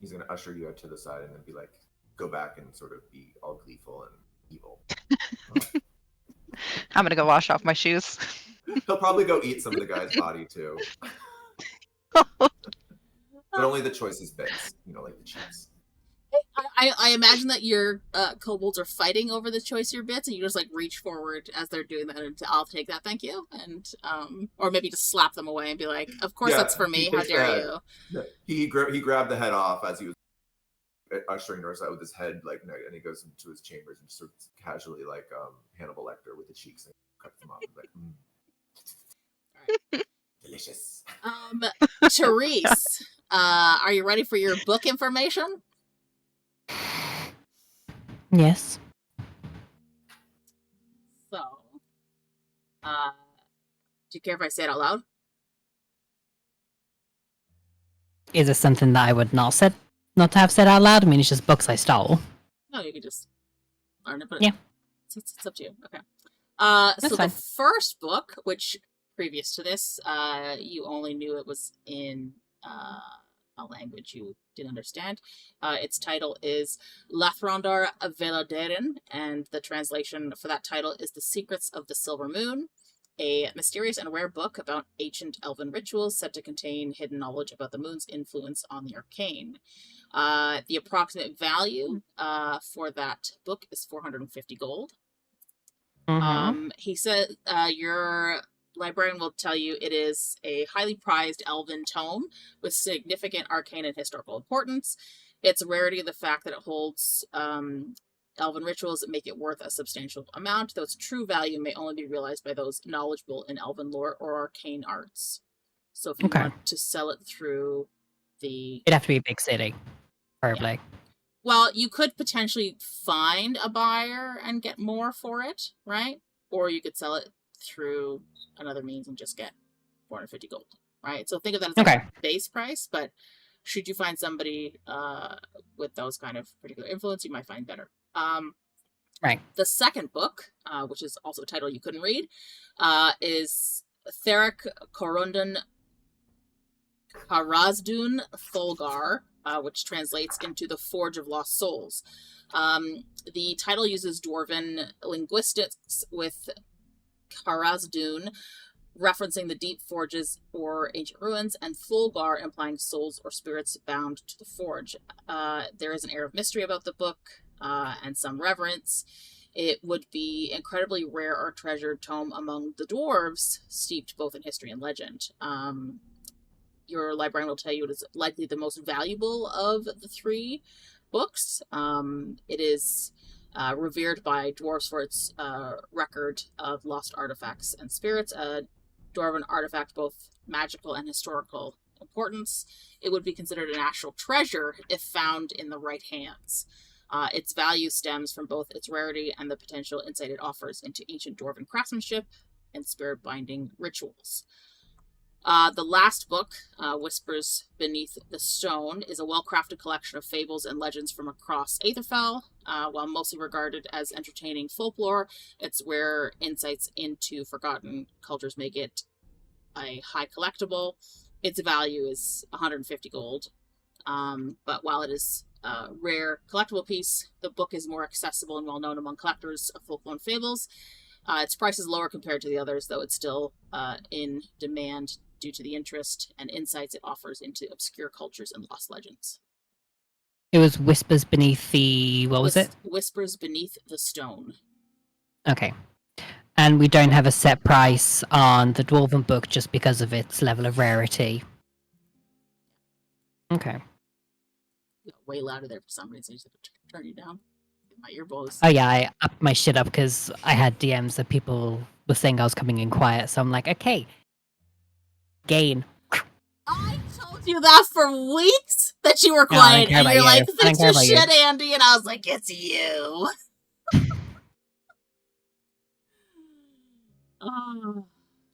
S6: He's going to usher you out to the side and then be like, go back and sort of be all gleeful and evil.
S4: I'm gonna go wash off my shoes.
S6: He'll probably go eat some of the guy's body too. But only the choicest bits, like the cheeks.
S1: I imagine that your kobolds are fighting over the choicier bits, and you just like reach forward as they're doing that, and I'll take that, thank you, and or maybe just slap them away and be like, "Of course,
S6: Yeah,
S1: that's for me.
S6: he
S1: How
S6: takes
S1: dare
S6: the
S1: you?"
S6: Yeah, he grabbed the head off as he was ushering Neressa out with his head, and he goes into his chambers and sort of casually, like Hannibal Lecter with the cheeks, and cuts them off. He's like, delicious.
S1: Therese, are you ready for your book information?
S3: Yes.
S1: So, do you care if I say it out loud?
S3: Is it something that I would not to have said out loud? I mean, it's just books I stole.
S1: No, you can just learn it, but
S3: Yeah.
S1: it's up to you. Okay.
S3: That's
S1: So
S3: fine.
S1: the first book, which previous to this, you only knew it was in a language you didn't understand. Its title is Lathrondar Veladeren, and the translation for that title is The Secrets of the Silver Moon, a mysterious and rare book about ancient elven rituals said to contain hidden knowledge about the moon's influence on the arcane. The approximate value for that book is 450 gold. He said your librarian will tell you it is a highly prized elven tome with significant arcane and historical importance. Its rarity, the fact that it holds elven rituals that make it worth a substantial amount, though its true value may only be realized by those knowledgeable in elven lore or arcane arts. So if you want to sell it through the...
S3: It'd have to be a big city, probably.
S1: Yeah. Well, you could potentially find a buyer and get more for it, right? Or you could sell it through another means and just get 450 gold, right? So think of that as like a base price, but should you find somebody with those kind of particular influence, you might find better.
S3: Right.
S1: The second book, which is also a title you couldn't read, is Thalrik Korundan Harazdun Tholgar, which translates into The Forge of Lost Souls. The title uses Dwarven linguistics, with Harazdun referencing the deep forges or ancient ruins, and Tholgar implying souls or spirits bound to the forge. There is an air of mystery about the book and some reverence. It would be incredibly rare or treasured tome among the dwarves, steeped both in history and legend. Your librarian will tell you it is likely the most valuable of the three books. It is revered by dwarves for its record of lost artifacts and spirits, a dwarven artifact both magical and historical importance. It would be considered a national treasure if found in the right hands. Its value stems from both its rarity and the potential insight it offers into ancient dwarven craftsmanship and spirit-binding rituals. The last book, Whispers Beneath the Stone, is a well-crafted collection of fables and legends from across Aetherfell. While mostly regarded as entertaining folklore, its rare insights into forgotten cultures make it a high collectible. Its value is 150 gold. But while it is a rare collectible piece, the book is more accessible and well-known among collectors of folklore and fables. Its price is lower compared to the others, though it's still in demand due to the interest and insights it offers into obscure cultures and lost legends.
S3: It was Whispers Beneath the... What was it?
S1: Whispers Beneath the Stone.
S3: Okay. And we don't have a set price on the Dwarven book just because of its level of rarity. Okay.
S1: Way louder there for some reason. I just have to turn you down. my earballs.
S3: Oh yeah, I upped my shit up because I had DMs that people were saying I was coming in quiet. So I'm like, okay, gain.
S1: I told you that for weeks that you were
S3: No, I don't
S1: quiet,
S3: care
S1: and
S3: about
S1: you're
S3: you.
S1: like,
S3: I don't
S1: fix
S3: care
S1: your
S3: about you.
S1: shit, Andy, and I was like, it's you. Oh,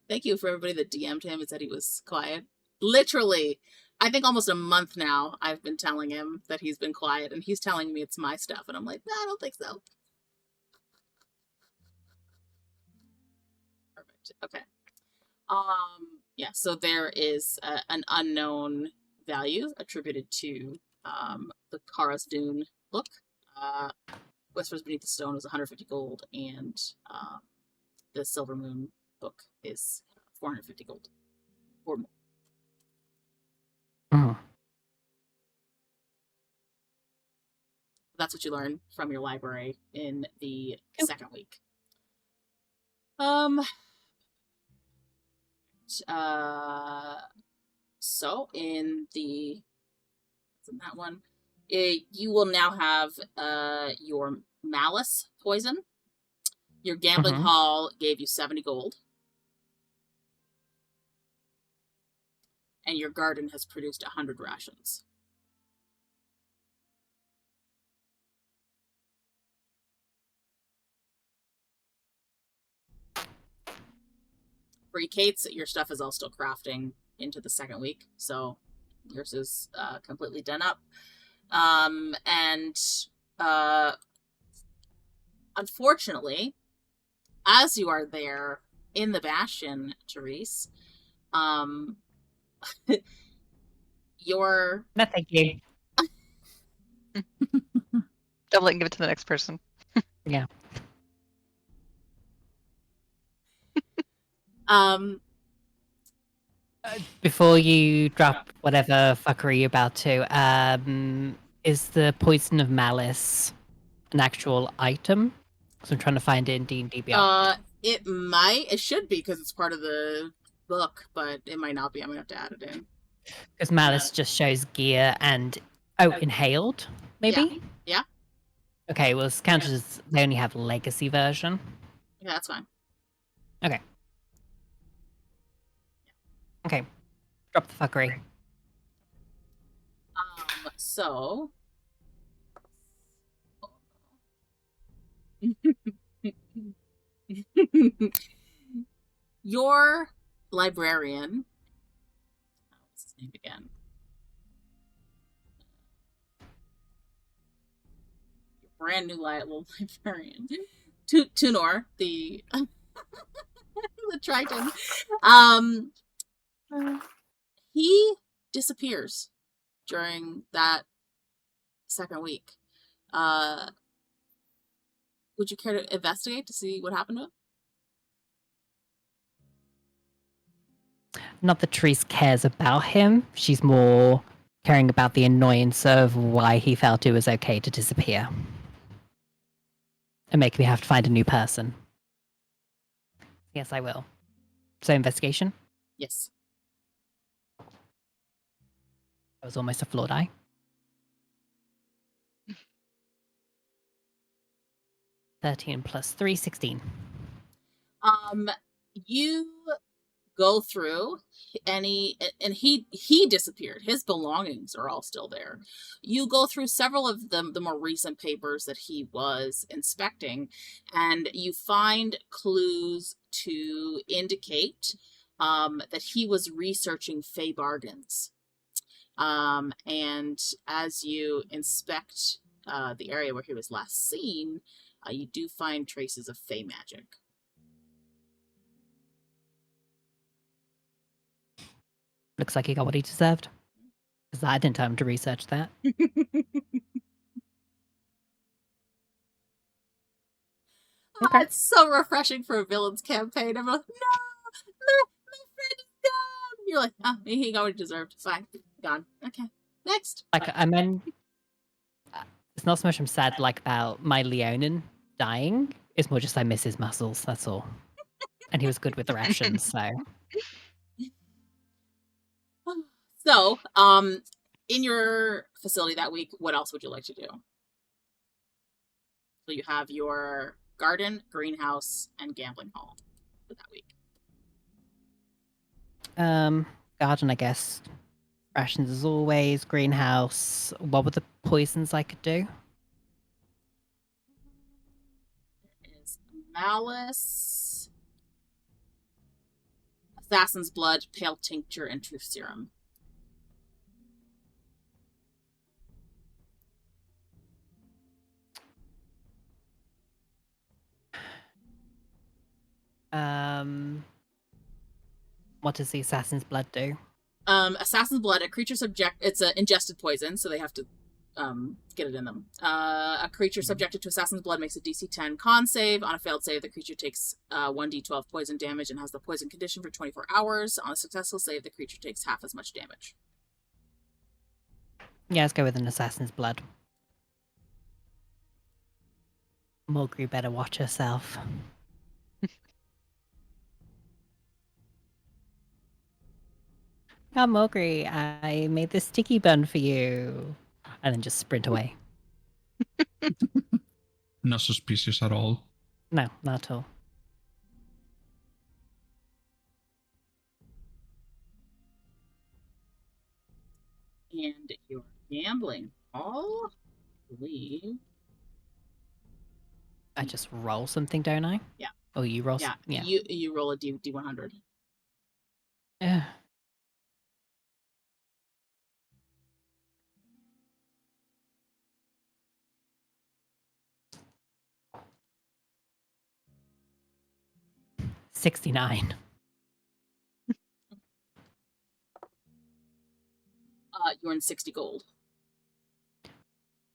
S1: thank you for everybody that DM'd him and said he was quiet. Literally, I think almost a month now, I've been telling him that he's been quiet, and he's telling me it's my stuff, and I'm like, no, I don't think so. Perfect. Okay. Yeah, so there is an unknown value attributed to the Kara's Dune book. Whispers Beneath the Stone is 150 gold, and the Silver Moon book is 450 gold. Or more.
S3: Oh.
S1: That's what you learn from your library in the
S3: Cool.
S1: second week. So in that one, you will now have your malice poison. Your gambling hall gave you 70 gold. And your garden has produced 100 rations. For Ekaitz, your stuff is all still crafting into the second week, so yours is completely done up. Unfortunately, as you are there in the Bastion, Therese, your...
S3: No, thank you.
S4: Double it and give it to the next person.
S3: Yeah. Before you drop whatever fuckery you're about to, is the Poison of Malice an actual item? Because I'm trying to find it in D&D Beyond.
S1: It should be, because it's part of the book, but it might not be. I'm gonna have to add it in.
S3: Because Malice just shows gear and... Oh, inhaled, maybe?
S1: Yeah.
S3: Okay, well, it's counted as they only have legacy version.
S1: Yeah, that's fine.
S3: Okay. Okay. Drop the fuckery.
S1: So... Your librarian... What's his name again? Your brand new little librarian. Tunor, the... the Triton. He disappears during that second week. Would you care to investigate to see what happened to him?
S3: Not that Therese cares about him. She's more caring about the annoyance of why he felt it was okay to disappear. And make me have to find a new person. Yes, I will. So, investigation?
S1: Yes.
S3: That was almost a flawed die. (13 plus 3, 16).
S1: You go through and he disappeared. His belongings are all still there. You go through several of the more recent papers that he was inspecting, and you find clues to indicate that he was researching Fey bargains. And as you inspect the area where he was last seen, you do find traces of Fey magic.
S3: Looks like he got what he deserved. Because I didn't tell him to research that. Okay.
S1: It's so refreshing for a villain's campaign. I'm like, no, my friend is gone. You're like, oh, he got what he deserved. Fine, gone. Okay, next.
S3: Like, I mean, it's not so much I'm sad like about my Leonin dying. It's more just I miss his muscles, that's all. And he was good with the rations, so...
S1: So, in your facility that week, what else would you like to do? So you have your garden, greenhouse, and gambling hall for that week.
S3: Garden, I guess. Rations as always. Greenhouse. What were the poisons I could do?
S1: There is malice, assassin's blood, pale tincture, and truth serum.
S3: What does the assassin's blood do?
S1: Assassin's blood, a creature it's an ingested poison, so they have to get it in them. A creature subjected to assassin's blood makes a DC 10 con save. On a failed save, the creature takes 1d12 poison damage and has the poison condition for 24 hours. On a successful save, the creature takes half as much damage.
S3: Yeah, let's go with an assassin's blood. Mulgrew better watch herself. Oh, Mulgrew, I made this sticky bun for you. And then just sprint away.
S5: Not suspicious at all.
S3: No, not at all.
S1: And your gambling hall, I believe.
S3: I just roll something, don't I?
S1: Yeah.
S3: Oh, you roll.
S1: Yeah.
S3: Yeah.
S1: You roll a D100.
S3: Yeah. $69.
S1: You earn 60 gold.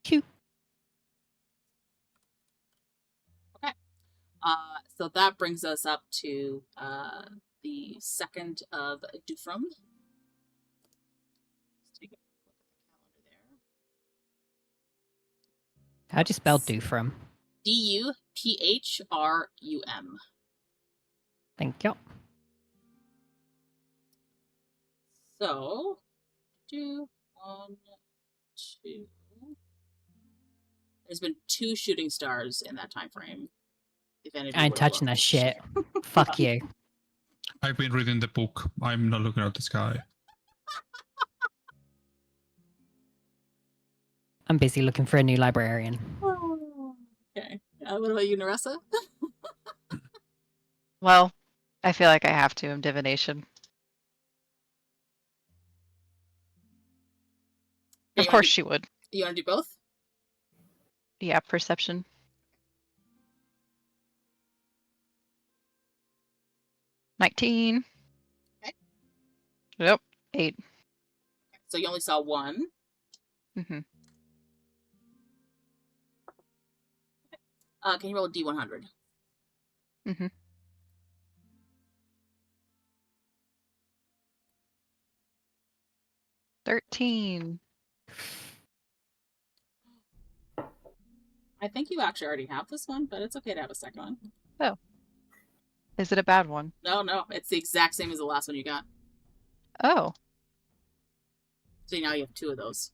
S3: Cute.
S1: Okay. So that brings us up to the 2nd of Dufrum. Let's take a look at the calendar there.
S3: How'd you spell Dufrum?
S1: D-U-P-H-R-U-M.
S3: Thank you.
S1: So, 2, 1, 2. There's been 2 shooting stars in that time frame. If any of you
S3: I ain't
S1: would've
S3: touching
S1: looked.
S3: that shit. Fuck you.
S5: I've been reading the book. I'm not looking at the sky.
S3: I'm busy looking for a new librarian.
S1: Okay. What about you, Neressa?
S4: Well, I feel like I have to. I'm divination. Of course she would.
S1: You want to do both?
S4: Yeah, perception. $19.
S1: Okay.
S4: Yep. 8.
S1: So you only saw one.
S4: Mm-hmm.
S1: Can you roll a D100?
S4: Mm-hmm. $13.
S1: I think you actually already have this one, but it's okay to have a second one.
S4: Oh. Is it a bad one?
S1: No, it's the exact same as the last one you got.
S4: Oh.
S1: So now you have 2 of those.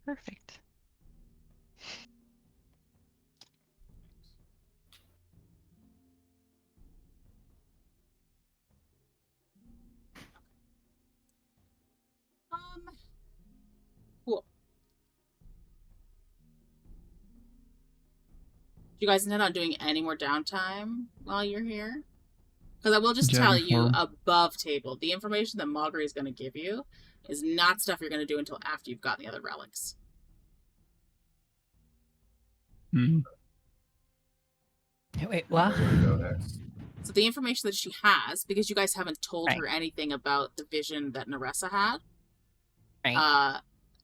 S4: Perfect.
S1: Cool. Do you guys intend on doing any more downtime while you're here? Because I will just
S5: Yeah,
S1: tell you,
S5: before-
S1: above table, the information that Mulgrew is going to give you is not stuff you're going to do until after you've gotten the other relics.
S5: Mm.
S3: Wait, what?
S6: Where do we go next?
S1: So the information that she has, because you guys haven't told
S3: Right.
S1: her anything about the vision that Neressa had,
S3: Right.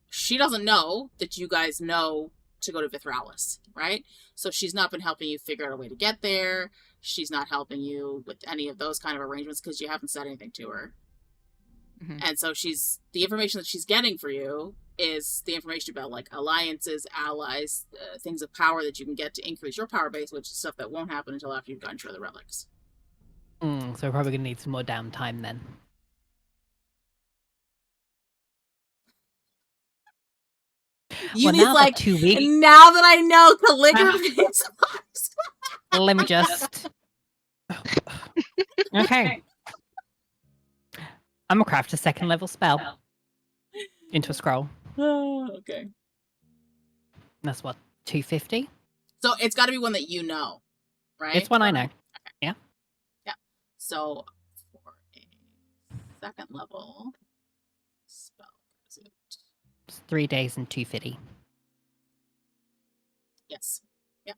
S1: she doesn't know that you guys know to go to Vithralis, right? So she's not been helping you figure out a way to get there. She's not helping you with any of those kind of arrangements because you haven't said anything to her.
S4: Mhm.
S1: And so the information that she's getting for you is the information about like alliances, allies, things of power that you can get to increase your power base, which is stuff that won't happen until after you've gotten through the relics.
S3: So we're probably going to need some more downtime then.
S1: Uni's
S3: now
S1: like,
S3: that 2 weeks.
S1: now that I know calligraphy is
S3: Let me just. Okay. I'm gonna craft a 2nd level spell into a scroll.
S1: okay.
S3: That's what, 250?
S1: So it's got to be one that you know, right?
S3: It's one I know. Yeah.
S1: Yeah. So for a 2nd level spell, is it?
S3: It's 3 days and 250.
S1: Yes. Yep.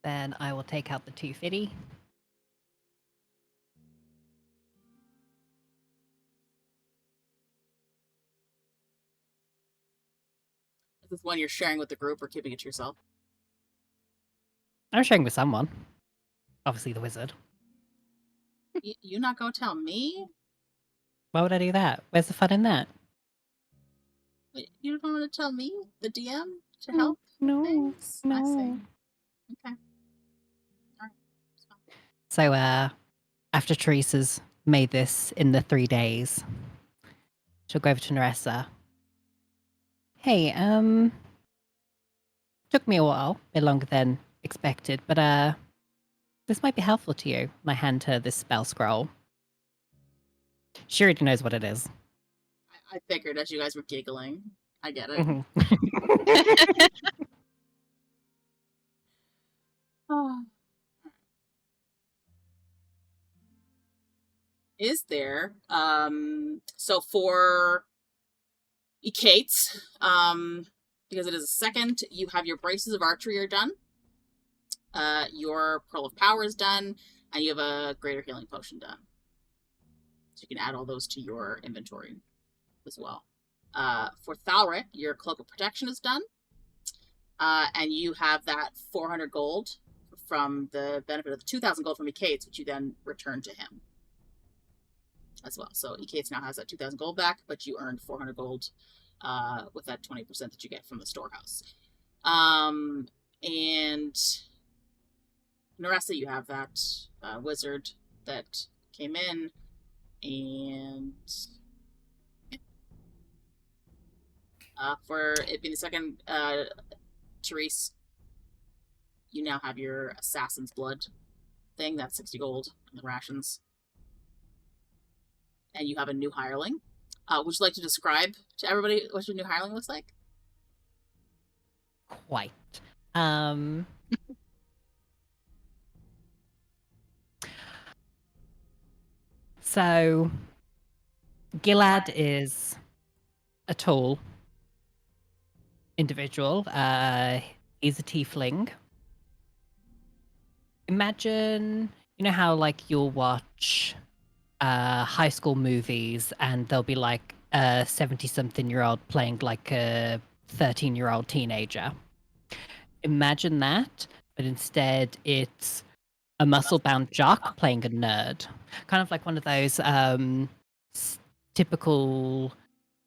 S3: Then I will take out the 250.
S1: Is this one you're sharing with the group or keeping it to yourself?
S3: I'm sharing with someone. Obviously the wizard.
S1: You not gonna tell me?
S3: Why would I do that? Where's the fun in that?
S1: Wait, you don't want to tell me, the DM, to help
S3: No.
S1: things? I see. Okay. Alright.
S3: So, after Therese's made this in the 3 days, she'll go over to Neressa. Hey, took me a while, a bit longer than expected, but, this might be helpful to you. And I hand her this spell scroll. She already knows what it is.
S1: I figured as you guys were giggling. I get it.
S3: Mhm.
S1: Oh. Is there so for Ekaitz, because it is a 2nd, you have your braces of archery are done, your pearl of power is done, and you have a greater healing potion done, so you can add all those to your inventory as well. For Thalrik, your cloak of protection is done, and you have that 400 gold from the benefit of the 2,000 gold from Ekaitz, which you then return to him as well. So Ekaitz now has that 2,000 gold back, but you earned 400 gold with that 20% that you get from the storehouse. And Neressa, you have that wizard that came in, and for it being the 2nd, Therese, you now have your assassin's blood thing. That's 60 gold in the rations. And you have a new hireling. Would you like to describe to everybody what your new hireling looks like?
S3: Quite. So, Gilad is a tall individual. He's a tiefling. Imagine, you know how like you'll watch high school movies and there'll be like a 70-something-year-old playing like a 13-year-old teenager. Imagine that, but instead it's a muscle-bound jock playing a nerd. Kind of like one of those typical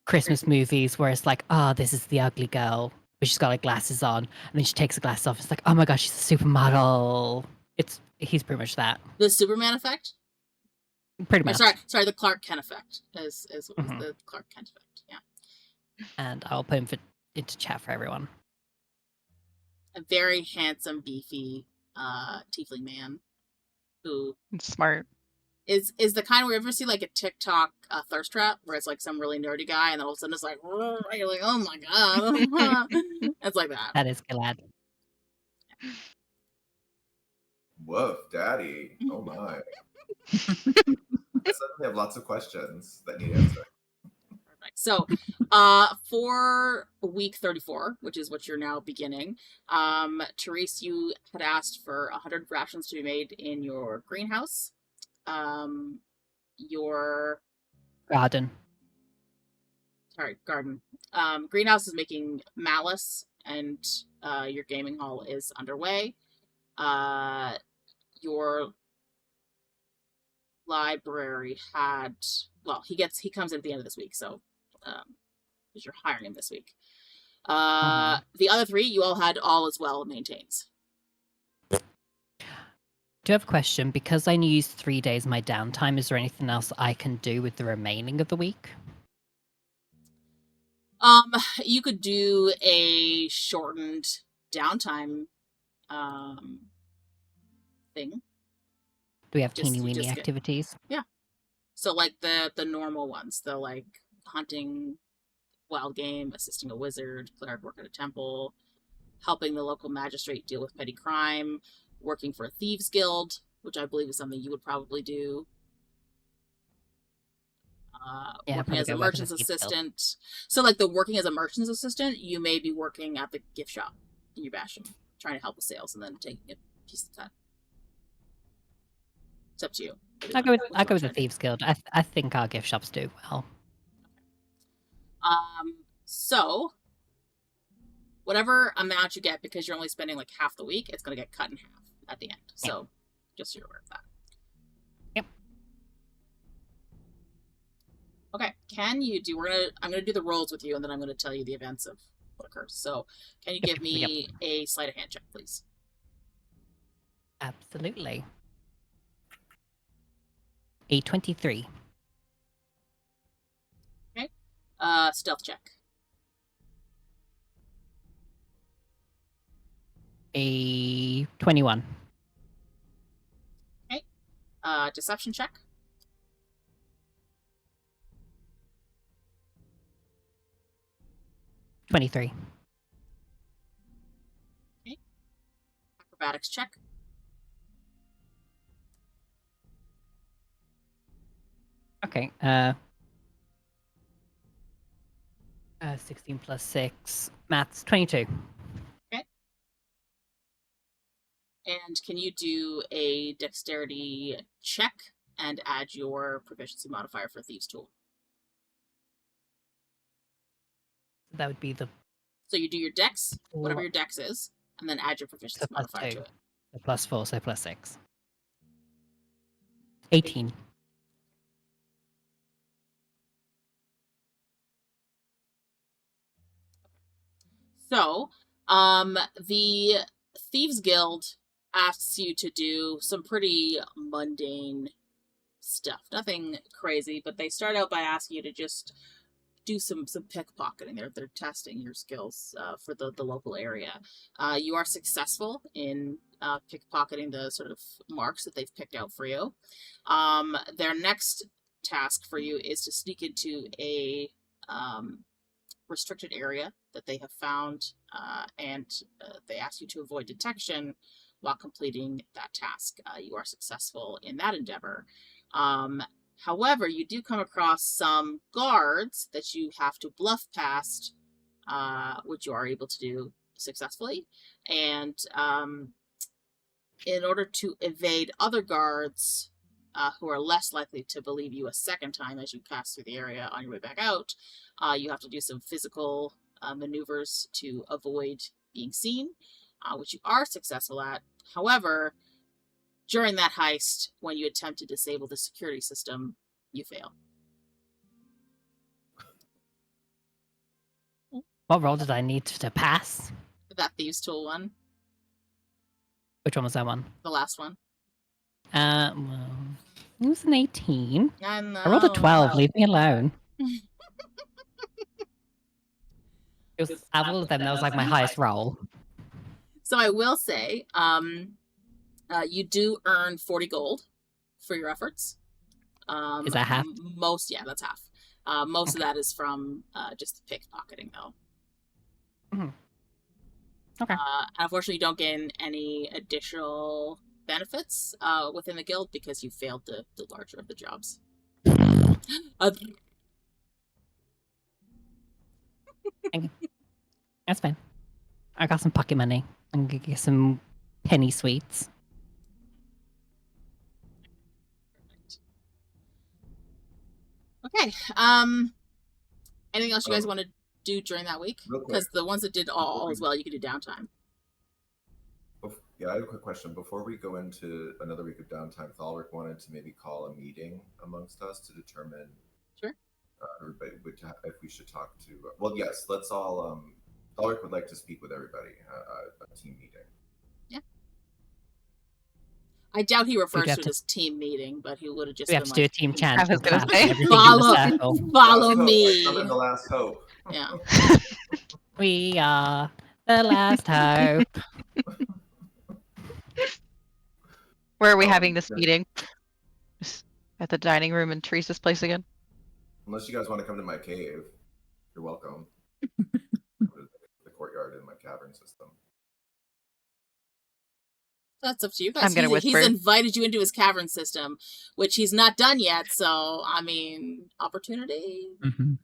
S3: Christmas movies where it's like, oh, this is the ugly girl, but she's got like glasses on, and then she takes the glasses off. It's like, oh my gosh, she's a supermodel. He's pretty much that.
S1: The Superman effect?
S3: Pretty
S1: Or
S3: much.
S1: sorry, the Clark Kent effect is
S3: Mhm.
S1: the Clark Kent effect. Yeah.
S3: And I'll put him into chat for everyone.
S1: A very handsome, beefy tiefling man who
S4: Smart.
S1: is the kind where you ever see like a TikTok thirst trap where it's like some really nerdy guy and then all of a sudden it's like, you're like, oh my god. It's like that.
S3: That is Gilad.
S6: Woof, daddy. Oh my. I suddenly have lots of questions that need answering.
S1: Perfect. So, for week 34, which is what you're now beginning, Therese, you had asked for 100 rations to be made in your greenhouse. Your
S3: Garden.
S1: garden. Greenhouse is making malice, and your gaming hall is underway. Your library had, well, he comes in at the end of this week, so because you're hiring him this week. The other three, you all had all as well maintains.
S3: Do you have a question? Because I used 3 days of my downtime, is there anything else I can do with the remaining of the week?
S1: You could do a shortened downtime thing.
S3: Do we have
S1: Just-
S3: teeny
S1: you
S3: weeny
S1: just get-
S3: activities?
S1: So like the normal ones, the like hunting wild game, assisting a wizard, cleric work at a temple, helping the local magistrate deal with petty crime, working for a thieves guild, which I believe is something you would probably do.
S3: Yeah,
S1: Working
S3: probably
S1: as a
S3: go work at a
S1: merchant's
S3: thieves guild.
S1: assistant. So like the working as a merchant's assistant, you may be working at the gift shop in your bastion, trying to help with sales and then taking a piece of the cut. It's up to you.
S3: I'll go with
S1: What you
S3: I'll go
S1: wanna
S3: with the
S1: try to do.
S3: thieves guild. I think our gift shops do well.
S1: So whatever amount you get, because you're only spending like half the week, it's gonna get cut in half at the end. So just so you're aware of that.
S3: Yep.
S1: Okay, I'm gonna do the rolls with you, and then I'm gonna tell you the events of what occurs. So can you give me a sleight of hand check, please?
S3: Absolutely. A 23.
S1: Stealth check.
S3: A 21.
S1: Deception check.
S3: $23.
S1: Acrobatics check.
S3: Okay. 16 plus 6. Maths 22.
S1: And can you do a dexterity check and add your proficiency modifier for Thieves' Tool?
S3: That would be the
S1: So you do your dex, whatever
S3: Four.
S1: your dex is, and then add your proficiency
S3: So plus
S1: modifier
S3: 2.
S1: to it.
S3: the plus 4, so plus 6. 18.
S1: So, the Thieves Guild asks you to do some pretty mundane stuff. Nothing crazy, but they start out by asking you to just do some pickpocketing. They're testing your skills for the local area. You are successful in pickpocketing the sort of marks that they've picked out for you. Their next task for you is to sneak into a restricted area that they have found, and they ask you to avoid detection while completing that task. You are successful in that endeavor. However, you do come across some guards that you have to bluff past, which you are able to do successfully. And in order to evade other guards who are less likely to believe you a second time as you pass through the area on your way back out, you have to do some physical maneuvers to avoid being seen, which you are successful at. However, during that heist, when you attempt to disable the security system, you fail.
S3: What role did I need to pass?
S1: That Thieves' Tool one,
S3: Which one was that one?
S1: the last one.
S3: Well, it was an 18.
S1: I
S3: I rolled a 12.
S1: know.
S3: Leave me alone. It was out of all of them, that was like my highest roll.
S1: So I will say, you do earn 40 gold for your efforts.
S3: Is that half?
S1: Yeah, that's half. Most of that is from just pickpocketing, though.
S3: Mhm. Okay.
S1: Unfortunately, you don't gain any additional benefits within the guild because you failed the larger of the jobs.
S3: That's fine. I got some pocket money. I'm gonna get some penny sweets.
S1: Okay. Anything else you guys want to do during that week?
S6: Real quick.
S1: Because the ones that did all as well, you could do downtime.
S6: Yeah, I have a quick question. Before we go into another week of downtime, Thalrik wanted to maybe call a meeting amongst us to determine
S1: Sure.
S6: Everybody if we should talk to. Well, yes, let's all. Thalrik would like to speak with everybody. A team meeting.
S1: I doubt he refers
S3: have
S1: to it
S3: to-
S1: as team meeting, but he would have just
S3: We have
S1: been
S3: to do a
S1: like,
S3: team chant.
S4: I was gonna
S3: and clap
S4: say.
S3: everything in the
S1: Follow-
S3: circle.
S1: follow
S6: Last hope,
S1: me.
S6: like, I'm in the last hope.
S1: Yeah.
S3: We are the last hope.
S4: Where are we
S6: Oh,
S4: having this
S6: yeah.
S4: meeting? Just at the dining room in Therese's place again?
S6: Unless you guys want to come to my cave, you're welcome. The courtyard in my cavern system.
S1: That's up to you guys.
S4: I'm gonna
S1: He's
S4: whisper.
S1: invited you into his cavern system, which he's not done yet. So, I mean, opportunity.
S5: Mm-hmm.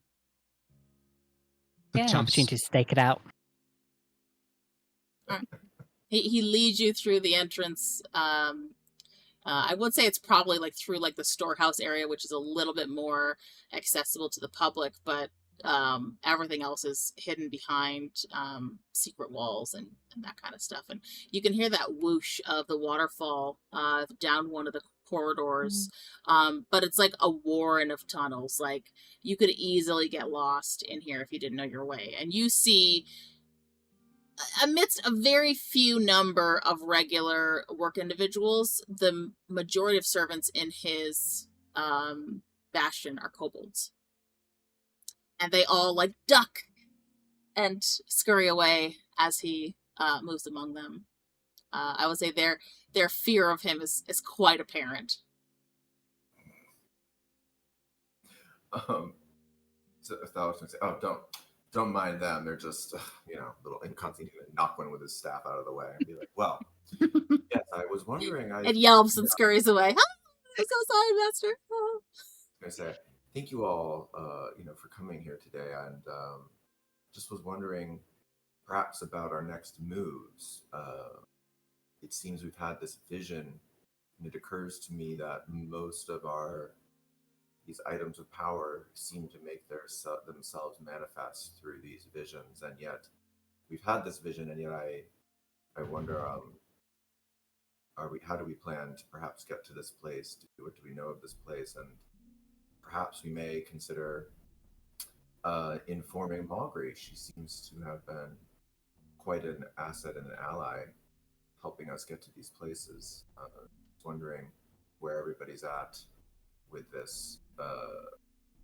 S5: The
S3: Yeah,
S5: chance.
S3: opportunity to stake it out.
S1: He leads you through the entrance. I would say it's probably like through like the storehouse area, which is a little bit more accessible to the public, but everything else is hidden behind secret walls and that kind of stuff. And you can hear that whoosh of the waterfall down one of the corridors. But it's like a warren of tunnels. Like you could easily get lost in here if you didn't know your way. And you see, amidst a very few number of regular work individuals, the majority of servants in his bastion are kobolds. And they all like duck and scurry away as he moves among them. I would say their fear of him is quite apparent.
S6: So if I was going to say, oh, don't mind them. They're just, little inconvenient. Knock one with his staff out of the way and be like, well, yes, I was wondering.
S1: It yelps and scurries away. Oh, I'm so sorry, Master. Oh.
S6: I was going to say, thank you all, for coming here today. And just was wondering perhaps about our next moves. It seems we've had this vision, and it occurs to me that most of these items of power seem to make themselves manifest through these visions, and yet we've had this vision, and yet I wonder, how do we plan to perhaps get to this place? What do we know of this place? And perhaps we may consider informing Maury. She seems to have been quite an asset and an ally, helping us get to these places. Wondering where everybody's at with this,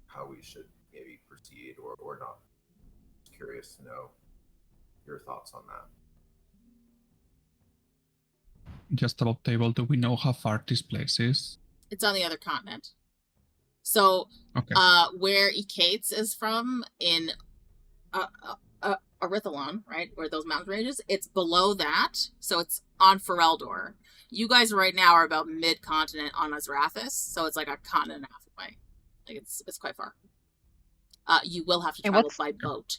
S6: how we should maybe proceed or not. Just curious to know your thoughts on that.
S5: Just about table, do we know how far this place is?
S1: It's on the other continent. So,
S5: Okay.
S1: where Ekaitz is from in Orithalon, right, where those mountain ranges, it's below that, so it's on Fereldor. You guys right now are about mid-continent on Azrathus, so it's like a continent and a half away. Like it's quite far. You will have to travel by boat.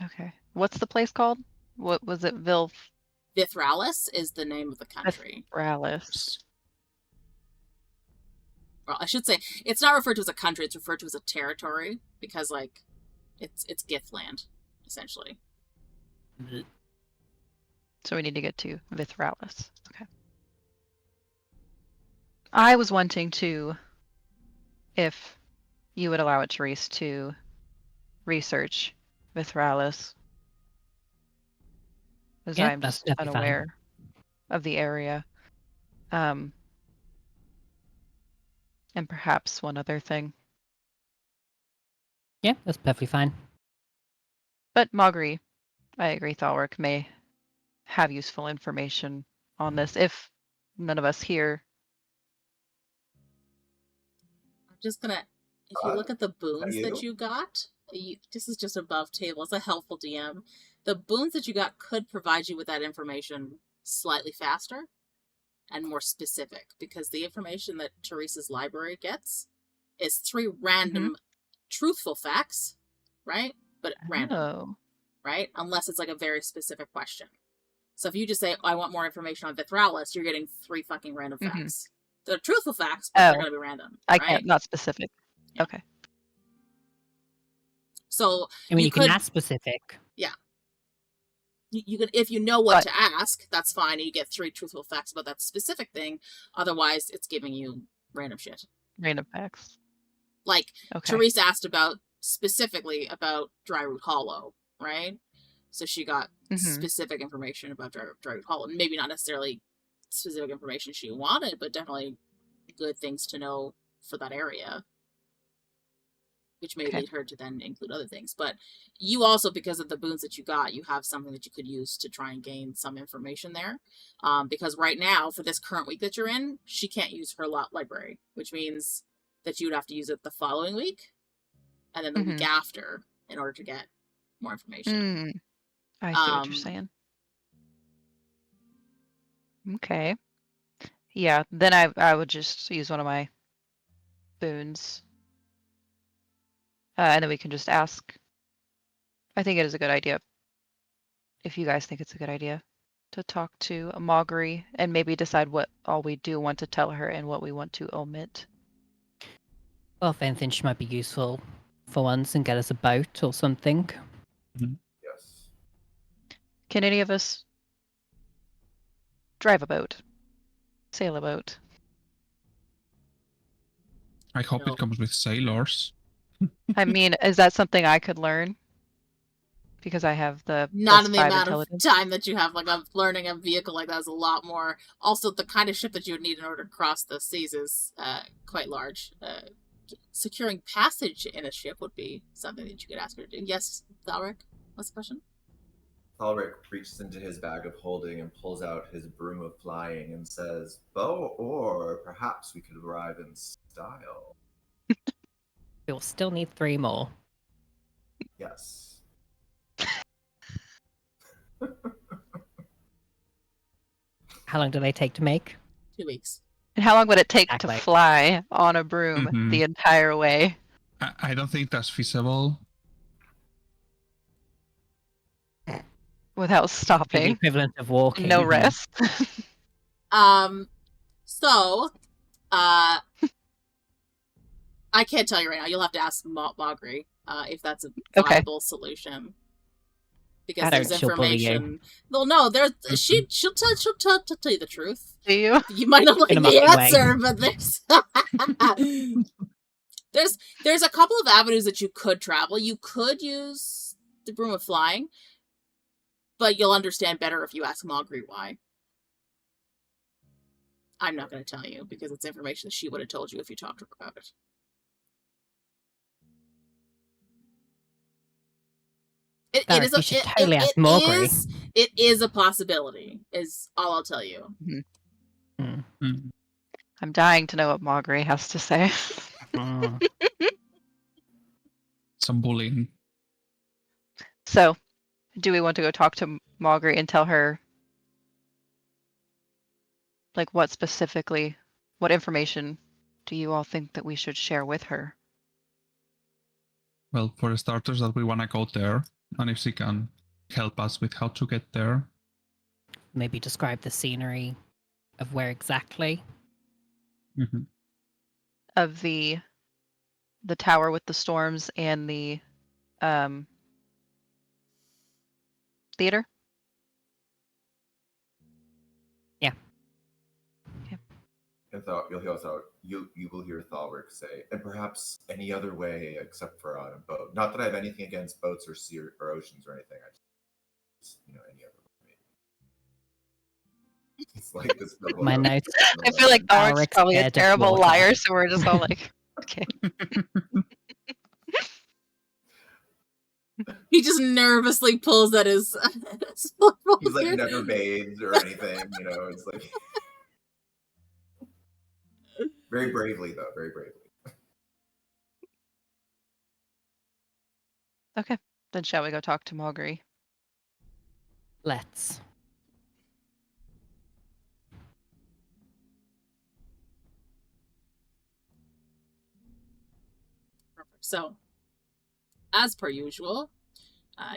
S4: Okay. What's the place called? What was it?
S1: Vithralis is the name of the country.
S4: Vithralis.
S1: Well, I should say it's not referred to as a country; it's referred to as a territory because, like, it's Githland, essentially.
S4: So we need to get to Vithralis. Okay. I was wanting to, if you would allow it, Therese, to research Vithralis, as
S3: Yeah,
S4: I'm
S3: that's
S4: just
S3: definitely fine.
S4: unaware of the area. And perhaps one other thing.
S3: Yeah, that's perfectly fine.
S4: But Maury, I agree, Thalrik may have useful information on this if none of us here.
S1: I'm just gonna, if you look at the boons that you got, this is just above table. It's a helpful DM. The boons that you got could provide you with that information slightly faster and more specific, because the information that Therese's library gets is 3 random truthful facts, right? But random, right? Unless it's like a very specific question. So if you just say, I want more information on Vithralis, you're getting 3 fucking random facts. They're truthful facts, but they're going to be random.
S4: I
S1: right?
S4: can't, not specific. Yeah. Okay.
S1: So
S3: I mean, you can ask specific.
S1: Yeah. You can, if you know what to ask, that's fine. And you get 3 truthful facts about that specific thing. Otherwise, it's giving you random shit.
S4: Random facts.
S1: Like, Therese asked specifically about Dryroot Hollow, right? So she got specific information about Dryroot Hollow. Maybe not necessarily specific information she wanted, but definitely good things to know for that area. which may
S4: Okay.
S1: lead her to then include other things. But you also, because of the boons that you got, you have something that you could use to try and gain some information there. Because right now, for this current week that you're in, she can't use her library, which means that you would have to use it the following week and then the week after in order to get more information.
S4: I see what you're saying. Okay. Yeah, then I would just use one of my boons. And then we can just ask. I think it is a good idea. If you guys think it's a good idea to talk to Maugrey and maybe decide what all we do want to tell her and what we want to omit.
S3: Well, if anything, she might be useful for once and get us a boat or something.
S6: Yes.
S4: Can any of us drive a boat? Sail a boat?
S5: I hope
S1: No.
S5: it comes with sailors.
S4: I mean, is that something I could learn? Because I have the
S1: Not in the
S4: +5
S1: amount
S4: intelligence.
S1: of time that you have. Like, learning a vehicle like that is a lot more. Also, the kind of ship that you would need in order to cross the seas is quite large. Securing passage in a ship would be something that you could ask her to do. Yes, Thalrik? What's the question?
S6: Thalrik reaches into his bag of holding and pulls out his broom of flying and says, "Bow, or perhaps we could arrive in style."
S3: We'll still need 3 more.
S6: Yes.
S3: How long do they take to make?
S1: 2 weeks.
S4: And how long would it take
S3: Exactly.
S4: to fly on a broom the entire way?
S5: I don't think that's feasible.
S4: Without
S3: The
S4: stopping?
S3: equivalent of walking.
S4: No rest?
S1: So, I can't tell you right now. You'll have to ask Maugrey if that's a viable solution. Because
S3: I
S1: there's
S3: don't, she'll bully you.
S1: information. Well, no, there's she'll tell you the truth.
S4: Do you?
S1: You might not like
S3: In a
S1: the
S3: mocking
S1: answer, but there's a couple of avenues that you could travel. You could use the broom of flying, but you'll understand better if you ask Maugrey why. I'm not going to tell you because it's information that she would have told you if you talked to her about it. It is
S3: you should totally ask Maugrey.
S1: It is a possibility, is all I'll tell you.
S4: I'm dying to know what Maugrey has to say.
S5: Some bullying.
S4: So, do we want to go talk to Maugrey and tell her, like, what information do you all think that we should share with her?
S5: Well, for starters, that we want to go there, and if she can help us with how to get there.
S3: Maybe describe the scenery of where exactly.
S4: Of the tower with the storms and the theater?
S3: Yeah.
S6: And you will hear Thalrik say, "And perhaps any other way except for on a boat. Not that I have anything against boats or sea or oceans or anything. I just, any other way." It's like this.
S3: My notes.
S4: I feel like Thalrik's
S3: Thalrik's
S4: probably a
S3: scared of
S4: terrible
S3: water.
S4: liar, so we're just all like, okay.
S1: He just nervously pulls at his.
S6: He's like never bathed or anything, It's like very bravely, though. Very bravely.
S4: Okay, then shall we go talk to Maugrey?
S3: Let's.
S1: Perfect. So, as per usual,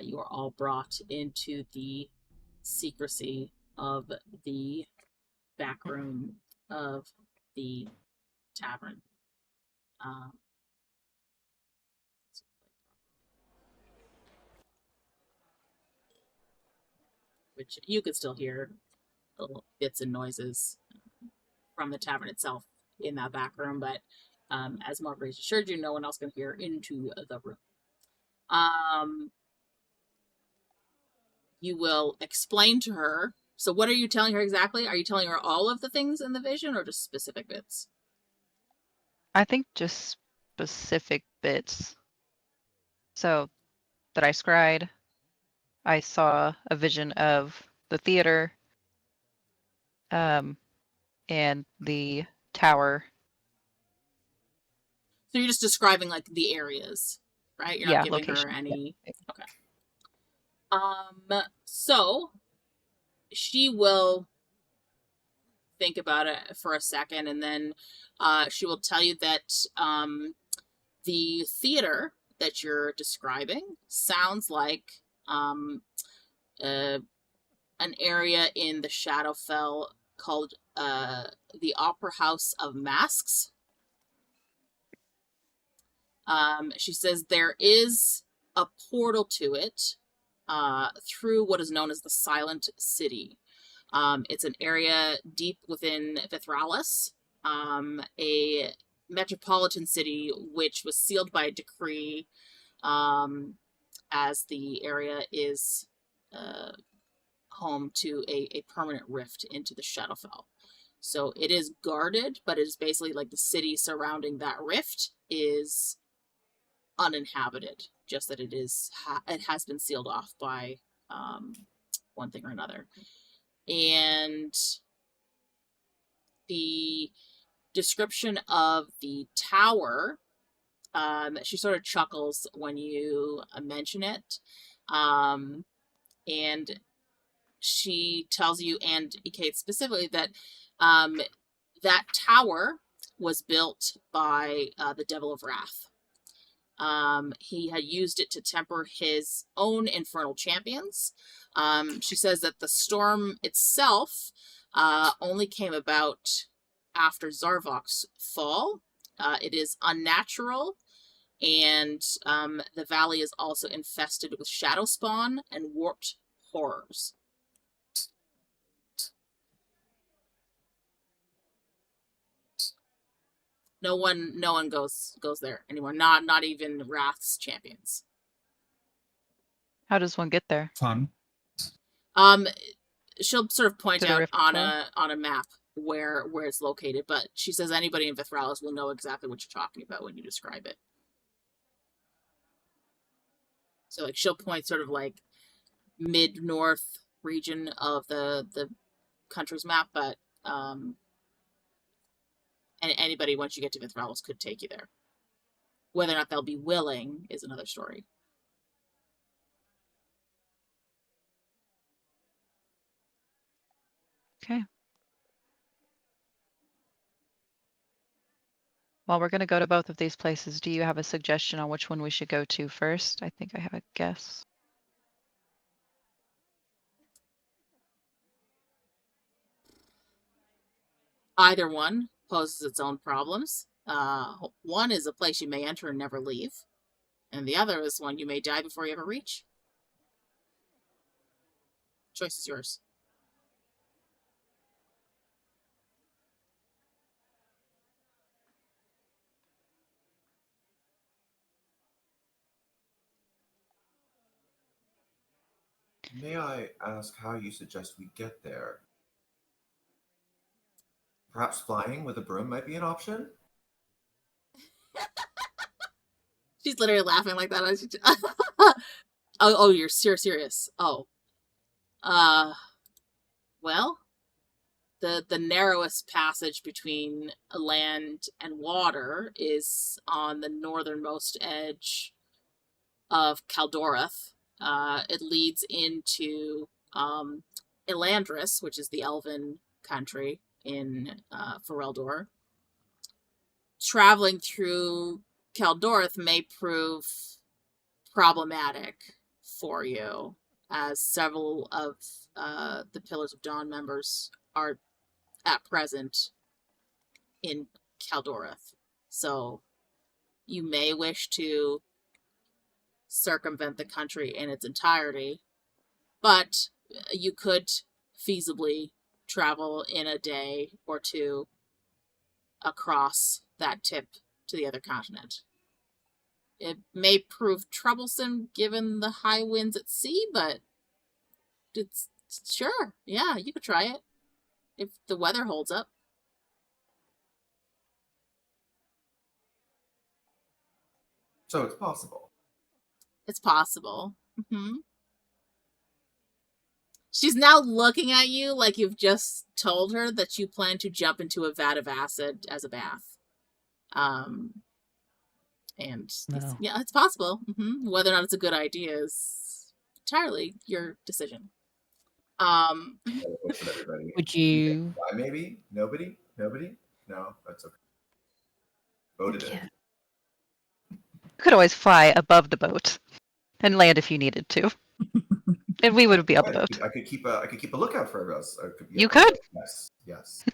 S1: you are all brought into the secrecy of the back room of the tavern. Which you could still hear little bits and noises from the tavern itself in that back room, but as Margaret assured you, no one else can hear into the room. You will explain to her. So what are you telling her exactly? Are you telling her all of the things in the vision or just specific bits?
S4: I think just specific bits. So that I scryed, I saw a vision of the theater and the tower.
S1: So you're just describing like the areas, right? You're not
S4: Yeah,
S1: giving her
S4: location.
S1: any. Okay. So she will think about it for a second, and then she will tell you that the theater that you're describing sounds like an area in the Shadowfell called the Opera House of Masks. She says there is a portal to it through what is known as the Silent City. It's an area deep within Vithralis, a metropolitan city which was sealed by a decree as the area is home to a permanent rift into the Shadowfell. So it is guarded, but it is basically like the city surrounding that rift is uninhabited, just that it has been sealed off by one thing or another. And the description of the tower, she sort of chuckles when you mention it, and she tells you, and Ekaitz specifically, that that tower was built by the Devil of Wrath. He had used it to temper his own infernal champions. She says that the storm itself only came about after Zarvok's fall. It is unnatural, and the valley is also infested with shadow spawn and warped horrors. No one goes there anymore. Not even Wrath's champions.
S4: How does one get there?
S5: Fun.
S1: She'll sort of point
S4: To the
S1: out
S4: rift
S1: on
S4: wall?
S1: a map where it's located, but she says anybody in Vithralis will know exactly what you're talking about when you describe it. So like she'll point sort of like mid-north region of the country's map, but and anybody once you get to Vithralis could take you there. Whether or not they'll be willing is another story.
S4: Okay. Well, we're going to go to both of these places. Do you have a suggestion on which one we should go to first? I think I have a guess.
S1: Either one poses its own problems. One is a place you may enter and never leave, and the other is one you may die before you ever reach. Choice is yours.
S6: May I ask how you suggest we get there? Perhaps flying with a broom might be an option?
S1: She's literally laughing like that. Oh, you're serious. Oh. Well, the narrowest passage between land and water is on the northernmost edge of Kaldorath. It leads into Elandris, which is the Elven country in Fereldor. Traveling through Kaldorath may prove problematic for you, as several of the Pillars of Dawn members are at present in Kaldorath. So you may wish to circumvent the country in its entirety, but you could feasibly travel in a day or two across that tip to the other continent. It may prove troublesome given the high winds at sea, but it's sure, yeah, you could try it if the weather holds up.
S6: So it's possible.
S1: It's possible. Mm-hmm. She's now looking at you like you've just told her that you plan to jump into a vat of acid as a bath.
S3: No.
S1: Yeah, it's possible. Mm-hmm. Whether or not it's a good idea is entirely your decision.
S3: Would you?
S6: Why maybe? Nobody? No, that's okay. Voted
S3: Yeah.
S4: You could always fly above the boat and land if you needed to. And we would be on the boat.
S6: I could keep a lookout for us.
S4: You could.
S6: Yes.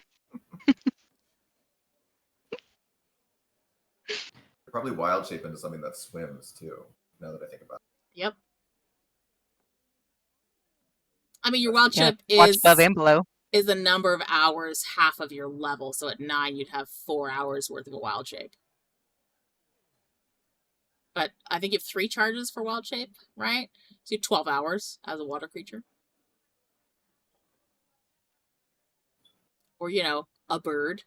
S6: Probably wild shape into something that swims too. Now that I think about it.
S1: Yep. I mean, your wild shape
S4: Watch above and below.
S1: is the number of hours half of your level. So at 9, you'd have 4 hours worth of a wild shape. But I think you have 3 charges for wild shape, right? So you have 12 hours as a water creature. Or, a bird.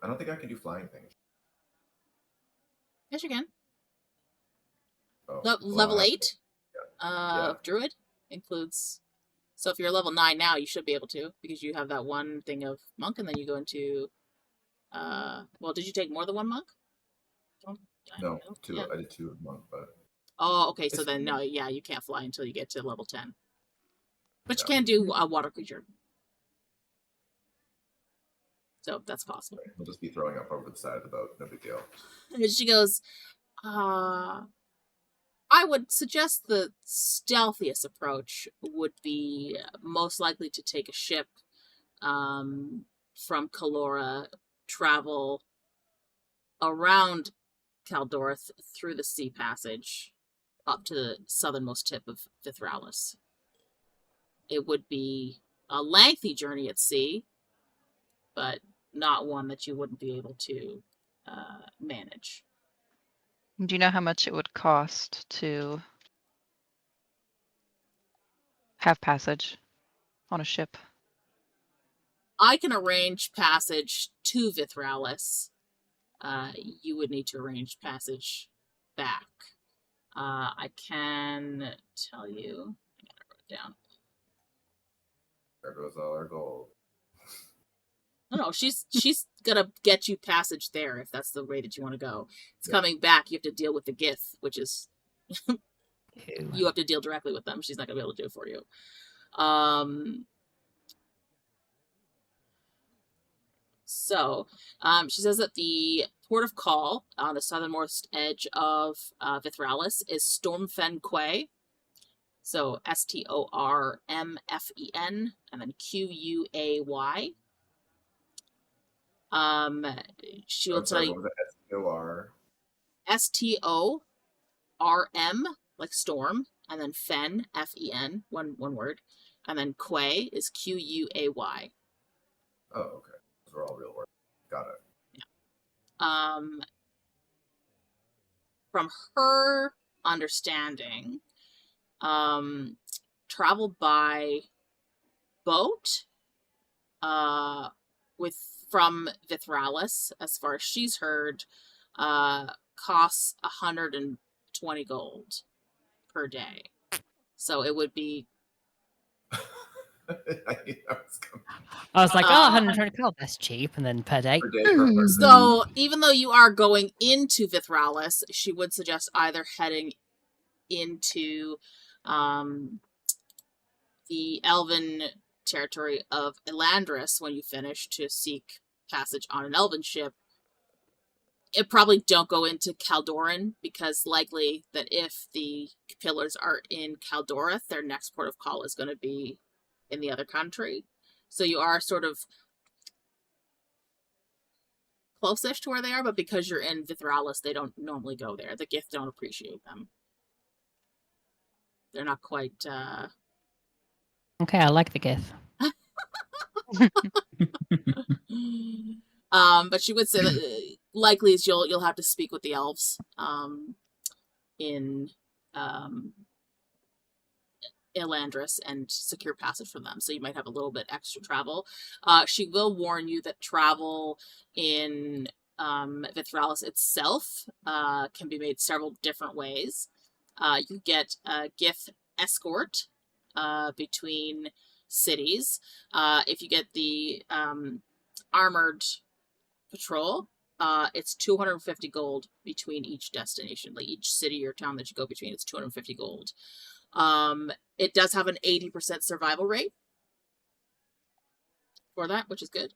S6: I don't think I can do flying things.
S1: Yes, you can.
S6: Oh,
S1: Level 8
S6: Yeah.
S1: Druid includes... So if you're level 9 now, you should be able to, because you have that one thing of monk, and then you go into... well, did you take more than 1 monk?
S6: No, 2. Yeah. I did 2 monk, but...
S1: Oh, okay, so then, no, yeah, you can't fly until you get to level 10. But you can do a water creature. So that's possible.
S6: We'll just be throwing up over the side of the boat. No big deal.
S1: And she goes, I would suggest the stealthiest approach would be most likely to take a ship from Kalora, travel around Kaldorth through the sea passage up to the southernmost tip of Vithralis. It would be a lengthy journey at sea, but not one that you wouldn't be able to manage.
S4: Do you know how much it would cost to have passage on a ship?
S1: I can arrange passage to Vithralis. You would need to arrange passage back. I can tell you. I gotta write it down.
S6: There goes all our gold.
S1: No, she's gonna get you passage there if that's the way that you want to go. It's coming back. You have to deal with the Gith, which is you have to deal directly with them. She's not gonna be able to do it for you. So, she says that the port of call on the southernmost edge of Vithralis is Stormfen Quay. So Stormfen and then Quay. She will tell you STORM, like storm, and then Fen, FEN, one word, and then Quay is QUAY.
S6: Oh, okay. Those are all real words. Got it.
S1: Yeah. From her understanding, travel by boat, from Vithralis, as far as she's heard, costs 120 gold per day. So it would be.
S3: I was like, 120 gold, that's cheap, and then per day.
S1: So even though you are going into Vithralis, she would suggest either heading into the Elven territory of Elandris when you finish to seek passage on an Elven ship. It probably don't go into Kaltoran, because likely that if the pillars are in Kaldoreth, their next port of call is going to be in the other country. So you are sort of close-ish to where they are, but because you're in Vithralis, they don't normally go there. The Gith don't appreciate them. They're not quite...
S3: Okay, I like the Gith.
S1: But she would say that likely is you'll have to speak with the elves in Elandris and secure passage from them. So you might have a little bit extra travel. She will warn you that travel in Vithralis itself can be made several different ways. You get a Gith escort between cities. If you get the armored patrol, it's 250 gold between each destination. Like each city or town that you go between, it's 250 gold. It does have an 80% survival rate for that, which is good.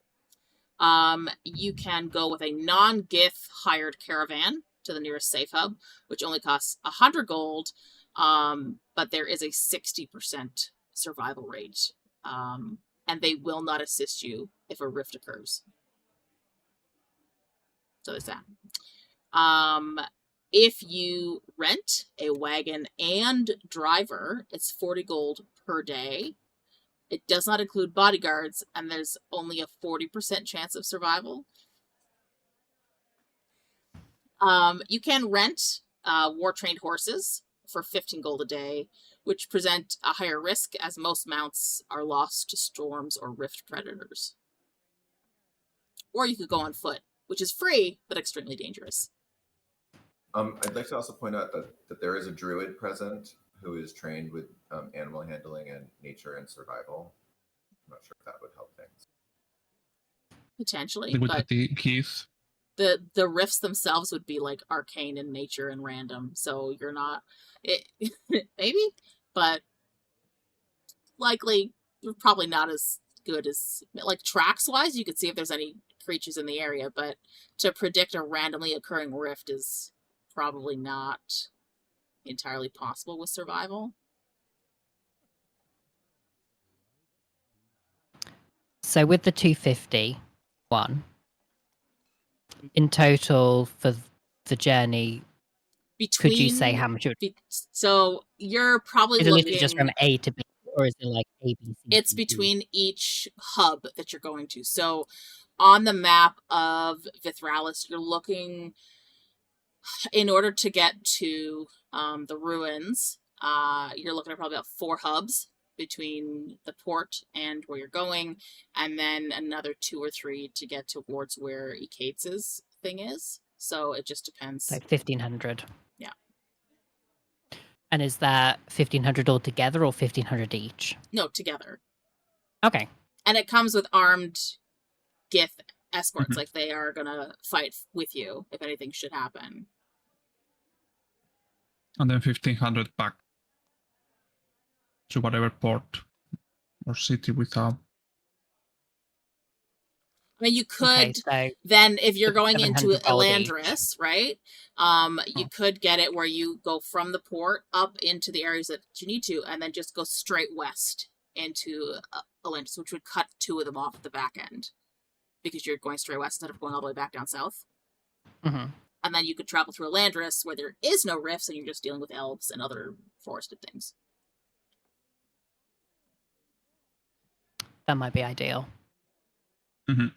S1: You can go with a non-Gith hired caravan to the nearest safe hub, which only costs 100 gold, but there is a 60% survival rate. And they will not assist you if a rift occurs. So there's that. If you rent a wagon and driver, it's 40 gold per day. It does not include bodyguards, and there's only a 40% chance of survival. You can rent war-trained horses for 15 gold a day, which present a higher risk as most mounts are lost to storms or rift predators. Or you could go on foot, which is free, but extremely dangerous.
S6: I'd like to also point out that there is a druid present who is trained with animal handling and nature and survival. I'm not sure if that would help things.
S1: Potentially,
S5: With
S1: but
S5: the Keith.
S1: the rifts themselves would be like arcane in nature and random, so you're not maybe, but likely probably not as good as like tracks wise. You could see if there's any creatures in the area, but to predict a randomly occurring rift is probably not entirely possible with survival.
S3: So with the 250 one, in total for the journey, could you say how much it would
S1: So you're probably
S3: is it
S1: looking
S3: literally just from A to B, or is it like A, B, C?
S1: it's
S3: D, E?
S1: between each hub that you're going to. So on the map of Vithralis, you're looking, in order to get to the ruins, you're looking at probably about 4 hubs between the port and where you're going, and then another 2 or 3 to get towards where Ekaitz's thing is. So it just depends.
S3: Like 1,500.
S1: Yeah.
S3: And is that 1,500 altogether or 1,500 each?
S1: No, together.
S3: Okay.
S1: And it comes with armed Gith escorts,
S5: Mhm.
S1: like they are gonna fight with you if anything should happen.
S5: And then 1,500 back to whatever port or city without.
S1: I mean, you
S3: Okay,
S1: could
S3: so
S1: then, if you're going into
S3: 700 gold each.
S1: Elandris, right? You could get it where you go from the port up into the areas that you need to, and then just go straight west into Elandris, which would cut 2 of them off at the back end, because you're going straight west instead of going all the way back down south.
S3: Mhm.
S1: And then you could travel through Elandris, where there is no rifts, and you're just dealing with elves and other forested things.
S3: that might be ideal.
S1: So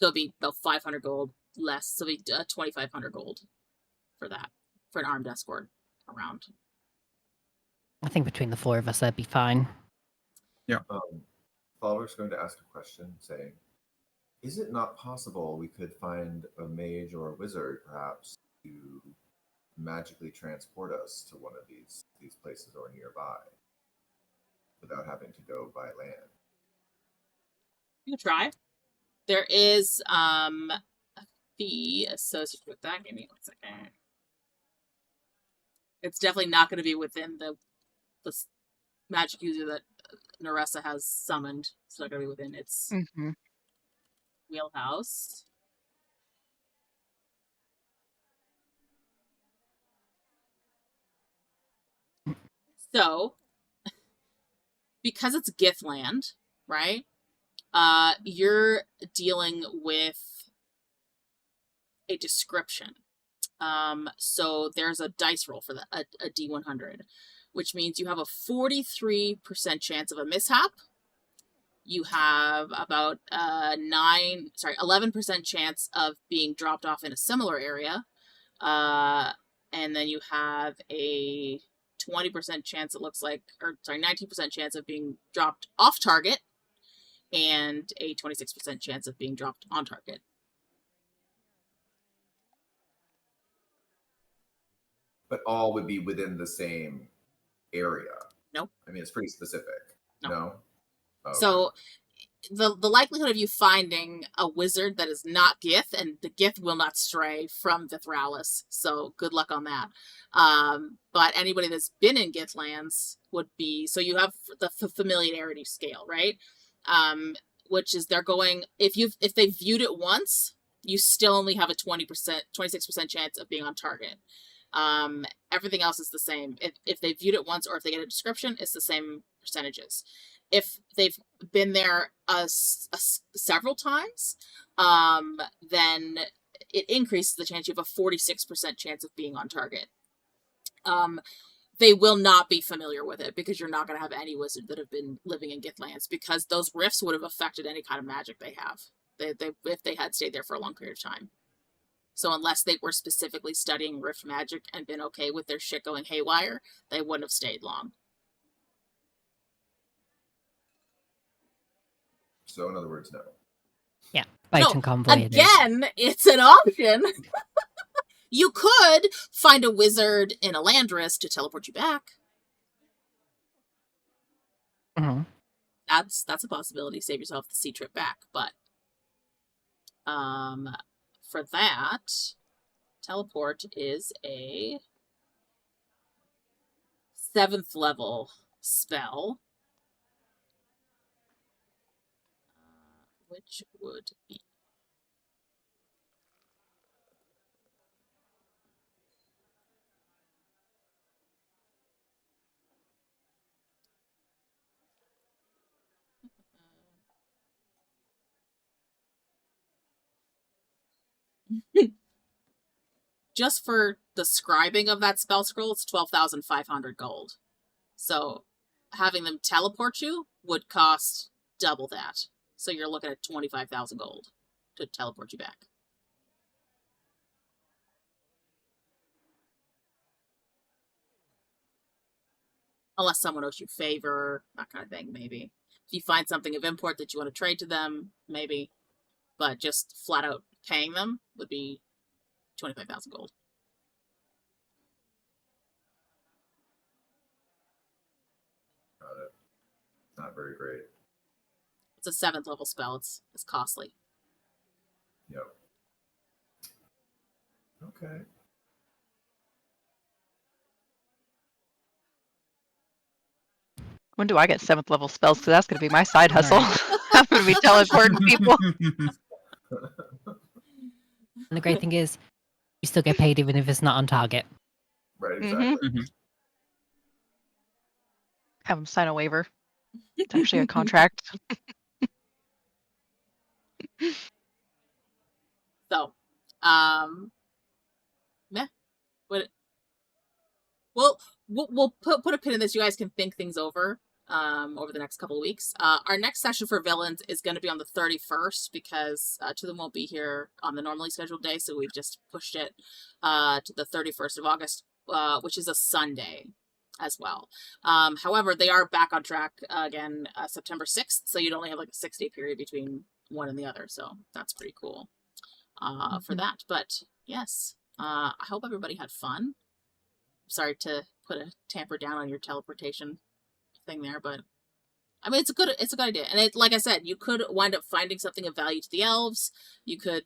S1: it'd be about 500 gold less. So it'd be 2,500 gold for that, for an armed escort around.
S3: I think between the 4 of us, that'd be fine.
S6: Thalrik's going to ask a question saying, is it not possible we could find a mage or a wizard, perhaps, to magically transport us to one of these places or nearby without having to go by land?
S1: You can try. There is a fee associated with that. Give me 1 second. It's definitely not going to be within the magic user that Neressa has summoned. It's not going to be within its wheelhouse. So, because it's Githland, right? You're dealing with a description. So there's a dice roll for a D100, which means you have a 43% chance of a mishap. You have about 11% chance of being dropped off in a similar area. And then you have a 20% chance, 19% chance of being dropped off target, and a 26% chance of being dropped on target.
S6: But all would be within the same area.
S1: Nope.
S6: I mean, it's pretty specific.
S1: No.
S6: No? Oh, okay.
S1: So the likelihood of you finding a wizard that is not Gith, and the Gith will not stray from Vithralis, so good luck on that. But anybody that's been in Gith lands would be, so you have the familiarity scale, right? Which is they're going, if they viewed it once, you still only have a 26% chance of being on target. Everything else is the same. If they viewed it once, or if they get a description, it's the same percentages. If they've been there several times, then it increases the chance. You have a 46% chance of being on target. They will not be familiar with it, because you're not going to have any wizard that have been living in Githlands, because those rifts would have affected any kind of magic they have if they had stayed there for a long period of time. So unless they were specifically studying rift magic and been okay with their shit going haywire, they wouldn't have stayed long.
S6: So in other words, no.
S3: Yeah, boat and convoy.
S1: Again, it's an option. You could find a wizard in Elandris to teleport you back.
S3: Mm-hmm.
S1: That's a possibility. Save yourself the sea trip back. But for that, teleport is a 7th level spell. Which would be just for the scribing of that spell scroll, it's 12,500 gold. So having them teleport you would cost double that. So you're looking at 25,000 gold to teleport you back. Unless someone owes you a favor, that kind of thing, maybe. If you find something of import that you want to trade to them, maybe. But just flat out paying them would be 25,000 gold.
S6: Got it. Not very great.
S1: It's a 7th level spell. It's costly.
S6: Yep. Okay.
S4: When do I get 7th level spells? Because that's going to be my side hustle. I'm going to be teleporting people.
S3: And the great thing is, you still get paid even if it's not on target.
S6: Right, exactly.
S5: Mhm.
S4: Have them sign a waiver. It's actually a contract.
S1: So, yeah. We'll put a pin in this. You guys can think things over the next couple of weeks. Our next session for villains is going to be on the 31st, because two of them won't be here on the normally scheduled day, so we've just pushed it to the 31st of August, which is a Sunday as well. However, they are back on track again September 6th, so you'd only have like a 6-day period between one and the other, so that's pretty cool for that. But yes, I hope everybody had fun. Sorry to put a tamper down on your teleportation thing there, but I mean, it's a good idea. And like I said, you could wind up finding something of value to the elves. You could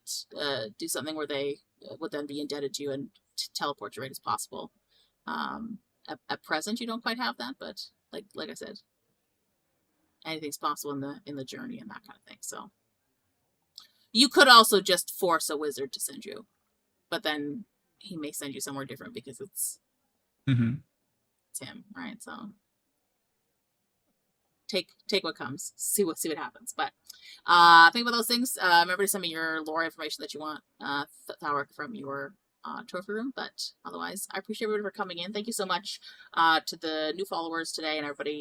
S1: do something where they would then be indebted to you and teleport you right as possible. At present, you don't quite have that, but like I said, anything's possible in the journey and that kind of thing. So you could also just force a wizard to send you, but then he may send you somewhere different because it's him, right? So take what comes, see what happens. But think about those things. Remember to send me your lore information that you want, Thalrik, from your trophy room. But otherwise, I appreciate everybody for coming in. Thank you so much to the new followers today and everybody